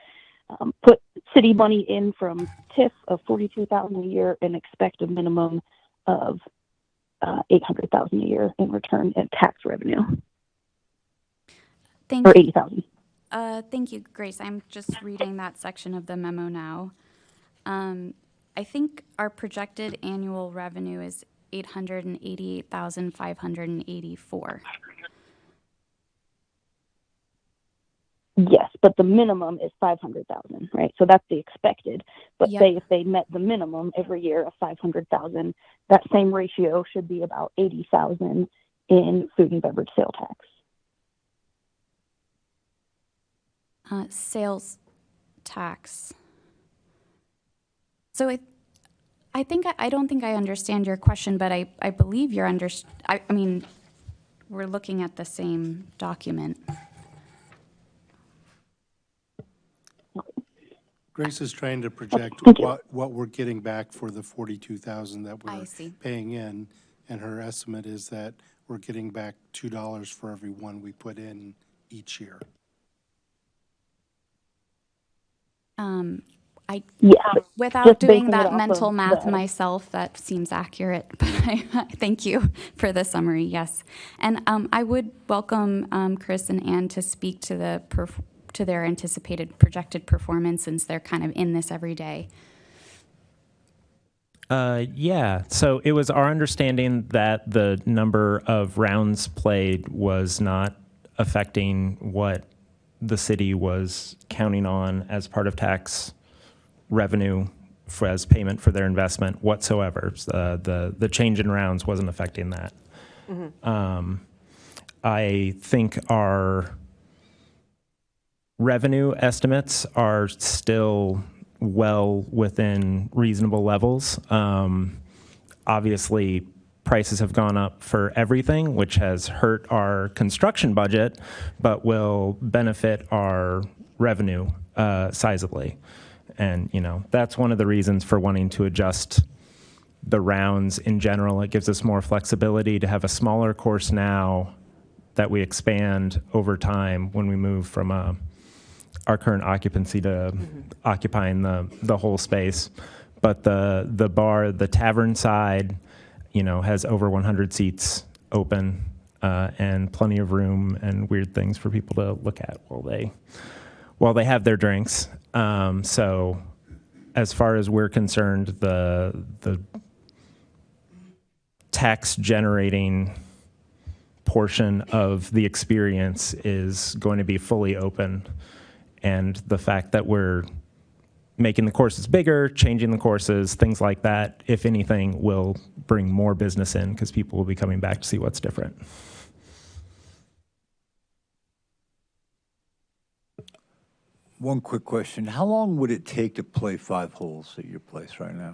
put city money in from TIF of 42,000 a year and expect a minimum of 800,000 a year in return in tax revenue. Thank or you. 80,000. Thank you, Grace. I'm just reading that section of the memo now. I think our projected annual revenue is 888,584. Yes, but the minimum is 500,000, right? So that's the expected. But Yep. say if they met the minimum every year of 500,000, that same ratio should be about 80,000 in food and beverage sale tax. Sales tax. So I think I don't think I understand your question, but I believe you're I mean, we're looking at the same document. Grace is trying to project what we're getting back for the 42,000 that we're paying in, and her estimate is that we're getting back $2 for every one we put in each year. Without doing basing it that off mental of math the- myself, that seems accurate. But I thank you for the summary. Yes, and I would welcome Chris and Ann to speak to their anticipated projected performance, since they're kind of in this every day. Yeah, so it was our understanding that the number of rounds played was not affecting what the city was counting on as part of tax revenue as payment for their investment whatsoever. The change in rounds wasn't affecting that. I think our revenue estimates are still well within reasonable levels. Obviously, prices have gone up for everything, which has hurt our construction budget, but will benefit our revenue sizably. And, you know, that's one of the reasons for wanting to adjust the rounds in general. It gives us more flexibility to have a smaller course now that we expand over time when we move from our current occupancy to occupying the whole space. But the bar, the tavern side, you know, has over 100 seats open. and plenty of room and weird things for people to look at while they have their drinks. So as far as we're concerned, the tax generating portion of the experience is going to be fully open. And the fact that we're making the courses bigger, changing the courses, things like that, if anything, will bring more business in because people will be coming back to see what's different. One quick question. How long would it take to play 5 holes at your place right now?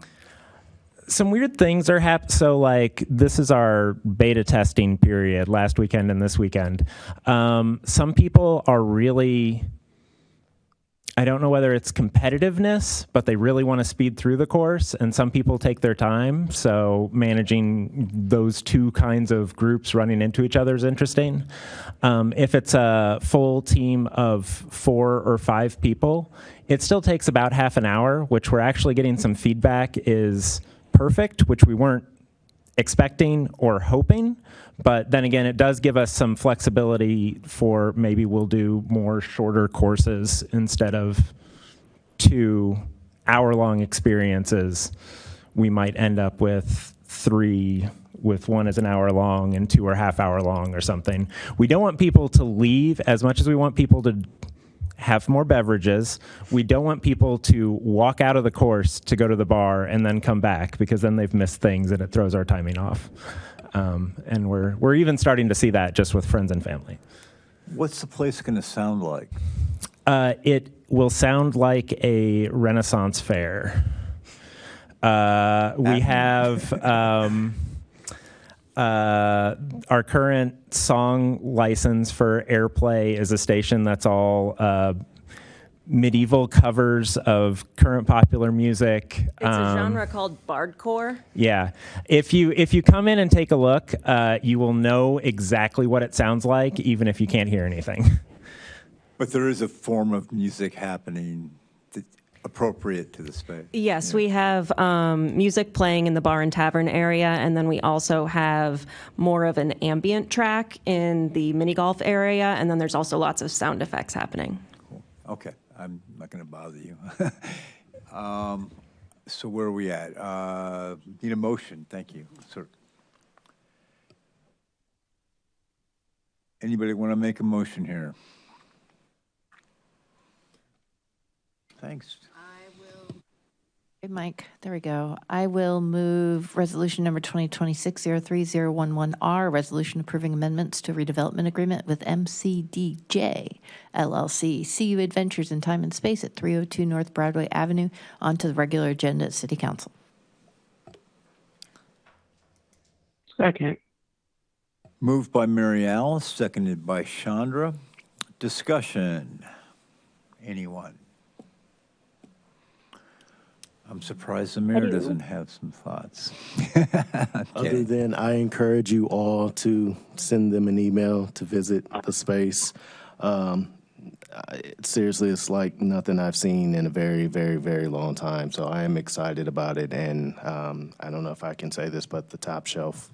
Some weird things are happening. So, like, this is our beta testing period, last weekend and this weekend. Some people are really, I don't know whether it's competitiveness, but they really want to speed through the course, and some people take their time. So managing those two kinds of groups running into each other is interesting. If it's a full team of 4 or 5 people, it still takes about half an hour, which we're actually getting some feedback is perfect, which we weren't expecting or hoping. But then again, it does give us some flexibility for maybe we'll do more shorter courses instead of 2 hour-long experiences. We might end up with 3, with 1 is an hour long and 2 are half hour long or something. We don't want people to leave as much as we want people to have more beverages. We don't want people to walk out of the course to go to the bar and then come back, because then they've missed things and it throws our timing off. And we're even starting to see that just with friends and family. What's the place going to sound like? It will sound like a Renaissance fair. We have our current song license for Airplay is a station that's all medieval covers of current popular music. It's a genre called bardcore. Yeah. If you come in and take a look, you will know exactly what it sounds like, even if you can't hear anything. But there is a form of music happening appropriate to the space. Yes, we have music playing in the bar and tavern area, and then we also have more of an ambient track in the mini golf area, and then there's also lots of sound effects happening. Cool. Okay, I'm not going to bother you. So where are we at? Need a motion. Thank you, sir. Anybody want to make a motion here? Thanks. Hey, Mike, there we go. I will move resolution number 2026-03011R, resolution approving amendments to redevelopment agreement with MCDJ LLC, CU Adventures in Time and Space at 302 North Broadway Avenue, onto the regular agenda at City Council. Second. Moved by Mary Alice, seconded by Chandra. Discussion. Anyone? I'm surprised the mayor doesn't have some thoughts. Other than I encourage you all to send them an email to visit the space. Seriously, it's like nothing I've seen in a very, very, very long time. So I am excited about it. And I don't know if I can say this, but the top shelf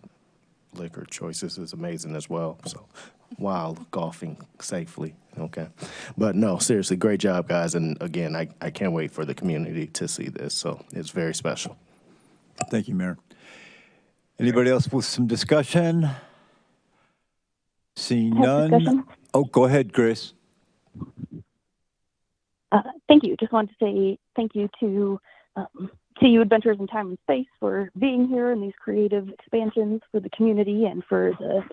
liquor choices is amazing as well. So while golfing safely. Okay. But no, seriously, great job, guys. And again, I can't wait for the community to see this. So it's very special. Thank you, Mayor. Anybody else with some discussion? Seeing none. Discussion? Oh, go ahead, Grace. Thank you. Just wanted to say thank you to CU Adventures in Time and Space for being here and these creative expansions for the community, and for the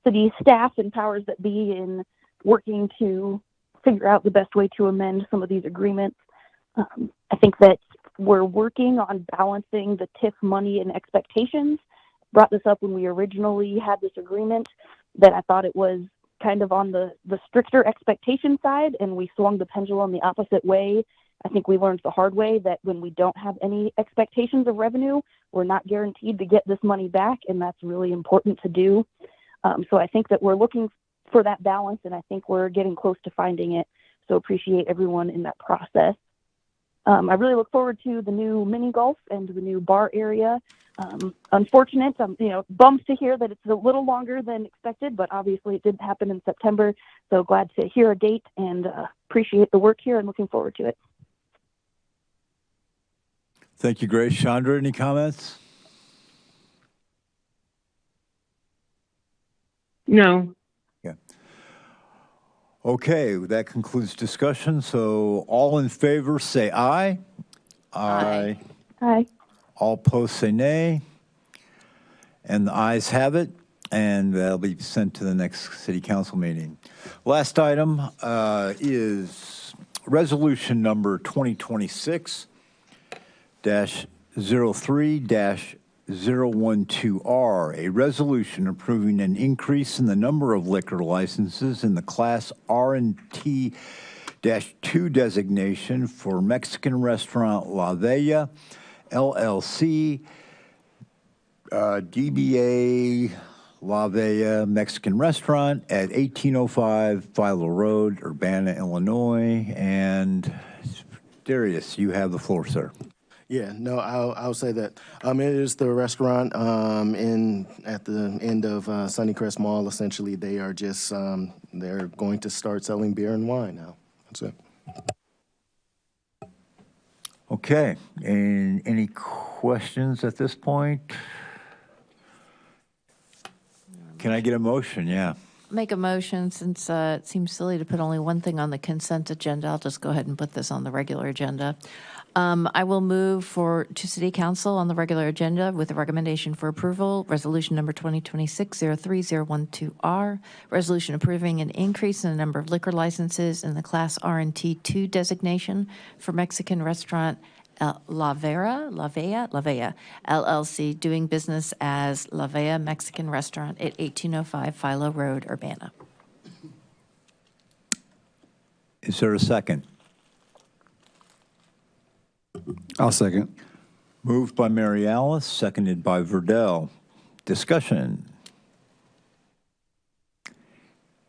city staff and powers that be in working to figure out the best way to amend some of these agreements. I think that we're working on balancing the TIF money and expectations. Brought this up when we originally had this agreement, that I thought it was kind of on the stricter expectation side, and we swung the pendulum the opposite way. I think we learned the hard way that when we don't have any expectations of revenue, we're not guaranteed to get this money back, and that's really important to do. So I think that we're looking for that balance, and I think we're getting close to finding it. So appreciate everyone in that process. I really look forward to the new mini golf and the new bar area. unfortunate. Bummed to hear that it's a little longer than expected, but obviously it did happen in September. So glad to hear a date and appreciate the work here and looking forward to it. Thank you, Grace. Chandra, any comments? No. Yeah. Okay, that concludes discussion. So all in favor say aye. Aye. Aye. All opposed say nay. And the ayes have it, and that'll be sent to the next city council meeting. Last item is resolution number 2026-03-012R, a resolution approving an increase in the number of liquor licenses in the Class R&T-2 designation for Mexican restaurant La Vella, LLC, DBA La Vella Mexican Restaurant at 1805 Philo Road, Urbana, Illinois. And Darius, you have the floor, sir. Yeah, no, I'll say that. It is the restaurant at the end of Sunnycrest Mall. Essentially, they are just they're going to start selling beer and wine now. That's it. Okay, and any questions at this point? Can I get a motion? Yeah. Make a motion, since it seems silly to put only one thing on the consent agenda. I'll just go ahead and put this on the regular agenda. I will move to City Council on the regular agenda with a recommendation for approval, resolution number 2026-03-012R, resolution approving an increase in the number of liquor licenses in the Class R&T2 designation for Mexican restaurant La Vella, LLC, doing business as La Vella Mexican Restaurant at 1805 Philo Road, Urbana. Is there a second? I'll second. Moved by Mary Alice, seconded by Verdell. Discussion.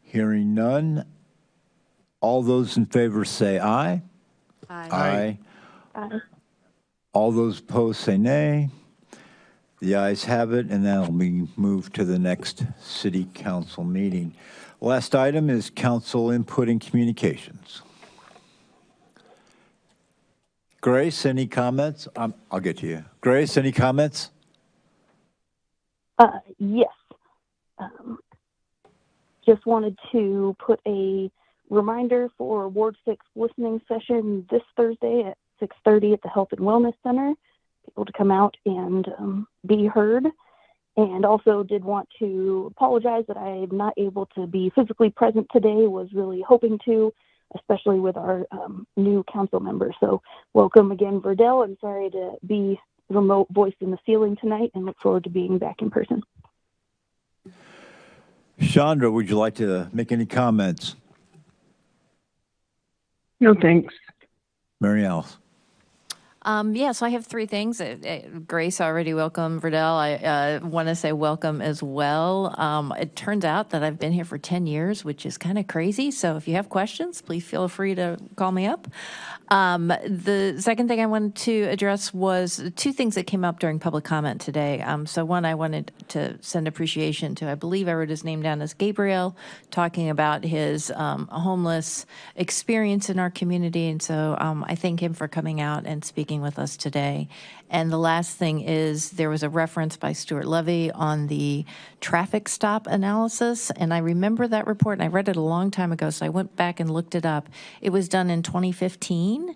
Hearing none. All those in favor say aye. Aye. Aye. All those opposed say nay. The ayes have it, and that'll be moved to the next city council meeting. Last item is council input and communications. Grace, any comments? I'll get to you. Grace, any comments? Yes. Just wanted to put a reminder for Ward 6 listening session this Thursday at 6:30 at the Health and Wellness Center. People to come out and be heard. And also did want to apologize that I am not able to be physically present today. Was really hoping to, especially with our new council members. So welcome again, Verdell. I'm sorry to be remote voice in the ceiling tonight, and look forward to being back in person. Chandra, would you like to make any comments? No, thanks. Mary Alice. So I have three things. Grace already welcomed Verdell. I want to say welcome as well. It turns out that I've been here for 10 years, which is kind of crazy. So if you have questions, please feel free to call me up. The second thing I wanted to address was two things that came up during public comment today. So one, I wanted to send appreciation to, I believe I wrote his name down as Gabriel, talking about his homeless experience in our community. And so I thank him for coming out and speaking with us today. And the last thing is there was a reference by Stuart Levy on the traffic stop analysis. And I remember that report, and I read it a long time ago, so I went back and looked it up. It was done in 2015.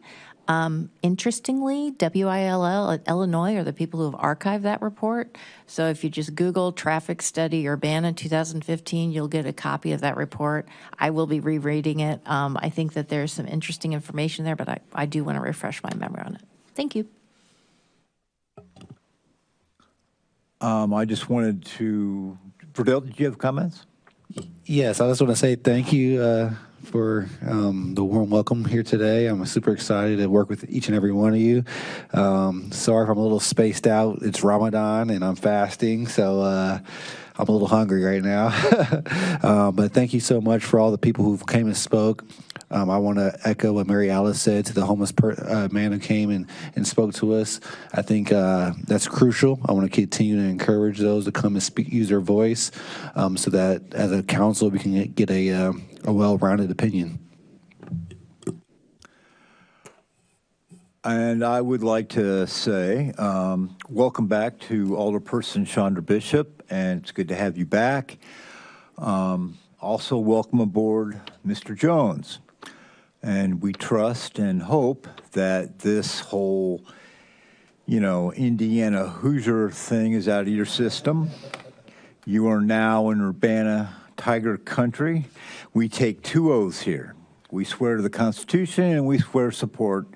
Interestingly, WILL at Illinois are the people who have archived that report. So if you just Google traffic study Urbana 2015, you'll get a copy of that report. I will be rereading it. I think that there's some interesting information there, but I do want to refresh my memory on it. Thank you. I just wanted to, Verdell, did you have comments? Yes, I just want to say thank you for the warm welcome here today. I'm super excited to work with each and every one of you. Sorry if I'm a little spaced out. It's Ramadan and I'm fasting, so I'm a little hungry right now. But thank you so much for all the people who came and spoke. I want to echo what Mary Alice said to the homeless man who came and spoke to us. I think that's crucial. I want to continue to encourage those to come and use their voice so that as a council we can get a well-rounded opinion. And I would like to say, welcome back to Alderperson Chandra Bishop, and it's good to have you back. Also, welcome aboard Mr. Jones. And we trust and hope that this whole, Indiana Hoosier thing is out of your system. You are now in Urbana Tiger country. We take 2 oaths here. We swear to the Constitution and we swear support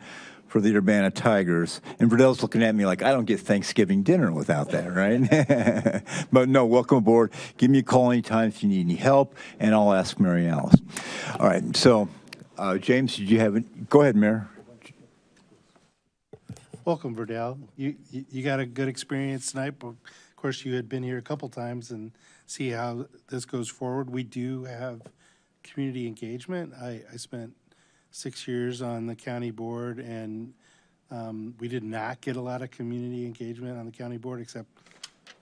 for the Urbana Tigers. And Verdell's looking at me like, I don't get Thanksgiving dinner without that, right? But no, welcome aboard. Give me a call anytime if you need any help, and I'll ask Mary Alice. All right, so James, did you have it? Go ahead, Mayor. Welcome, Verdell. You got a good experience tonight, but of course you had been here a couple times and see how this goes forward. We do have community engagement. I spent 6 years on the county board, and we did not get a lot of community engagement on the county board except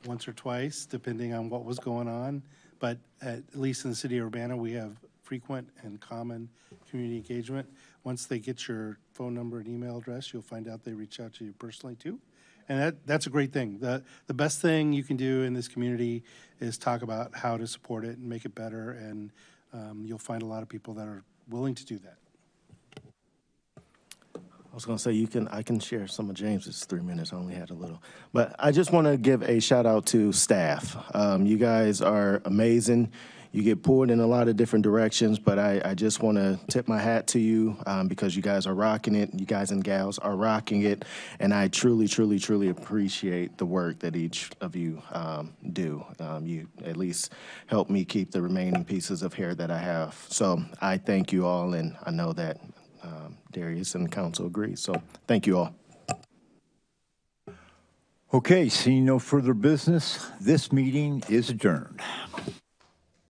once or twice, depending on what was going on. But at least in the city of Urbana, we have frequent and common community engagement. Once they get your phone number and email address, you'll find out they reach out to you personally too. And that's a great thing. The best thing you can do in this community is talk about how to support it and make it better, and you'll find a lot of people that are willing to do that. I was going to say I can share some of James's 3 minutes. I only had a little, but I just want to give a shout out to staff. You guys are amazing. You get pulled in a lot of different directions, but I just want to tip my hat to you because you guys are rocking it. You guys and gals are rocking it, and I truly, truly, truly appreciate the work that each of you do. You at least help me keep the remaining pieces of hair that I have. So I thank you all, and I know that Darius and the council agree. So thank you all. Okay, seeing no further business, this meeting is adjourned.